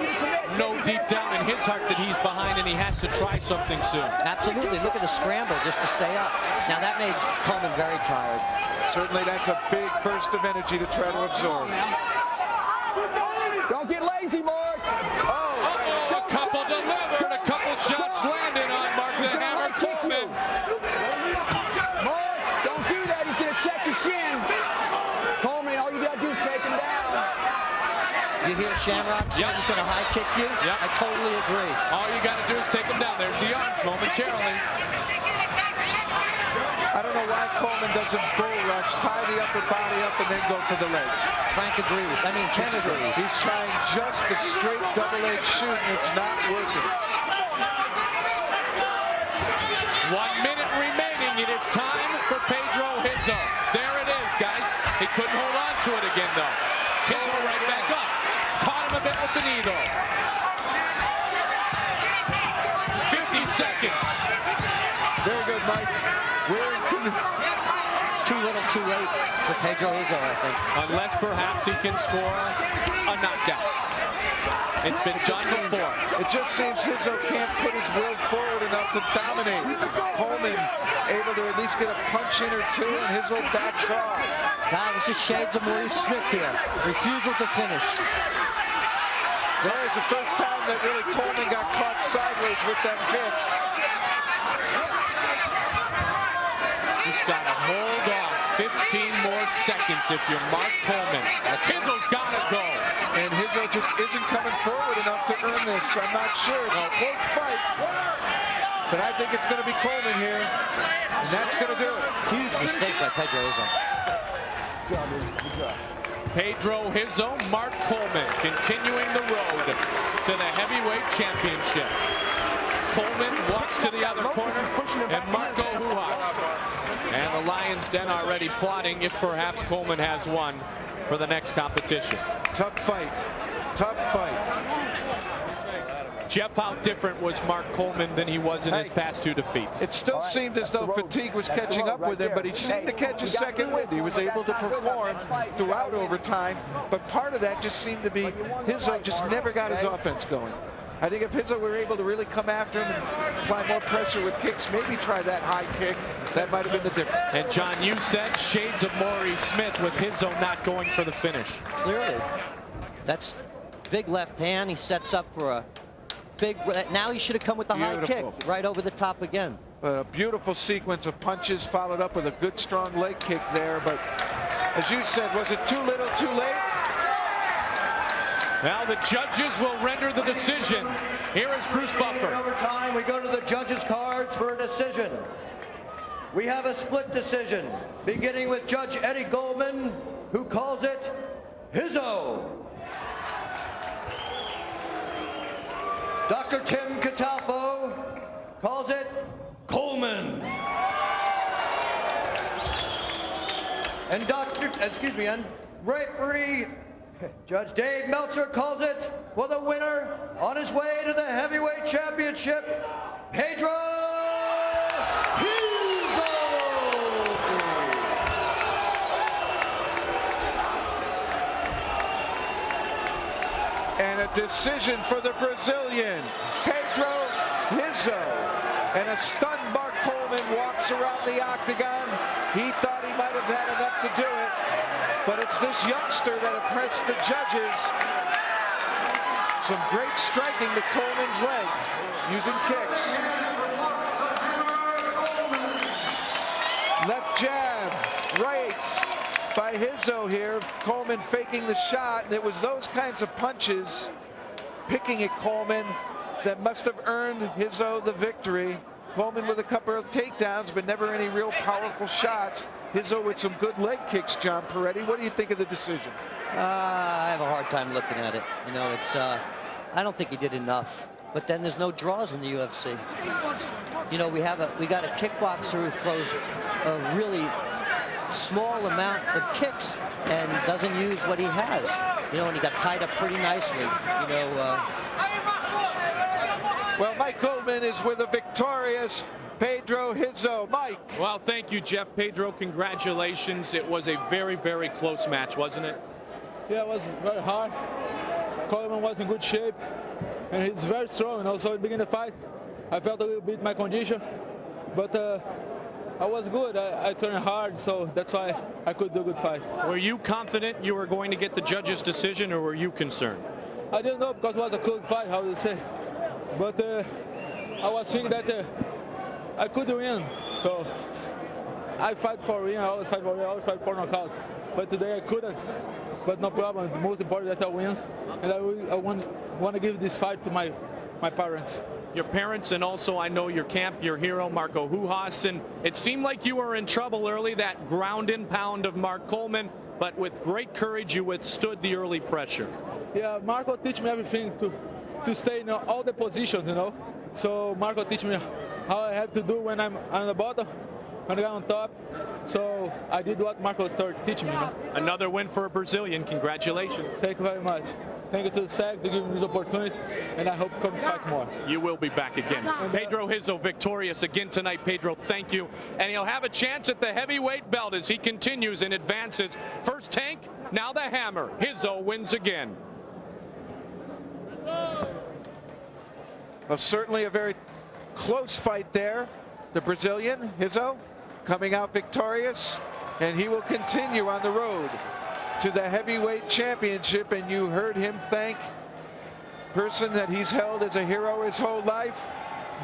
know deep down in his heart that he's behind and he has to try something soon? Absolutely. Look at the scramble just to stay up. Now that made Coleman very tired. Certainly that's a big burst of energy to try to absorb. Don't get lazy, Mark. Uh-oh, a couple delivered, a couple shots landed on Mark the Hammer Coleman. Mark, don't do that. He's going to check your shin. Coleman, all you got to do is take him down. You hear Shamrock say he's going to high kick you? Yep. I totally agree. All you got to do is take him down. There's the odds momentarily. I don't know why Coleman doesn't bull rush, tie the upper body up, and then go for the legs. Frank agrees. I mean, Ken agrees. He's trying just the straight double leg shoot, and it's not working. 1 minute remaining, and it's time for Pedro Rizzo. There it is, guys. He couldn't hold on to it again, though. Rizzo right back up. Caught him a bit with the knee, though. 50 seconds. Very good, Mike. Too little, too late for Pedro Rizzo, I think. Unless perhaps he can score a knockout. It's been done before. It just seems Rizzo can't put his will forward enough to dominate. Coleman able to at least get a punch in or two, and Rizzo backs off. God, this is shades of Maurice Smith here. Refusal to finish. There's the first time that really Coleman got caught sideways with that kick. Just got to hold off 15 more seconds if you're Mark Coleman. Rizzo's got to go. And Rizzo just isn't coming forward enough to earn this. I'm not sure. It's a close fight. But I think it's going to be Coleman here. And that's going to do it. Huge mistake by Pedro Rizzo. Good job, man. Good job. Pedro Rizzo, Mark Coleman continuing the road to the heavyweight championship. Coleman walks to the other corner, and Marco Huas. And the Lions Den already plotting if perhaps Coleman has won for the next competition. Tough fight. Tough fight. Jeff, how different was Mark Coleman than he was in his past two defeats? It still seemed as though fatigue was catching up with him, but he seemed to catch a second wind. He was able to perform throughout overtime, but part of that just seemed to be Rizzo just never got his offense going. I think if Rizzo were able to really come after him and apply more pressure with kicks, maybe try that high kick, that might have been the difference. And John, you said shades of Maurice Smith with Rizzo not going for the finish. Clearly. That's big left hand. He sets up for a big, now he should have come with the high kick right over the top again. A beautiful sequence of punches followed up with a good strong leg kick there, but as you said, was it too little too late? Now the judges will render the decision. Here is Bruce Buffer. In overtime, we go to the judges' cards for a decision. We have a split decision, beginning with Judge Eddie Goldman, who calls it Rizzo. Dr. Tim Catalfo calls it Coleman. And and referee Judge Dave Meltzer calls it for the winner on his way to the heavyweight championship, Pedro Rizzo. And a decision for the Brazilian, Pedro Rizzo. And a stunned Mark Coleman walks around the octagon. He thought he might have had enough to do it, but it's this youngster that impressed the judges. Some great striking to Coleman's leg using kicks. Left jab, right by Rizzo here. Coleman faking the shot, and it was those kinds of punches, picking at Coleman, that must have earned Rizzo the victory. Coleman with a couple of takedowns, but never any real powerful shots. Rizzo with some good leg kicks, John Peretti. What do you think of the decision? I have a hard time looking at it. You know, it's, I don't think he did enough. But then there's no draws in the UFC. You know, we got a kickboxer who throws a really small amount of kicks and doesn't use what he has. You know, and he got tied up pretty nicely. You know. Well, Mike Coleman is with a victorious Pedro Rizzo. Mike. Well, thank you, Jeff. Pedro, congratulations. It was a very, very close match, wasn't it? Yeah, it was very hard. Coleman was in good shape, and he's very strong. You know, so at the beginning of the fight, I felt a little bit my condition, but I was good. I turned hard, so that's why I could do a good fight. Were you confident you were going to get the judge's decision, or were you concerned? I didn't know because it was a close fight, how do you say? But I was thinking that I could win, so I fight for win. I always fight for win. I always fight for knockout. But today I couldn't. But no problem. The most important that I win, and I want to give this fight to my parents. Your parents, and also I know your camp, your hero, Marco Hujas, and it seemed like you were in trouble early, that ground and pound of Mark Coleman, but with great courage you withstood the early pressure. Yeah, Marco teach me everything to stay in all the positions, you know. So Marco teach me how I have to do when I'm on the bottom, when I got on top. So I did what Marco teach me. You know? Another win for a Brazilian. Congratulations. Thank you very much. Thank you to the SAG to give me this opportunity, and I hope to come fight more. You will be back again. Pedro Rizzo victorious again tonight. Pedro, thank you. And he'll have a chance at the heavyweight belt as he continues and advances. First tank, now the hammer. Rizzo wins again. Well, certainly a very close fight there. The Brazilian, Rizzo, coming out victorious, and he will continue on the road to the heavyweight championship. And you heard him thank person that he's held as a hero his whole life,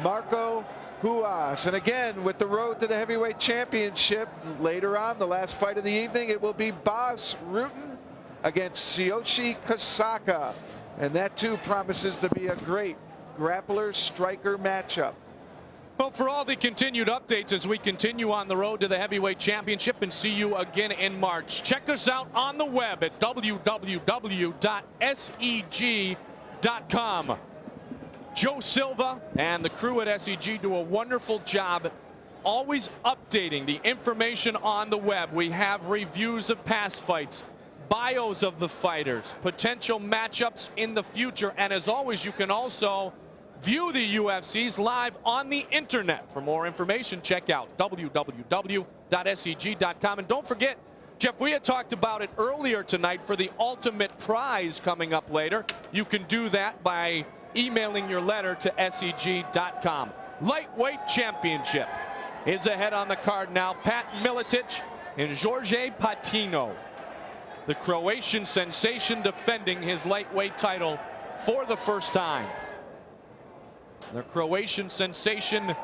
Marco Hujas. And again, with the road to the heavyweight championship, later on, the last fight of the evening, it will be Boss Rutten against Tsuyoshi Kosaka. And that too promises to be a great grappler striker matchup. Well, for all the continued updates as we continue on the road to the heavyweight championship, and see you again in March. Check us out on the web at www.seg.com. Joe Silva and the crew at SEG do a wonderful job always updating the information on the web. We have reviews of past fights, bios of the fighters, potential matchups in the future, and as always, you can also view the UFCs live on the internet. For more information, check out www.seg.com. And don't forget, Jeff, we had talked about it earlier tonight for the ultimate prize coming up later. You can do that by emailing your letter to seg.com. Lightweight championship is ahead on the card now. Pat Miletich and Jorge Patino, the Croatian sensation, defending his lightweight title for the first time. The Croatian sensation,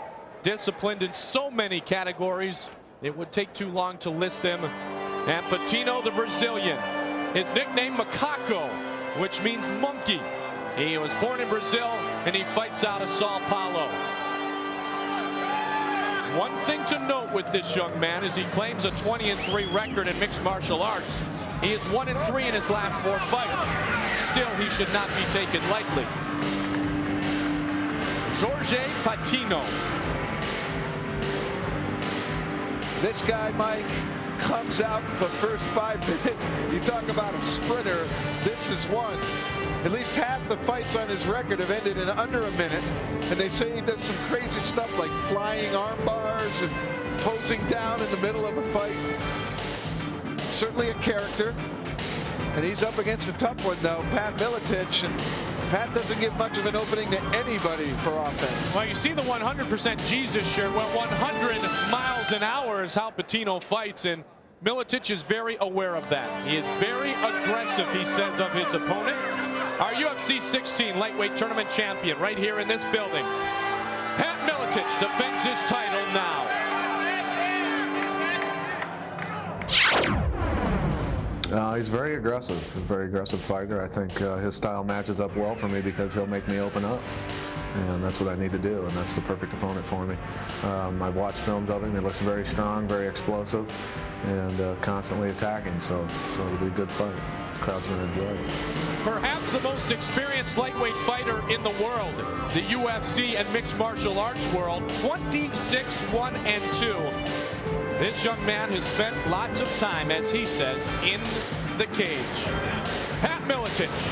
disciplined in so many categories, it would take too long to list them. And Patino, the Brazilian, his nickname Macaco, which means monkey. He was born in Brazil and he fights out of Sao Paulo. One thing to note with this young man is he claims a 20-3 record in mixed martial arts. He is 1-3 in his last 4 fights. Still, he should not be taken lightly. Jorge Patino. This guy, Mike, comes out for the first 5 minutes. You talk about a sprinter. This is one. At least half the fights on his record have ended in under a minute. And they say he does some crazy stuff like flying arm bars and posing down in the middle of a fight. Certainly a character. And he's up against a tough one, though, Pat Miletich. And Pat doesn't give much of an opening to anybody for offense. Well, you see the 100% Jesus shirt. Well, 100 miles an hour is how Patino fights, and Miletich is very aware of that. He is very aggressive, he says, of his opponent. Our UFC 16 lightweight tournament champion right here in this building. Pat Miletich defends his title now. He's very aggressive. He's a very aggressive fighter. I think his style matches up well for me because he'll make me open up. And that's what I need to do, and that's the perfect opponent for me. I've watched films of him. He looks very strong, very explosive, and constantly attacking, so it'll be a good fight. The crowd's going to enjoy it. Perhaps the most experienced lightweight fighter in the world, the UFC and mixed martial arts world, 26-1-2. This young man has spent lots of time, as he says, in the cage. Pat Miletich,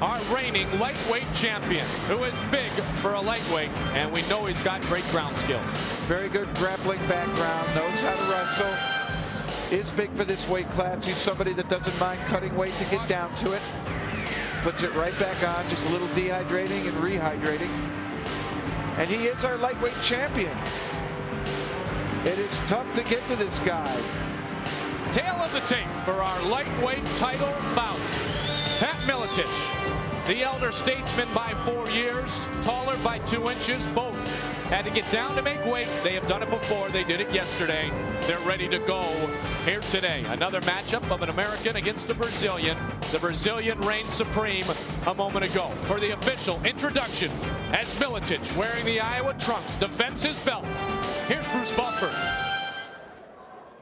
our reigning lightweight champion, who is big for a lightweight, and we know he's got great ground skills. Very good grappling background, knows how to wrestle, is big for this weight class. He's somebody that doesn't mind cutting weight to get down to it. Puts it right back on, just a little dehydrating and rehydrating. And he is our lightweight champion. It is tough to get to this guy. Tail of the tape for our lightweight title bout. Pat Miletich, the elder statesman by 4 years, taller by 2 inches. Both had to get down to make weight. They have done it before. They did it yesterday. They're ready to go here today. Another matchup of an American against a Brazilian. The Brazilian reigned supreme a moment ago. For the official introductions, as Miletich, wearing the Iowa trunks, defends his belt. Here's Bruce Buffer.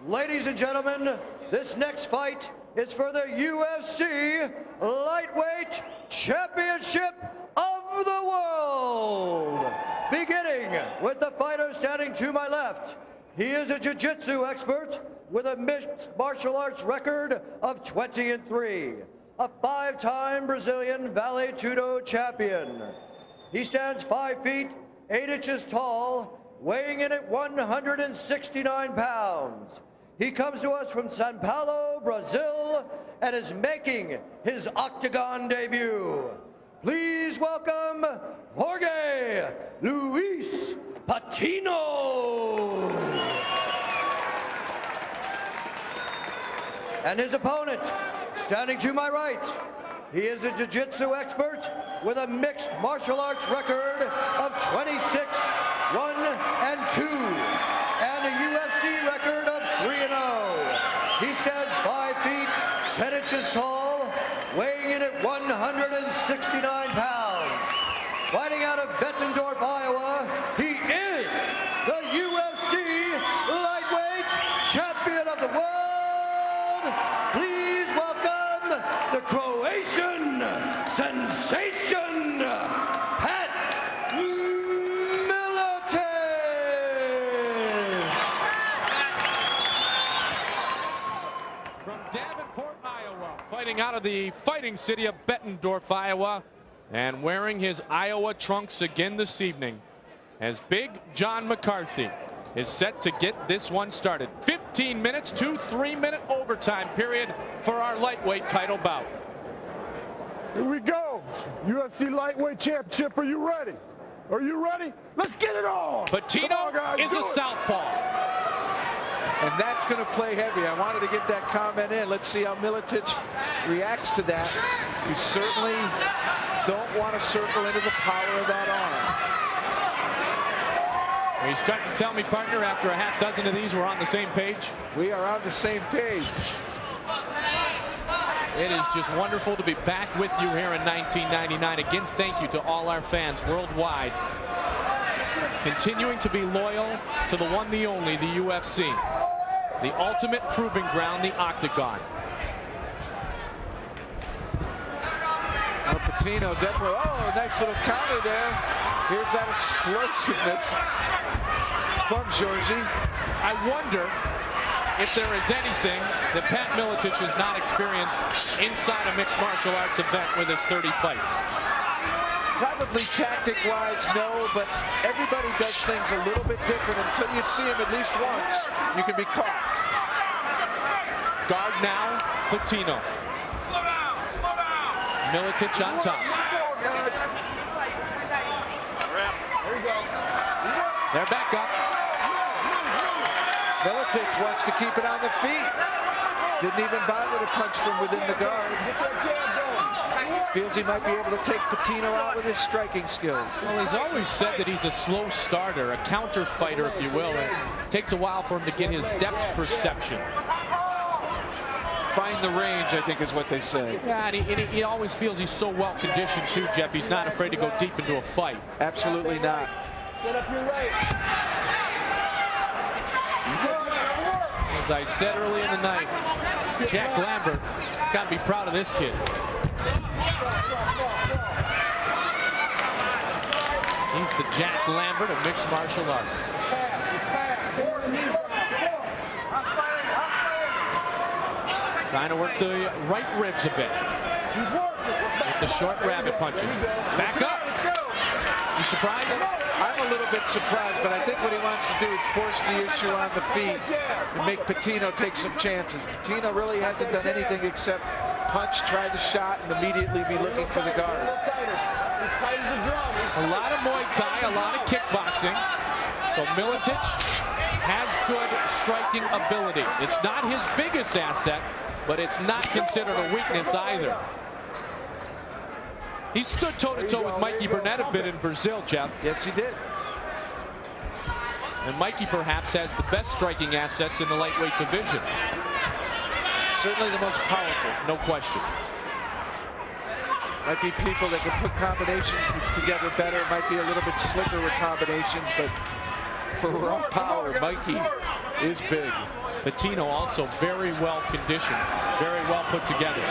Ladies and gentlemen, this next fight is for the UFC Lightweight Championship of the World. Beginning with the fighter standing to my left. He is a jiu-jitsu expert with a mixed martial arts record of 20-3. A 5-time Brazilian Vale Tudo champion. He stands 5 feet, 8 inches tall, weighing in at 169 pounds. He comes to us from Sao Paulo, Brazil, and is making his octagon debut. Please welcome Jorge Luis Patino. And his opponent, standing to my right, he is a jiu-jitsu expert with a mixed martial arts record of 26-1-2 and a UFC record of 3-0. He stands 5 feet, 10 inches tall, weighing in at 169 pounds. Fighting out of Bettendorf, Iowa, he is the UFC Lightweight Champion of the World. Please welcome the Croatian sensation, Pat Miletich. From Davenport, Iowa, fighting out of the fighting city of Bettendorf, Iowa, and wearing his Iowa trunks again this evening, as Big John McCarthy is set to get this one started. 15 minutes, 2 3-minute overtime period for our lightweight title bout. Here we go. UFC Lightweight Championship. Are you ready? Are you ready? Let's get it on. Patino is a southpaw. And that's going to play heavy. I wanted to get that comment in. Let's see how Miletich reacts to that. You certainly don't want to circle into the power of that arm. He's starting to tell me, partner, after a half dozen of these, we're on the same page. We are on the same page. It is just wonderful to be back with you here in 1999. Again, thank you to all our fans worldwide. Continuing to be loyal to the one, the only, the UFC. The ultimate proving ground, the Octagon. Patino definitely, oh, nice little counter there. Here's that explosiveness from Jorge. I wonder if there is anything that Pat Miletich has not experienced inside a mixed martial arts event with his 30 fights. Probably tactic-wise, no, but everybody does things a little bit different. Until you see him at least once, you can be caught. Guard now, Patino. Miletich on top. They're back up. Miletich wants to keep it on the feet. Didn't even bother to punch from within the guard. Feels he might be able to take Patino out with his striking skills. Well, he's always said that he's a slow starter, a counter fighter, if you will. It takes a while for him to get his depth perception. Find the range, I think is what they say. Yeah, and he always feels he's so well conditioned too, Jeff. He's not afraid to go deep into a fight. Absolutely not. Set up your weight. As I said early in the night, Jack Lambert got to be proud of this kid. He's the Jack Lambert of mixed martial arts. Trying to work the right ribs a bit with the short rabbit punches. Back up. You surprised? I'm a little bit surprised, but I think what he wants to do is force the issue on the feet and make Patino take some chances. Patino really hasn't done anything except punch, try the shot, and immediately be looking for the guard. A lot of Muay Thai, a lot of kickboxing. So Miletich has good striking ability. It's not his biggest asset, but it's not considered a weakness either. He stood toe-to-toe with Mikey Burnett a bit in Brazil, Jeff. Yes, he did. And Mikey perhaps has the best striking assets in the lightweight division. Certainly the most powerful. No question. Might be people that can put combinations together better. Might be a little bit slicker with combinations, but for raw power, Mikey is big. Patino also very well conditioned, very well put together.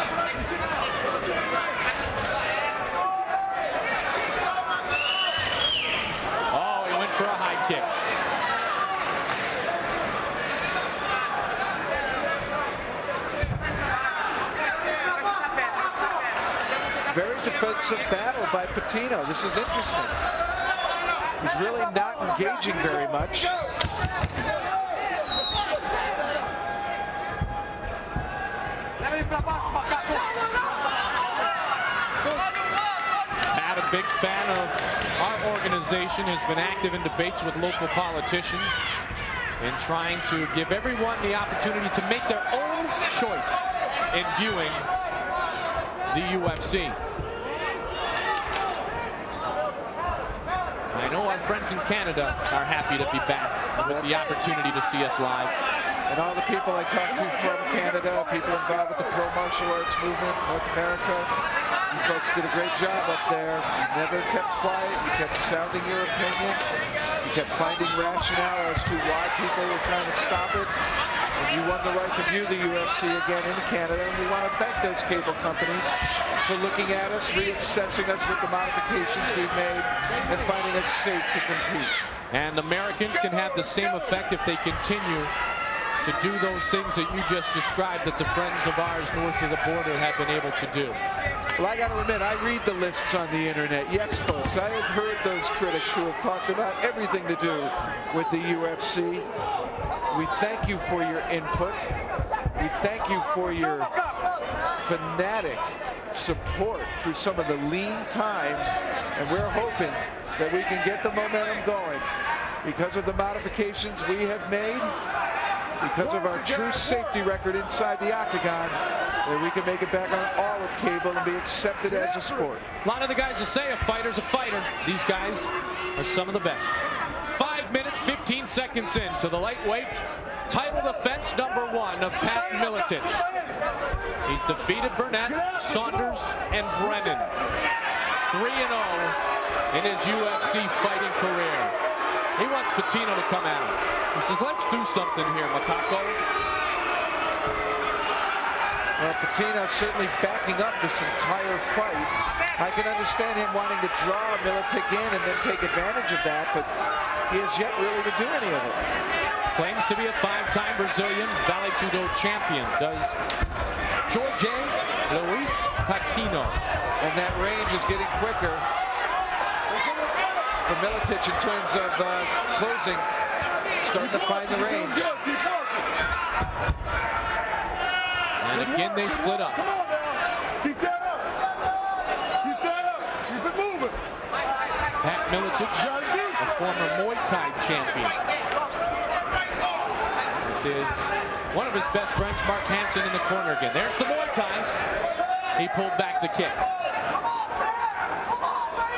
Oh, he went for a high kick. Very defensive battle by Patino. This is interesting. He's really not engaging very much. Pat, a big fan of our organization, has been active in debates with local politicians and trying to give everyone the opportunity to make their own choice in viewing the UFC. I know our friends in Canada are happy to be back with the opportunity to see us live. And all the people I talked to from Canada, people involved with the pro martial arts movement, North America, you folks did a great job up there. You never kept quiet. You kept sounding your opinion. You kept finding rationale as to why people were trying to stop it. And you won the right to view the UFC again in Canada. And we want to thank those cable companies for looking at us, reassessing us with the modifications we've made, and finding us safe to compete. And Americans can have the same effect if they continue to do those things that you just described that the friends of ours north of the border have been able to do. Well, I got to admit, I read the lists on the internet. Yes, folks, I have heard those critics who have talked about everything to do with the UFC. We thank you for your input. We thank you for your fanatic support through some of the lean times, and we're hoping that we can get the momentum going because of the modifications we have made, because of our true safety record inside the octagon, that we can make it back on all of cable and be accepted as a sport. A lot of the guys will say a fighter's a fighter. These guys are some of the best. 5 minutes, 15 seconds into the lightweight title defense #1 of Pat Miletich. He's defeated Burnett, Saunders, and Brennan. 3-0 in his UFC fighting career. He wants Patino to come at him. He says, let's do something here, Macaco. Well, Patino certainly backing up this entire fight. I can understand him wanting to draw Miletich in and then take advantage of that, but he has yet really to do any of it. Claims to be a 5-time Brazilian Vale Tudo champion, does Jorge Luis Patino. And that range is getting quicker for Miletich in terms of closing. Starting to find the range. And again, they split up. Keep that up. Keep that up. Keep it moving. Pat Miletich a former Muay Thai champion. With one of his best friends, Mark Hansen, in the corner again. There's the Muay Thai. He pulled back the kick.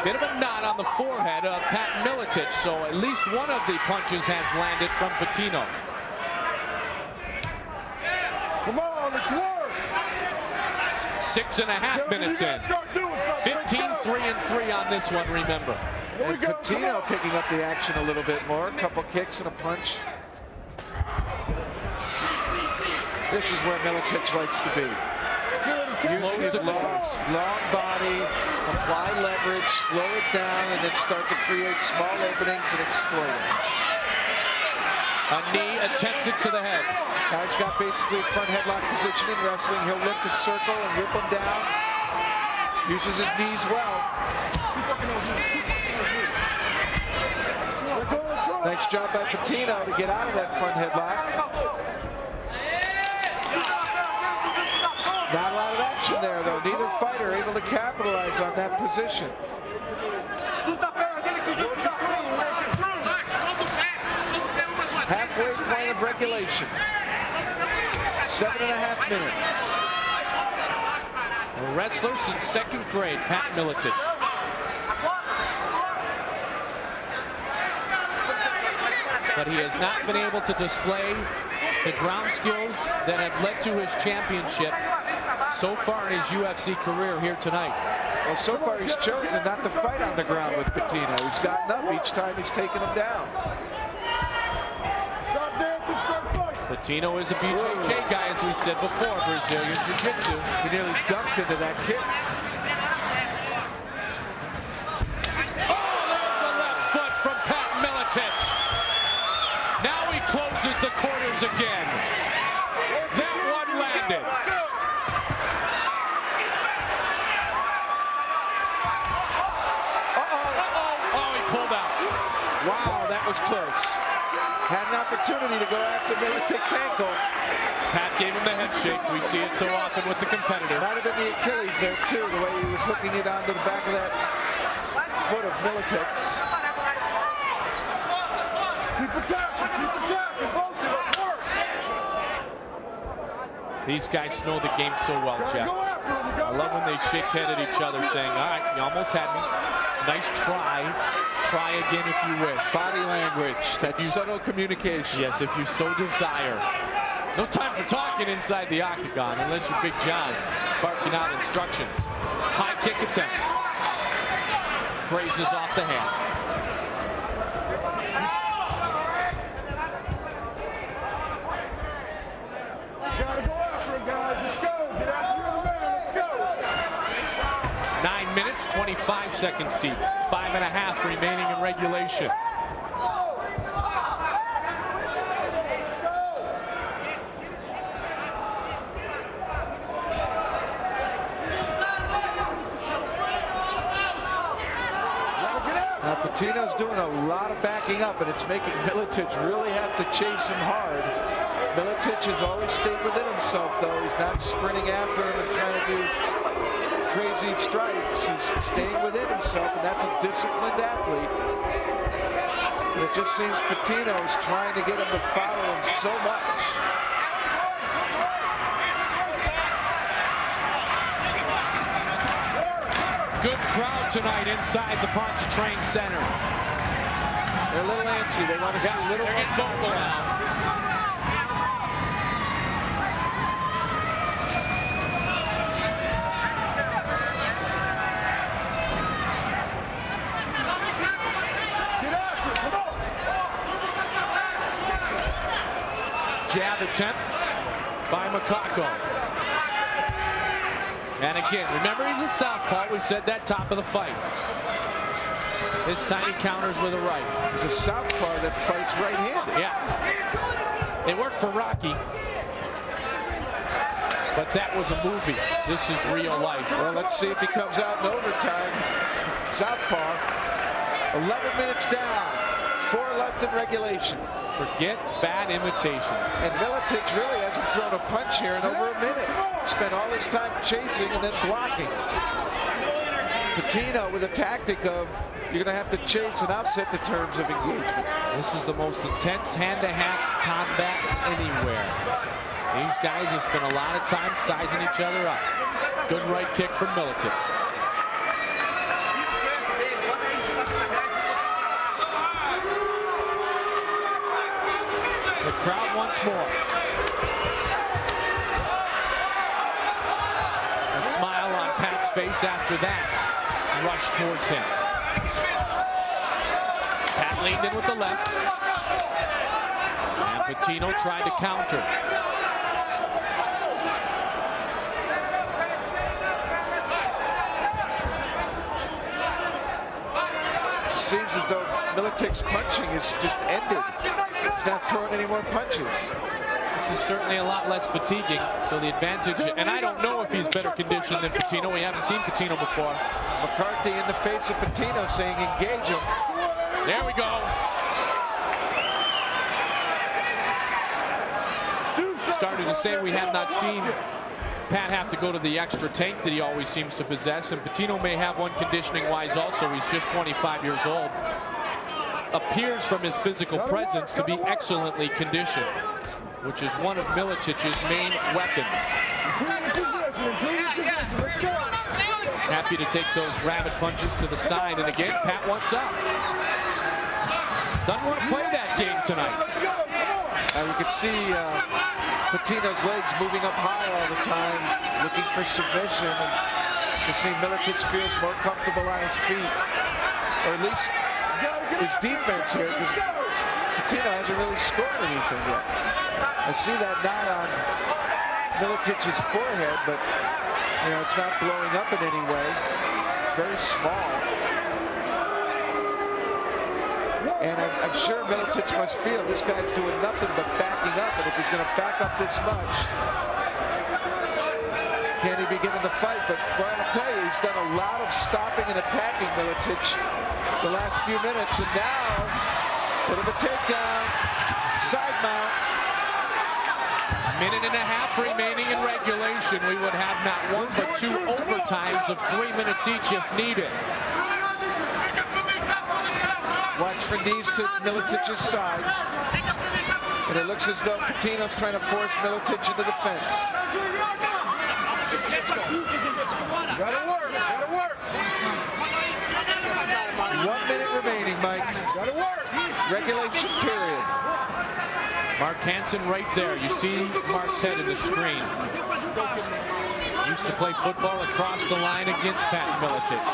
Bit of a knot on the forehead of Pat Miletich, so at least one of the punches has landed from Patino. Come on, let's work. 6.5 minutes in. 15-3-3 on this one, remember. And Patino picking up the action a little bit more. A couple kicks and a punch. This is where Miletich likes to be. Using his long body, apply leverage, slow it down, and then start to create small openings and exploit it. A knee attempted to the head. Guy's got basically front headlock position in wrestling. He'll lift the circle and whip him down. Uses his knees well. Nice job by Patino to get out of that front headlock. Not a lot of action there, though. Neither fighter able to capitalize on that position. Halfway point of regulation. 7.5 minutes. A wrestler since second grade, Pat Miletich. But he has not been able to display the ground skills that have led to his championship so far in his UFC career here tonight. Well, so far he's chosen not to fight on the ground with Patino. He's gotten up each time he's taken him down. Stop dancing, stop fighting. Patino is a BJJ guy, as we said before, Brazilian Jiu-Jitsu. He nearly dunked into that kick. Oh, there's a left foot from Pat Miletich. Now he closes the corners again. That one landed. Wow, that was close. Had an opportunity to go after Miletich's ankle. Pat gave him the head shake. We see it so often with the competitor. Might have been the Achilles there, too, the way he was hooking it onto the back of that foot of Miletich's. Keep attacking, both of us work. These guys know the game so well, Jeff. I love when they shake head at each other saying, all right, you almost had me. Nice try. Try again if you wish. Body language, that's subtle communication. Yes, if you so desire. No time for talking inside the octagon unless you're Big John barking out instructions. High kick attempt. Grazes off the hand. Gotta go after him, guys. Let's go. Get after the man. Let's go. 9 minutes, 25 seconds deep. 5.5 remaining in regulation. Now Patino's doing a lot of backing up, and it's making Miletich really have to chase him hard. Miletich has always stayed within himself, though. He's not sprinting after him and trying to do crazy strikes. He's staying within himself, and that's a disciplined athlete. And it just seems Patino is trying to get him to follow him so much. Good crowd tonight inside the Pontchartrain Center. They're a little antsy. They want to see a little more vocal now. Jab attempt by Makako. And again, remember he's a southpaw. We said that top of the fight. This time he counters with a right. He's a southpaw that fights right-handed. Yeah. It worked for Rocky. But that was a movie. This is real life. Well, let's see if he comes out in overtime. Southpaw. 11 minutes down. 4 left in regulation. Forget bad imitations. And Miletich really hasn't thrown a punch here in over a minute. Spent all his time chasing and then blocking. Patino with a tactic of you're going to have to chase and I'll set the terms of engagement. This is the most intense hand-to-hand combat anywhere. These guys have spent a lot of time sizing each other up. Good right kick from Miletich. The crowd once more. A smile on Pat's face after that. Rush towards him. Pat leaned in with the left. And Patino tried to counter. Seems as though Miletich's punching is just ended. He's not throwing any more punches. This is certainly a lot less fatiguing, so the advantage, and I don't know if he's better conditioned than Patino. We haven't seen Patino before. McCarthy in the face of Patino saying engage him. There we go. Started to say we have not seen Pat have to go to the extra tank that he always seems to possess, and Patino may have one conditioning-wise also. He's just 25 years old. Appears from his physical presence to be excellently conditioned, which is one of Miletich's main weapons. Happy to take those rabbit punches to the side, and again, Pat wants up. Doesn't want to play that game tonight. We could see Patino's legs moving up high all the time, looking for submission, and to see Miletich feels more comfortable on his feet, or at least his defense here, because Patino hasn't really scored anything yet. I see that knot on Miletich's forehead, but you know it's not blowing up in any way. Very small. And I'm sure Miletich must feel this guy's doing nothing but backing up, and if he's going to back up this much, can he be given the fight? But boy, I'll tell you, he's done a lot of stopping and attacking Miletich the last few minutes, and now, bit of a takedown, side mount. Minute and a half remaining in regulation. We would have not one but two overtimes of 3 minutes each if needed. Watch for knees to Miletich's side. And it looks as though Patino's trying to force Miletich into the fence. Gotta work, gotta work. 1 minute remaining, Mike. Gotta work. Regulation period. Mark Hansen right there. You see Mark's head in the screen. Used to play football across the line against Pat Miletich.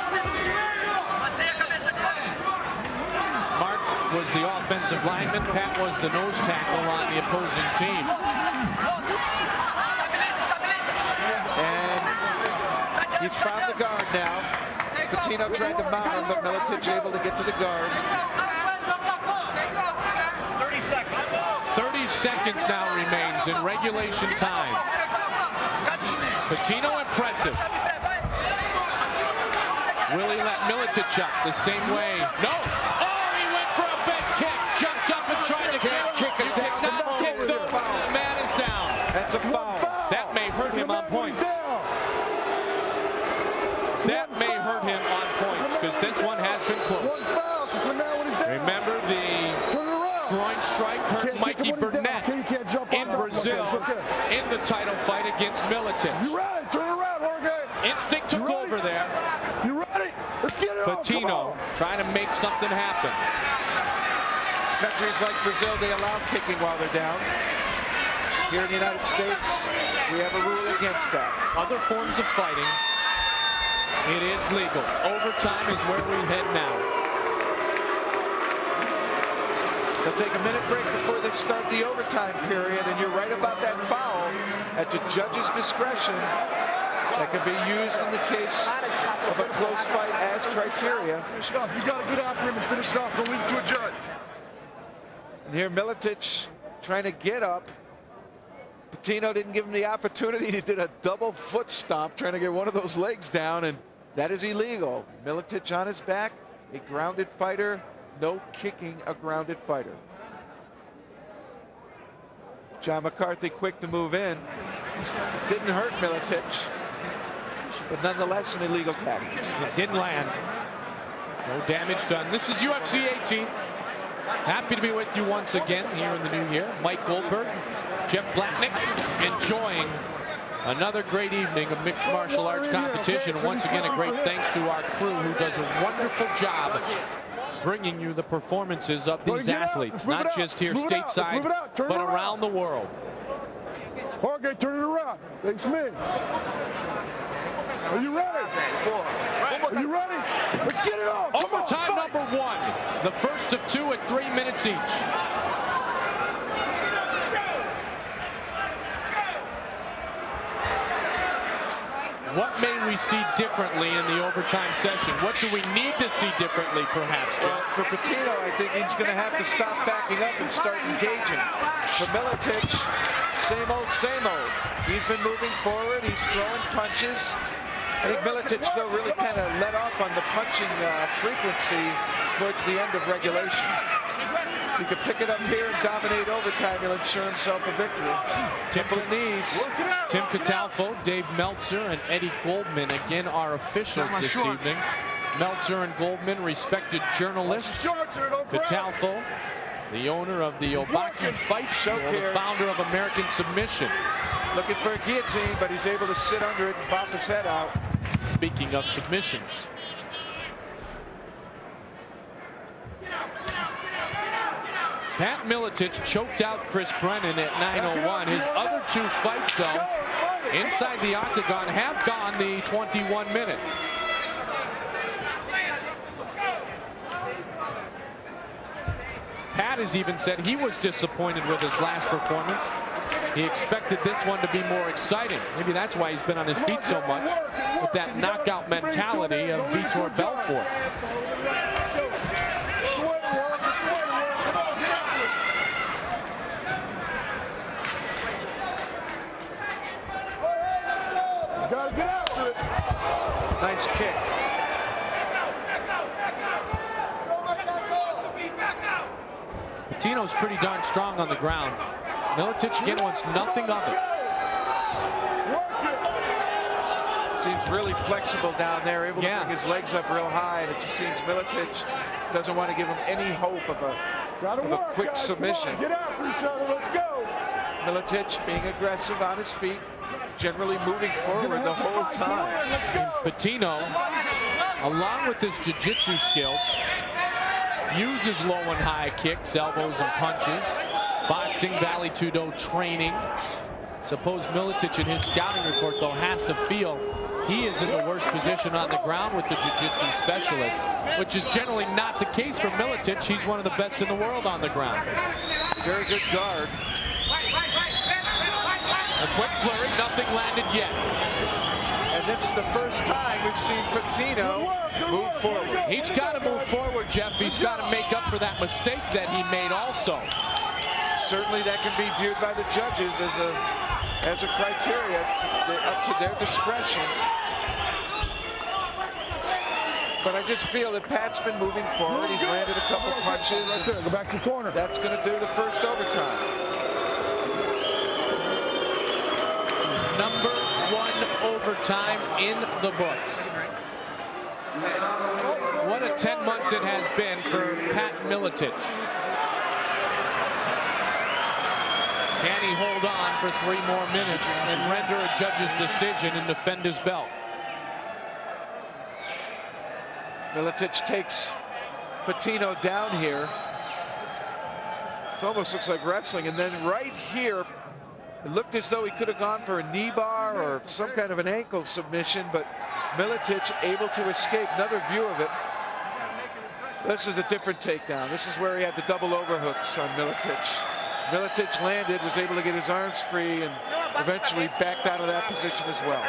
Mark was the offensive lineman. Pat was the nose tackle on the opposing team. And he's found the guard now. Patino tried to mount him, but Miletich able to get to the guard. 30 seconds now remains in regulation time. Patino impressive. Will he let Miletich up the same way? No. Oh, he went for a big kick. Jumped up and tried to kick it down. Not kick the man is down. That's a foul. That may hurt him on points. That may hurt him on points because this one has been close. Remember the groin strike hurt Mikey Burnett in Brazil in the title fight against Miletich. You ready? Turn around, Jorge. Instinct took over there. You ready? Let's get it Patino trying to make something happen. Countries like Brazil, they allow kicking while they're down. Here in the United States, we have a rule against that. Other forms of fighting, it is legal. Overtime is where we head now. They'll take a minute break before they start the overtime period, and you're right about that foul at the judge's discretion. That could be used in the case of a close fight as criteria. Finish it off. You got to get after him and finish it off. Don't leave it to a judge. And here Miletich trying to get up. Patino didn't give him the opportunity. He did a double foot stomp trying to get one of those legs down, and that is illegal. Miletich on his back, a grounded fighter. No kicking a grounded fighter. John McCarthy quick to move in. Didn't hurt Miletich. but nonetheless an illegal tag. It didn't land. No damage done. This is UFC 18. Happy to be with you once again here in the new year. Mike Goldberg, Jeff Blatnick, enjoying another great evening of mixed martial arts competition. Once again, a great thanks to our crew who does a wonderful job bringing you the performances of these athletes, not just here stateside, but around the world. Jorge, turn it around. Thanks, me. Are you ready? Are you ready? Let's get it on. Overtime number 1. The first of 2 at 3 minutes each. What may we see differently in the overtime session? What do we need to see differently, perhaps, Jeff? For Patino, I think he's going to have to stop backing up and start engaging. For Miletich, same old, same old. He's been moving forward. He's throwing punches. I think Miletich, though, really kind of let off on the punching frequency towards the end of regulation. If he could pick it up here and dominate overtime, he'll ensure himself a victory. Temple knees. Tim Catalfo, Dave Meltzer, and Eddie Goldman again are officials this evening. Meltzer and Goldman, respected journalists. Catalfo, the owner of the Obaki Fight Show, the founder of American Submission. Looking for a guillotine, but he's able to sit under it and pop his head out. Speaking of submissions. Pat Miletich choked out Chris Brennan at 9:01. His other 2 fights, though, inside the octagon have gone the 21 minutes. Pat has even said he was disappointed with his last performance. He expected this one to be more exciting. Maybe that's why he's been on his feet so much, with that knockout mentality of Vitor Belfort. Gotta get after it. Nice kick. Patino's pretty darn strong on the ground. Miletich again wants nothing of it. Seems really flexible down there, able to bring his legs up real high, and it just seems Miletich doesn't want to give him any hope of a quick submission. Get after each other. Let's go. Miletich being aggressive on his feet, generally moving forward the whole time. Patino, along with his jiu-jitsu skills, uses low and high kicks, elbows, and punches. Boxing, Valley Tudo training. Suppose Miletich in his scouting report, though, has to feel he is in the worst position on the ground with the jiu-jitsu specialist, which is generally not the case for Miletich. He's one of the best in the world on the ground. Very good guard. A quick flurry, nothing landed yet. And this is the first time we've seen Patino move forward. He's got to move forward, Jeff. He's got to make up for that mistake that he made also. Certainly that can be viewed by the judges as a criteria. It's up to their discretion. But I just feel that Pat's been moving forward. He's landed a couple punches. Right there. Go back to the corner. That's going to do the first overtime. Number 1 overtime in the books. What a 10 months it has been for Pat Miletich. Can he hold on for 3 more minutes and render a judge's decision and defend his belt? Miletich takes Patino down here. It almost looks like wrestling. And then right here, it looked as though he could have gone for a knee bar or some kind of an ankle submission, but Miletich able to escape. Another view of it. This is a different takedown. This is where he had the double overhooks on Miletich. Miletich landed, was able to get his arms free, and eventually backed out of that position as well.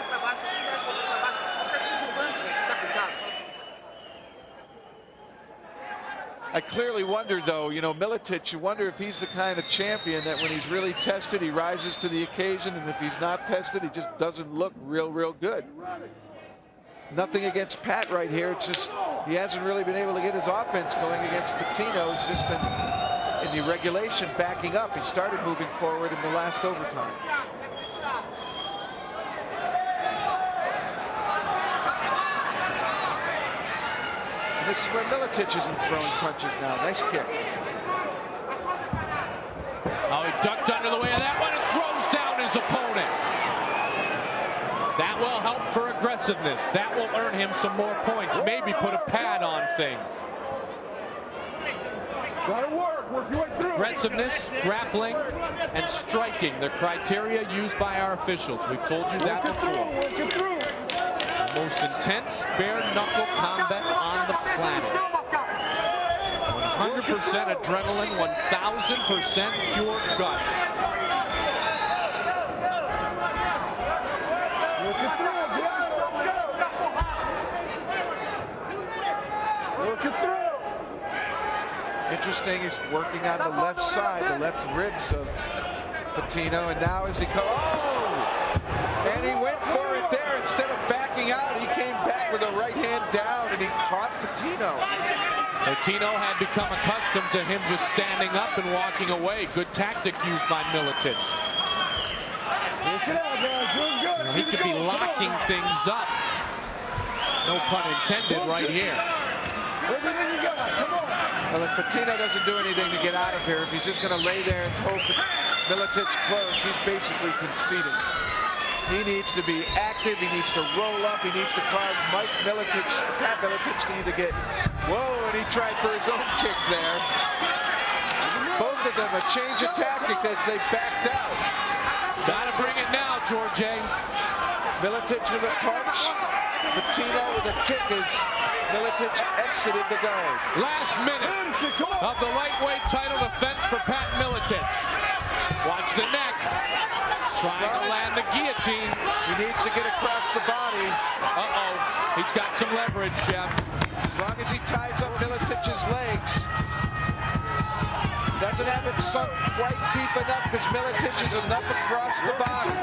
I clearly wonder, though, you know, Miletich, you wonder if he's the kind of champion that when he's really tested, he rises to the occasion, and if he's not tested, he just doesn't look real good. Nothing against Pat right here. It's just he hasn't really been able to get his offense going against Patino. He's just been in the regulation backing up. He started moving forward in the last overtime. this is where Miletich isn't throwing punches now. Nice kick. Oh, he ducked under the way of that one and throws down his opponent. That will help for aggressiveness. That will earn him some more points. Maybe put a pad on things. Gotta work your way through. Aggressiveness, grappling, and striking, the criteria used by our officials. We've told you that before. The most intense bare knuckle combat on the planet. 100% adrenaline, 1,000% pure guts. Interesting, he's working on the left side, the left ribs of Patino, and now as he goes, oh! And he went for it there. Instead of backing out, he came back with a right hand down, and he caught Patino. Patino had become accustomed to him just standing up and walking away. Good tactic used by Miletich. He could be locking things up. No pun intended right here. Everything you got, come on. Well, if Patino doesn't do anything to get out of here, if he's just going to lay there and hold Miletich close, he's basically conceding. He needs to be active, he needs to roll up, he needs to cause Pat Miletich to either get, whoa, and he tried for his own kick there. Both of them a change of tactic as they backed out. Gotta bring it now, Jorge. Miletich with a punch, Patino with a kick as Miletich exited the guard. Last minute of the lightweight title defense for Pat Miletich. Watch the neck. Trying to land the guillotine. He needs to get across the body. Uh-oh. He's got some leverage, Jeff. As long as he ties up Miletich's legs. Doesn't have it sunk quite deep enough because Miletich is enough across the body.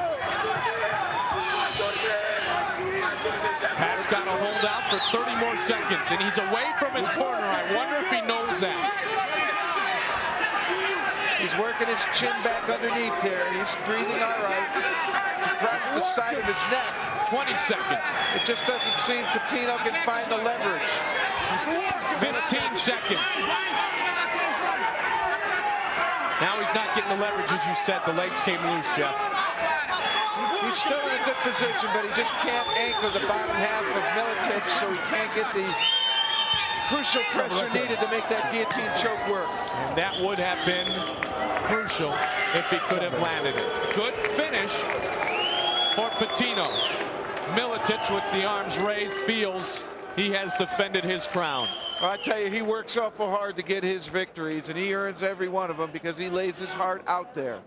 Pat's got to hold out for 30 more seconds, and he's away from his corner. I wonder if he knows that. He's working his chin back underneath here, and he's breathing all right. It's across the side of his neck. 20 seconds. It just doesn't seem Patino can find the leverage. 15 seconds. Now he's not getting the leverage, as you said. The legs came loose, Jeff. He's still in a good position, but he just can't anchor the bottom half of Miletich, so he can't get the crucial pressure needed to make that guillotine choke work. And that would have been crucial if he could have landed it. Good finish for Patino. Miletich with the arms raised feels he has defended his crown. Well, I tell you, he works awful hard to get his victories, and he earns every one of them because he lays his heart out there.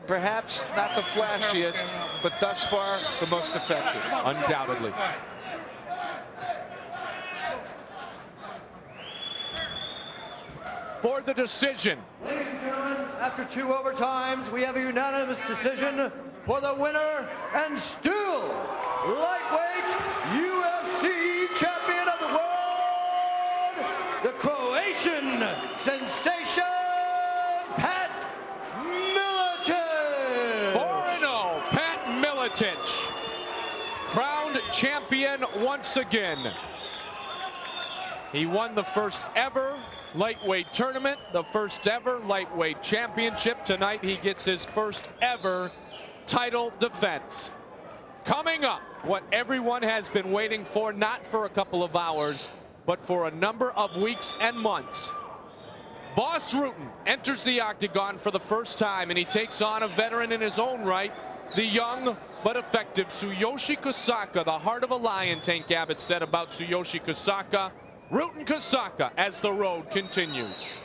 Perhaps not the flashiest, but thus far the most effective. Undoubtedly. For the decision. Ladies and gentlemen, after 2 overtimes, we have a unanimous decision for the winner and still lightweight UFC champion of the world, the Croatian sensation, Pat Miletich. 4-0, Pat Miletich, crowned champion once again. He won the first ever lightweight tournament, the first ever lightweight championship. Tonight he gets his first ever title defense. Coming up, what everyone has been waiting for, not for a couple of hours, but for a number of weeks and months. Boss Rutten enters the octagon for the first time, and he takes on a veteran in his own right, the young but effective Tsuyoshi Kosaka, the heart of a lion, Tank Abbott said about Tsuyoshi Kosaka. Rutten Kosaka as the road continues.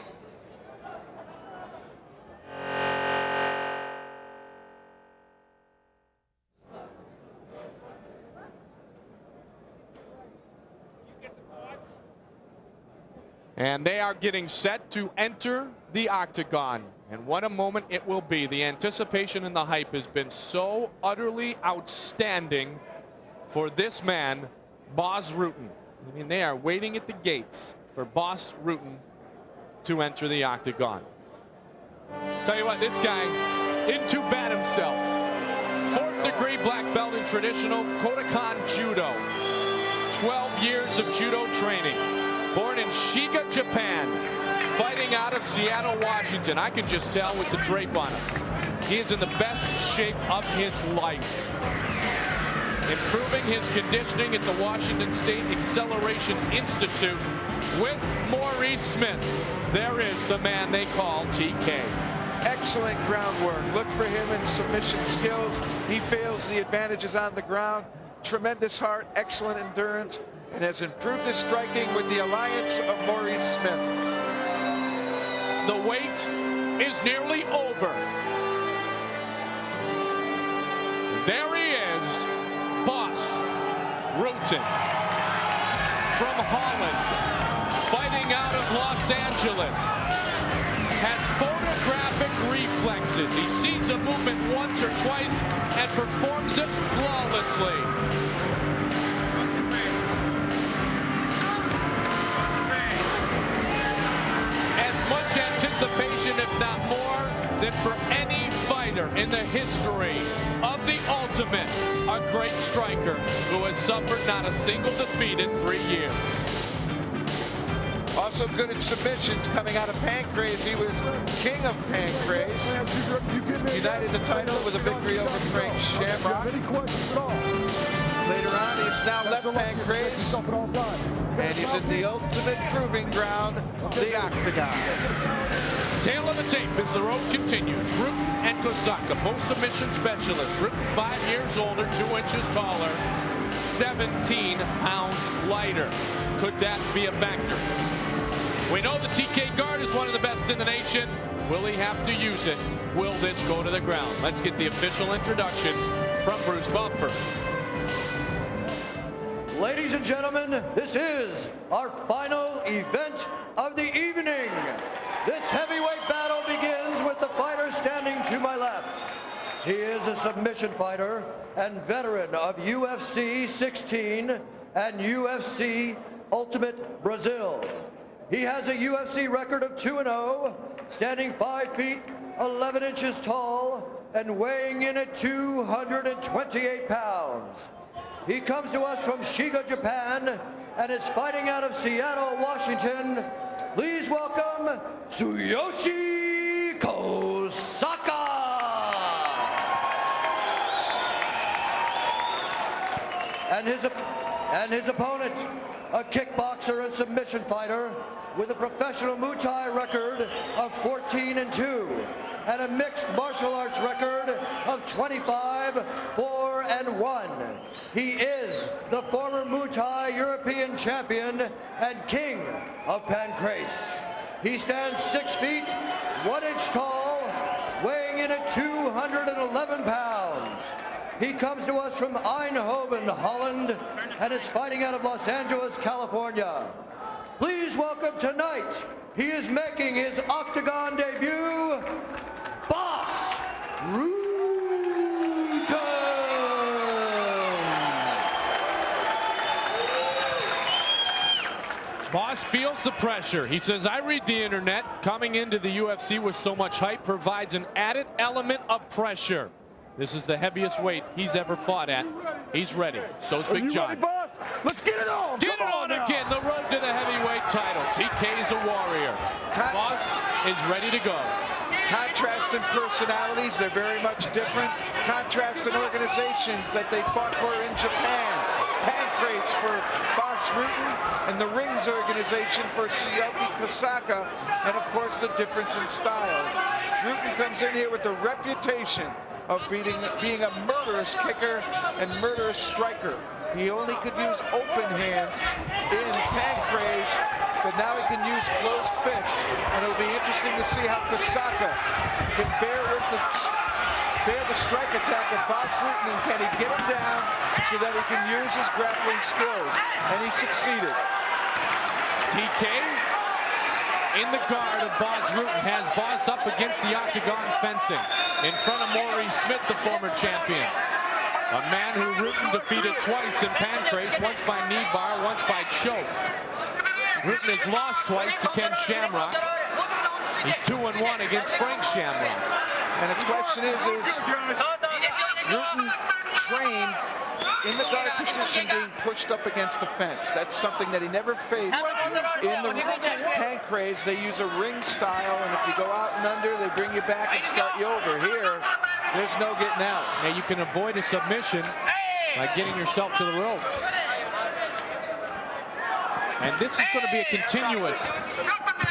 And they are getting set to enter the octagon. And what a moment it will be. The anticipation and the hype has been so utterly outstanding for this man, Boss Rutten. I mean, they are waiting at the gates for Boss Rutten to enter the octagon. Tell you what, this guy, isn't too bad himself. 4th degree black belt in traditional Kodokan Judo. 12 years of judo training. Born in Shiga, Japan, fighting out of Seattle, Washington. I can just tell with the drape on him. He is in the best shape of his life. Improving his conditioning at the Washington State Acceleration Institute with Maurice Smith. There is the man they call TK. Excellent groundwork. Look for him in submission skills. He feels the advantages on the ground. Tremendous heart, excellent endurance, and has improved his striking with the alliance of Maurice Smith. The wait is nearly over. There he is, Boss Rutten from Holland, fighting out of Los Angeles. Has photographic reflexes. He sees a movement once or twice and performs it flawlessly. As much anticipation, if not more, than for any fighter in the history of the Ultimate. A great striker who has suffered not a single defeat in 3 years. Also good at submissions coming out of Pancrase. He was king of Pancrase. United the title with a victory over Frank Shamrock. Later on, he's now left Pancrase, and he's in the ultimate proving ground, the Octagon. Tail of the tape as the road continues. Rutten and Kosaka, both submission specialists. Rutten 5 years older, 2 inches taller, 17 pounds lighter. Could that be a factor? We know the TK guard is one of the best in the nation. Will he have to use it? Will this go to the ground? Let's get the official introductions from Bruce Buffer. Ladies and gentlemen, this is our final event of the evening. This heavyweight battle begins with the fighter standing to my left. He is a submission fighter and veteran of UFC 16 and UFC Ultimate Brazil. He has a UFC record of 2-0, standing 5 feet 11 inches tall and weighing in at 228 pounds. He comes to us from Shiga, Japan, and is fighting out of Seattle, Washington. Please welcome Tsuyoshi Kosaka. And his opponent, a kickboxer and submission fighter with a professional Muay Thai record of 14-2 and a mixed martial arts record of 25-4-1. He is the former Muay Thai European champion and king of Pancrase. He stands 6 feet, 1 inch tall, weighing in at 211 pounds. He comes to us from Eindhoven, Holland, and is fighting out of Los Angeles, California. Please welcome tonight, he is making his Octagon debut, Boss Rutten. Boss feels the pressure. He says, I read the internet. Coming into the UFC with so much hype provides an added element of pressure. This is the heaviest weight he's ever fought at. He's ready. So's Big John. Let's get it on! Get it on again. The road to the heavyweight title. TK is a warrior. Boss is ready to go. Contrast in personalities, they're very much different. Contrast in organizations that they fought for in Japan. Pancrase for Boss Rutten, and the Rings organization for Tsuyoshi Kosaka, and of course the difference in styles. Rutten comes in here with the reputation of being a murderous kicker and murderous striker. He only could use open hands in Pancrase, but now he can use closed fist. And it'll be interesting to see how Kosaka can bear the strike attack of Boss Rutten, and can he get him down so that he can use his grappling skills. And he succeeded. TK in the guard of Boss Rutten has Boss up against the octagon fencing in front of Maurice Smith, the former champion. A man who Rutten defeated twice in Pancrase, once by knee bar, once by choke. Rutten has lost twice to Ken Shamrock. He's 2-1 against Frank Shamrock. And the question is Rutten trained in the guard position being pushed up against the fence. That's something that he never faced. In the Pancrase, they use a ring style, and if you go out and under, they bring you back and start you over. Here, there's no getting out. Now you can avoid a submission by getting yourself to the ropes. And this is going to be a continuous,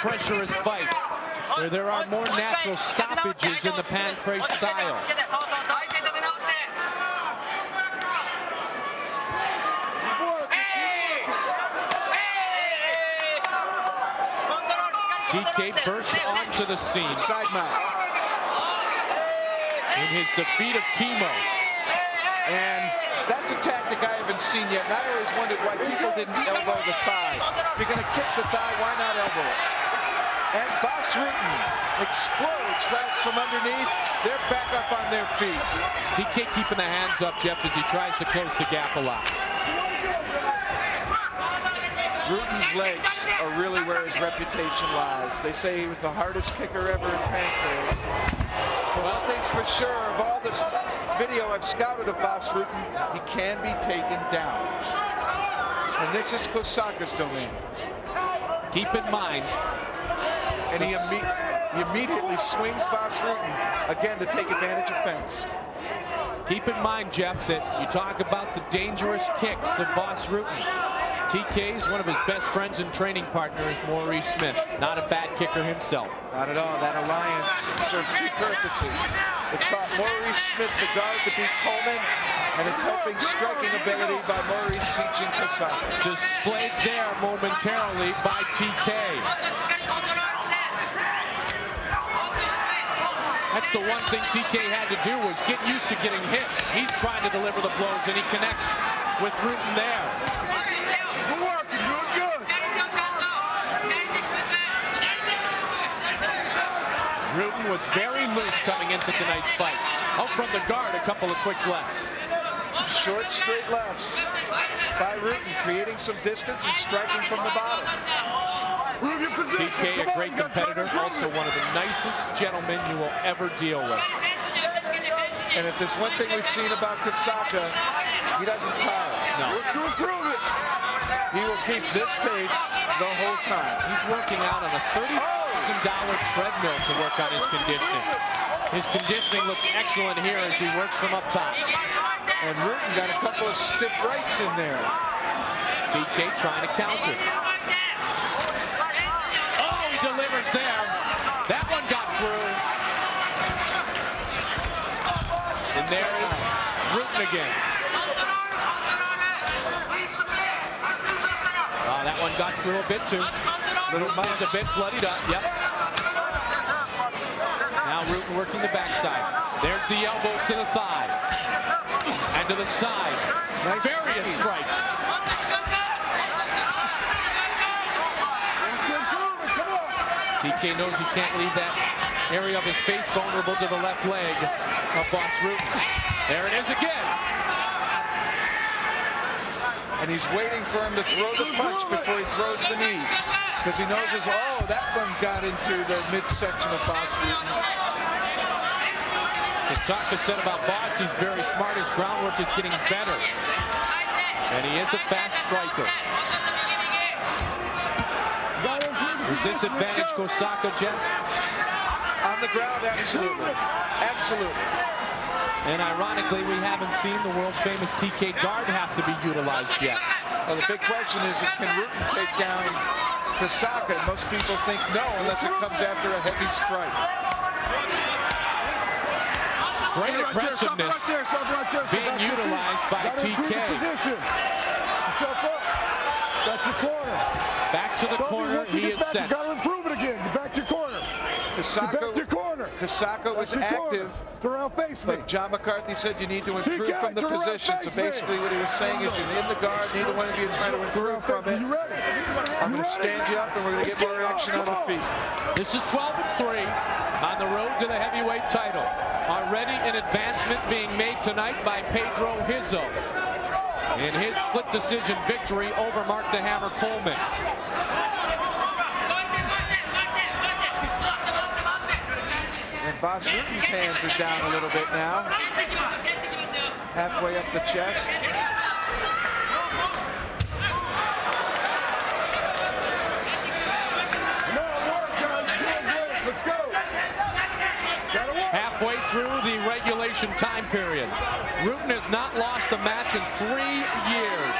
pressurous fight, where there are more natural stoppages in the Pancrase style. TK burst onto the scene. Side mount. In his defeat of Chemo. And that's a tactic I haven't seen yet. And I always wondered why people didn't elbow the thigh. If you're going to kick the thigh, why not elbow it? And Boss Rutten explodes right from underneath. They're back up on their feet. TK keeping the hands up, Jeff, as he tries to close the gap a lot. Rutten's legs are really where his reputation lies. They say he was the hardest kicker ever in Pancrase. But one thing's for sure, of all this video I've scouted of Boss Rutten, he can be taken down. And this is Kosaka's domain. Keep in mind. And he immediately swings Boss Rutten again to take advantage of fence. Keep in mind, Jeff, that you talk about the dangerous kicks of Boss Rutten. TK is one of his best friends and training partners, Maurice Smith. Not a bad kicker himself. Not at all. That alliance served two purposes. It taught Maurice Smith the guard to beat Coleman, and it's helping striking ability by Maurice teaching Kosaka. Displayed there momentarily by TK. That's the one thing TK had to do, was get used to getting hit. He's trying to deliver the blows, and he connects with Rutten there. Good work, you're doing good. Rutten was very loose coming into tonight's fight. Out from the guard, a couple of quick lefts. Short, straight lefts by Rutten, creating some distance and striking from the bottom. TK, a great competitor, also one of the nicest gentlemen you will ever deal with. And if there's one thing we've seen about Kosaka, he doesn't tire. No. He will keep this pace the whole time. He's working out on a $30,000 treadmill to work on his conditioning. His conditioning looks excellent here as he works from up top. And Rutten got a couple of stiff rights in there. TK trying to counter. Oh, he delivers there. That one got through. And there is Rutten again. Oh, that one got through a bit too. Rutten's a bit bloodied up, yep. Now Rutten working the backside. There's the elbows to the thigh. And to the side. Nice various strikes. TK knows he can't leave that area of his face vulnerable to the left leg of Boss Rutten. There it is again. And he's waiting for him to throw the punch before he throws the knee. Because he knows, that one got into the midsection of Boss Rutten. Kosaka said about Boss, he's very smart. His groundwork is getting better. And he is a fast striker. Is this advantage Kosaka, Jeff? On the ground, absolutely. Absolutely. And ironically, we haven't seen the world-famous TK guard have to be utilized yet. Well, the big question is can Rutten take down Kosaka? Most people think no, unless it comes after a heavy strike. Great aggressiveness being utilized by TK. That's your corner. Back to the corner, he is set. You got to improve it again. Get back to your corner. Kosaka was active. But John McCarthy said you need to improve from the position. So basically what he was saying is you're in the guard, neither one of you is trying to improve from it. I'm going to stand you up and we're going to get more action on the feet. This is 12-3 on the road to the heavyweight title. Already an advancement being made tonight by Pedro Rizzo in his split decision victory over Mark the Hammer Coleman. And Boss Rutten's hands are down a little bit now. Halfway up the chest. through the regulation time period. Rutten has not lost a match in 3 years.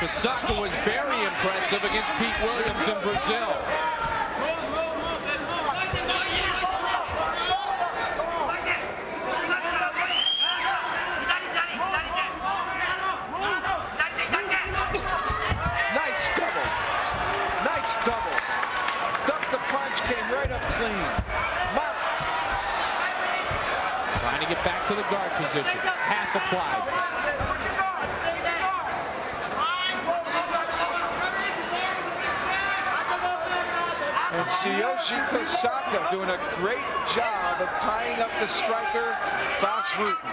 Kosaka was very impressive against Pete Williams in Brazil. Nice double. Nice double. Ducked the punch, came right up clean. Trying to get back to the guard position. Half applied. And Tsuyoshi Kosaka doing a great job of tying up the striker, Boss Rutten.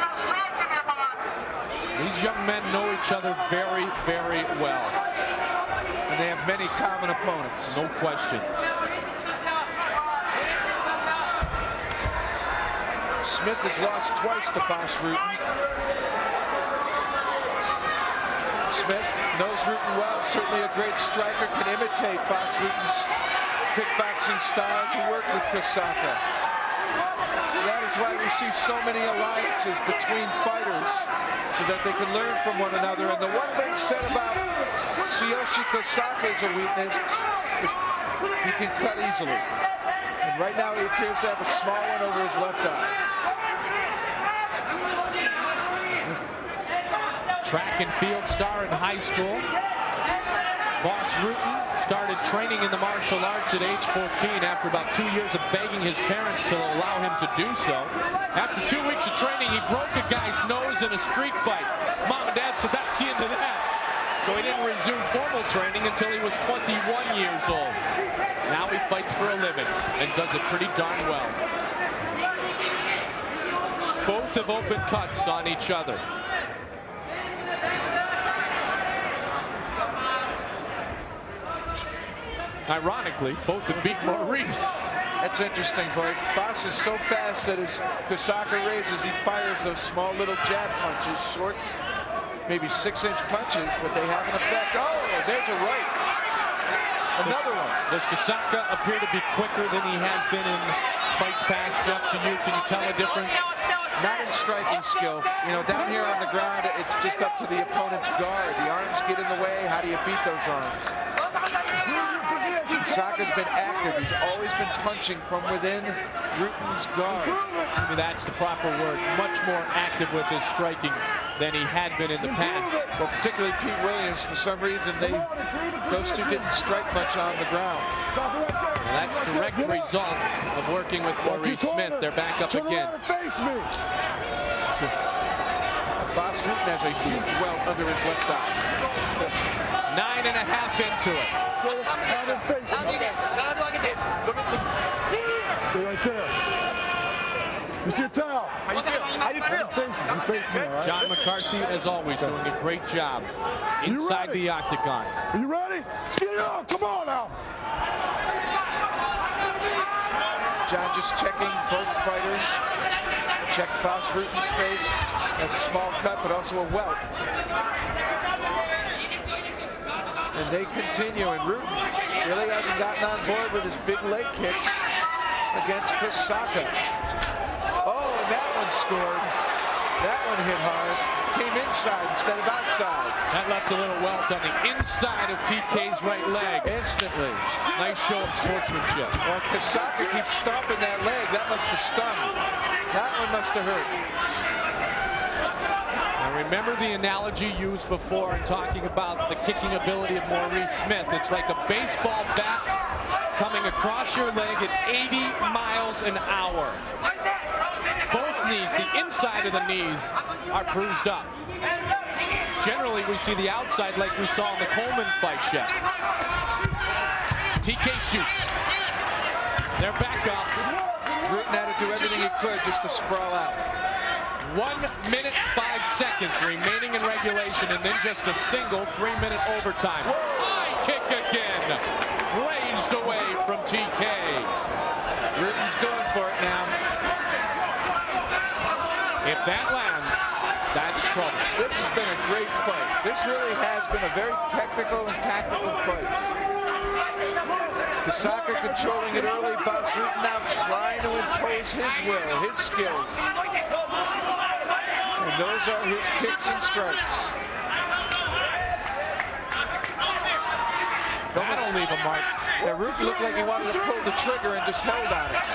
These young men know each other very, very well. And they have many common opponents. No question. Smith has lost twice to Boss Rutten. Smith knows Rutten well, certainly a great striker, can imitate Boss Rutten's kickboxing style to work with Kosaka. That is why we see so many alliances between fighters, so that they can learn from one another. And the one thing said about Tsuyoshi Kosaka is a weakness is he can cut easily. And right now he appears to have a small one over his left eye. Track and field star in high school. Boss Rutten started training in the martial arts at age 14 after about 2 years of begging his parents to allow him to do so. After 2 weeks of training, he broke a guy's nose in a street fight. Mom and Dad said, that's the end of that. So he didn't resume formal training until he was 21 years old. Now he fights for a living and does it pretty darn well. Both have open cuts on each other. Ironically, both have beat Maurice. That's interesting, boy. Boss is so fast that as Kosaka raises, he fires those small little jab punches, short, maybe 6-inch punches, but they have an effect. Oh, there's a right. Another one. Does Kosaka appear to be quicker than he has been in fights past, Jeff, to you? Can you tell a difference? Not in striking skill. You know, down here on the ground, it's just up to the opponent's guard. The arms get in the way. How do you beat those arms? Kosaka's been active. He's always been punching from within Rutten's guard. I mean, that's the proper word. Much more active with his striking than he had been in the past. Well, particularly Pete Williams, for some reason, those two didn't strike much on the ground. Well, that's direct result of working with Maurice Smith. They're back up again. Boss Rutten has a huge welt under his left eye. 9.5 into it. Stay right there. You see a towel. How you feel? How you feel? You face me, all right? John McCarthy, as always, doing a great job inside the octagon. Are you ready? Let's get it on. Come on now. John just checking both fighters. Check Boss Rutten's face. That's a small cut, but also a welt. And they continue, and Rutten really hasn't gotten on board with his big leg kicks against Kosaka. Oh, and that one scored. That one hit hard. Came inside instead of outside. That left a little welt on the inside of TK's right leg. Instantly. Nice show of sportsmanship. Well, Kosaka keeps stomping that leg. That must have stung. That one must have hurt. Now remember the analogy used before in talking about the kicking ability of Maurice Smith. It's like a baseball bat coming across your leg at 80 miles an hour. Both knees, the inside of the knees, are bruised up. Generally, we see the outside like we saw in the Coleman fight, Jeff. TK shoots. They're back up. Rutten had to do everything he could just to sprawl out. 1 minute 5 seconds remaining in regulation, and then just a single 3-minute overtime. High kick again. Blazed away from TK. Rutten's going for it now. If that lands, that's trouble. This has been a great fight. This really has been a very technical and tactical fight. Kosaka controlling it early. Boss Rutten now trying to impose his will, his skills. And those are his kicks and strikes. That'll leave a mark. Yeah, Rutten looked like he wanted to pull the trigger and just held on it.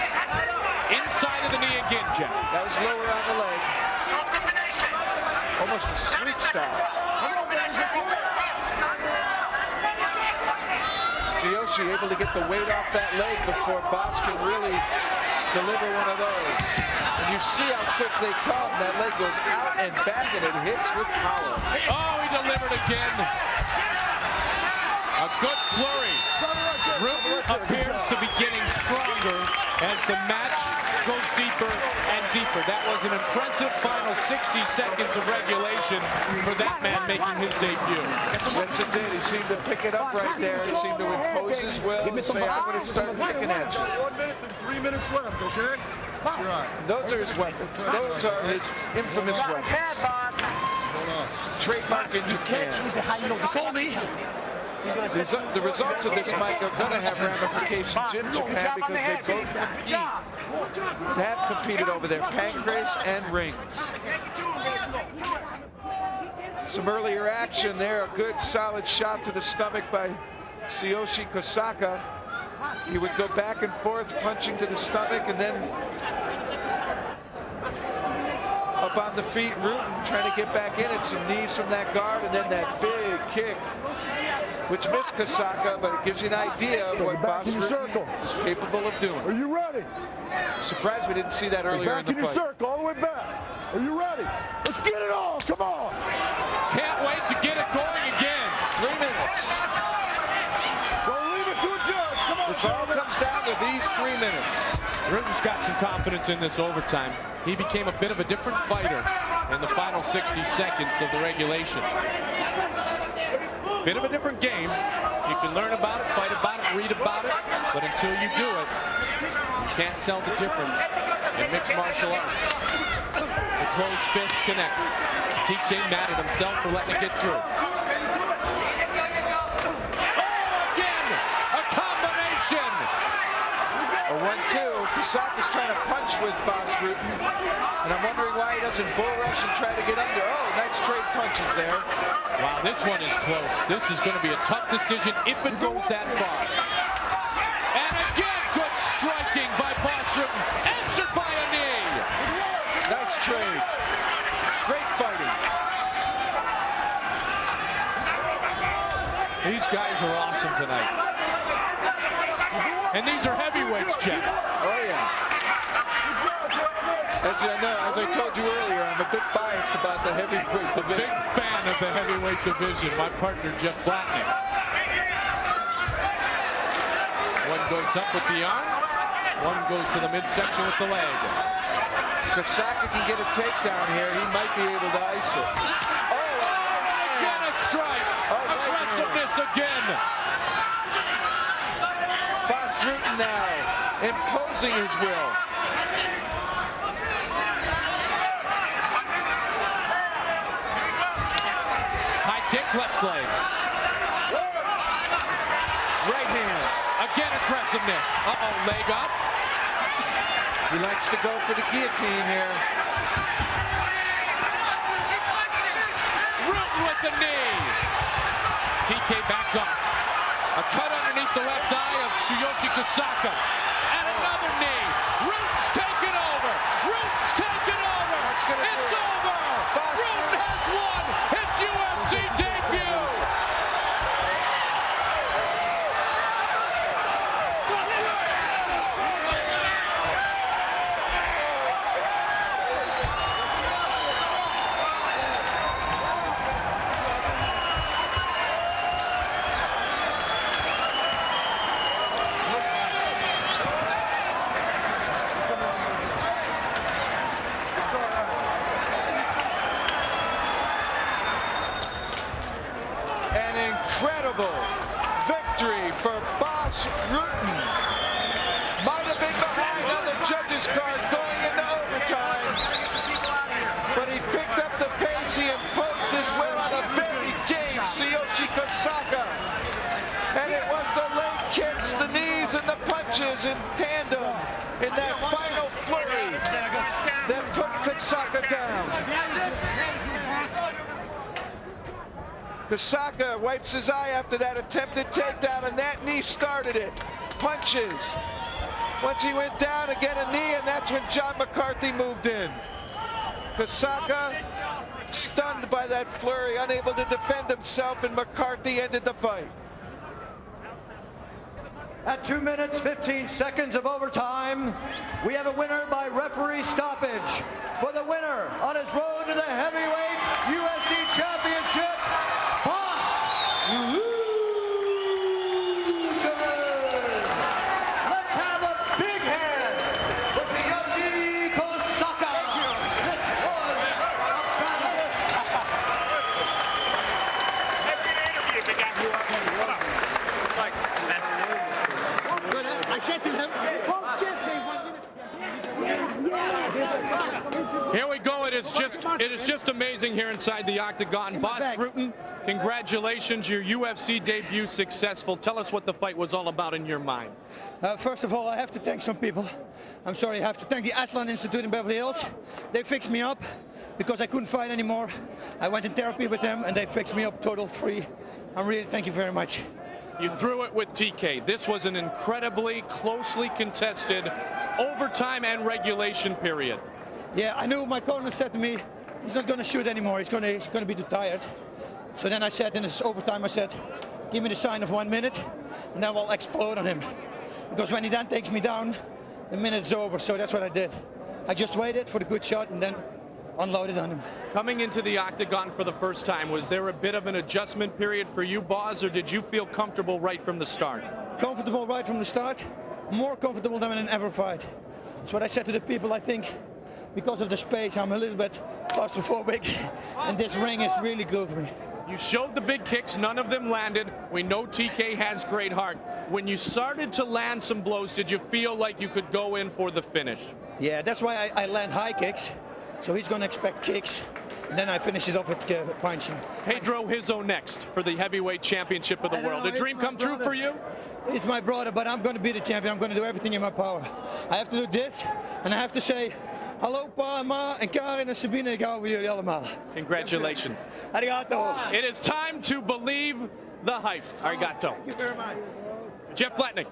Inside of the knee again, Jeff. That was lower on the leg. Almost a sweep style. Tsuyoshi able to get the weight off that leg before Boss can really deliver one of those. And you see how quick they come. That leg goes out and back and it hits with power. Oh, he delivered again. A good flurry. Rutten appears to be getting stronger as the match goes deeper and deeper. That was an impressive final 60 seconds of regulation for that man making his debut. Yes, it did. He seemed to pick it up right there. He seemed to impose his will and say, I'm going to start picking at you. 1 minute and 3 minutes left, okay? Those are his weapons. Those are his infamous weapons. Trademark in Japan. The results of this, Mike, are going to have ramifications in Japan because they both have competed over there, pancrase and rings. Some earlier action there, a good solid shot to the stomach by Tsuyoshi Kosaka. He would go back and forth, punching to the stomach, and then up on the feet, Rutten trying to get back in it, some knees from that guard, and then that big kick, which missed Kosaka, but it gives you an idea of what Boss Rutten is capable of doing. Are you ready? Surprised we didn't see that earlier in the fight. Back in your circle, all the way back. Are you ready? Let's get it on, come on! Can't wait to get it going again. 3 minutes. Don't leave it to a judge, come on! This all comes down to these 3 minutes. Rutten's got some confidence in this overtime. He became a bit of a different fighter in the final 60 seconds of the regulation. Bit of a different game. You can learn about it, fight about it, read about it, but until you do it, you can't tell the difference in mixed martial arts. The close fifth connects. TK mad at himself for letting it get through. Oh, again! A combination! A 1-2. Kosaka's trying to punch with Boss Rutten, and I'm wondering why he doesn't bull rush and try to get under. Oh, nice straight punches there. Wow, this one is close. This is going to be a tough decision if it goes that far. And again, good striking by Boss Rutten, answered by a knee. Nice trade. Great fighting. These guys are awesome tonight. And these are heavyweights, Jeff. Oh, yeah. As I told you earlier, I'm a bit biased about the heavyweight division. Big fan of the heavyweight division, my partner, Jeff Blattnick. One goes up with the arm, one goes to the midsection with the leg. Kosaka can get a takedown here. He might be able to ice it. Oh, get a strike. Aggressiveness again. Boss Rutten now imposing his will. High kick, left leg. Right hand. Again, aggressiveness. Uh-oh, leg up. He likes to go for the guillotine here. Rutten with the knee. TK backs off. A cut underneath the left eye of Tsuyoshi Kosaka. And another knee. Rutten's taken over. Rutten's taken over. It's over. Rutten has won his UFC debut. Incredible victory for Boss Rutten. Might have been behind on the judges' card going into overtime, but he picked up the pace. He imposed his will on a very game Tsuyoshi Kosaka. And it was the leg kicks, the knees, punches in tandem in that final flurry that put Kosaka down. Kosaka wipes his eye after that attempted takedown, and that knee started it. Punches. Once he went down, again a knee, and that's when John McCarthy moved in. Kosaka, stunned by that flurry, unable to defend himself, and McCarthy ended the fight. At 2 minutes, 15 seconds of overtime, we have a winner by referee stoppage. For the winner on his road to the heavyweight UFC Championship, Boss. Let's have a big hand for Tsuyoshi Kosaka. This was I said to him, Here we go. It is just amazing here inside the octagon. Boss Rutten, congratulations, your UFC debut successful. Tell us what the fight was all about in your mind. First of all, I have to thank some people. I'm sorry, I have to thank the Aslan Institute in Beverly Hills. They fixed me up because I couldn't fight anymore. I went in therapy with them and they fixed me up total free. I'm really, thank you very much. You threw it with TK. This was an incredibly closely contested overtime and regulation period. Yeah, I knew my corner said to me, he's not going to shoot anymore. He's going to be too tired. So then I said in this overtime, I said, give me the sign of 1 minute, and then I'll explode on him. Because when he then takes me down, the minute's over. So that's what I did. I just waited for the good shot and then unloaded on him. Coming into the octagon for the first time, was there a bit of an adjustment period for you, Boz, or did you feel comfortable right from the start? Comfortable right from the start. More comfortable than in ever fight. That's what I said to the people. I think because of the space, I'm a little bit claustrophobic, and this ring is really good for me. You showed the big kicks, none of them landed. We know TK has great heart. When you started to land some blows, did you feel like you could go in for the finish? Yeah, that's why I land high kicks. So he's going to expect kicks, and then I finish it off with punching. Pedro Rizzo next for the heavyweight championship of the world. A dream come true for you? He's my brother, but I'm going to be the champion. I'm going to do everything in my power. I have to do this, and I have to say, hallo pa, ma, en Karin en Sabine, ik hou van jullie allemaal. Congratulations. Arigato. It is time to believe the hype. Arigato. Thank you very much. Jeff Blatnick.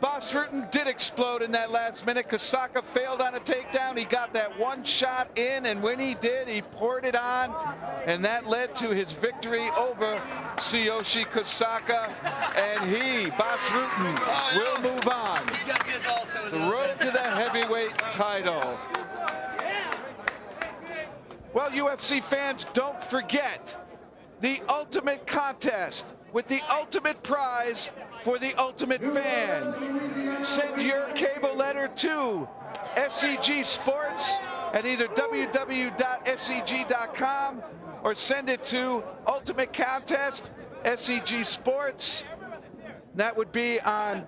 Boss Rutten did explode in that last minute. Kosaka failed on a takedown. He got that one shot in, and when he did, he poured it on, and that led to his victory over Tsuyoshi Kosaka. And he, Boss Rutten, will move on. The road to the heavyweight title. Well, UFC fans, don't forget the ultimate contest with the ultimate prize for the ultimate fan. Send your cable letter to SCG Sports at either www.scg.com or send it to Ultimate Contest, SCG Sports. That would be on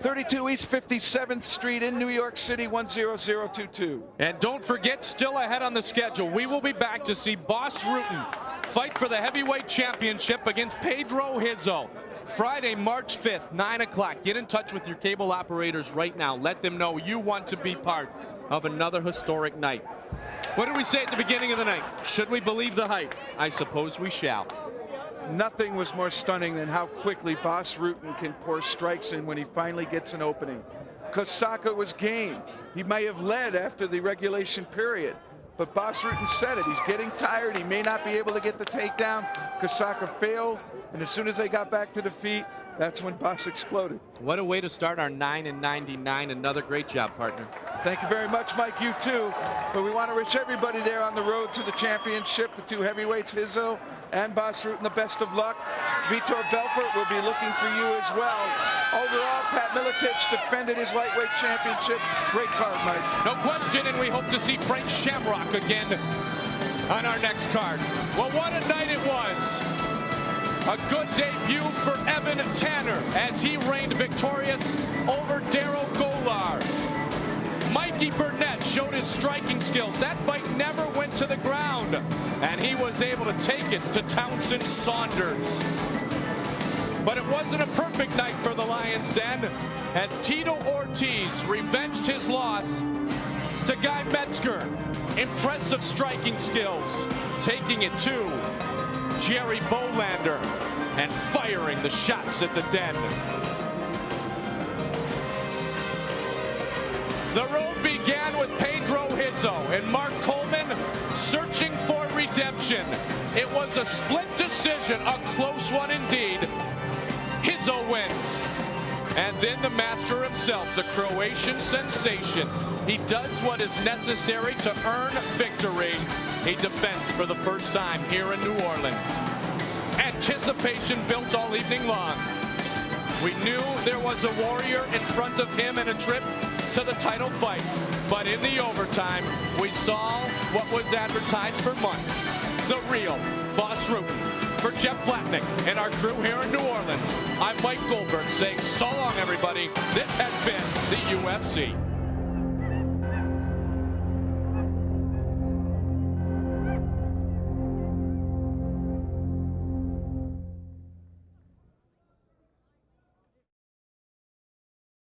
32 East 57th Street in New York City, 10022. And don't forget, still ahead on the schedule, we will be back to see Boss Rutten fight for the heavyweight championship against Pedro Rizzo. Friday, March 5th, 9 o'clock. Get in touch with your cable operators right now. Let them know you want to be part of another historic night. What did we say at the beginning of the night? Should we believe the hype? I suppose we shall. Nothing was more stunning than how quickly Boss Rutten can pour strikes in when he finally gets an opening. Kosaka was game. He may have led after the regulation period, but Boss Rutten said it. He's getting tired. He may not be able to get the takedown. Kosaka failed, and as soon as they got back to the feet, that's when Boss exploded. What a way to start our 9-99. Another great job, partner. Thank you very much, Mike. You too. But we want to wish everybody there on the road to the championship, the two heavyweights, Rizzo and Boss Rutten, the best of luck. Vitor Belfort will be looking for you as well. Overall, Pat Miletich defended his lightweight championship. Great card, Mike. No question, and we hope to see Frank Shamrock again on our next card. Well, what a night it was. A good debut for Evan Tanner as he reigned victorious over Darrel Gholar. Mikey Burnett showed his striking skills. That fight never went to the ground, and he was able to take it to Townsend Saunders. But it wasn't a perfect night for the Lions Den. as Tito Ortiz revenged his loss to Guy Metzger. Impressive striking skills, taking it to Jerry Bohlander and firing the shots at the den. The road began with Pedro Rizzo and Mark Coleman searching for redemption. It was a split decision, a close one indeed. Rizzo wins. And then the master himself, the Croatian sensation. He does what is necessary to earn victory. He defends for the first time here in New Orleans. Anticipation built all evening long. We knew there was a warrior in front of him and a trip to the title fight. But in the overtime, we saw what was advertised for months. The real Boss Rutten. For Jeff Platnick and our crew here in New Orleans, I'm Mike Goldberg saying so long, everybody. This has been the UFC.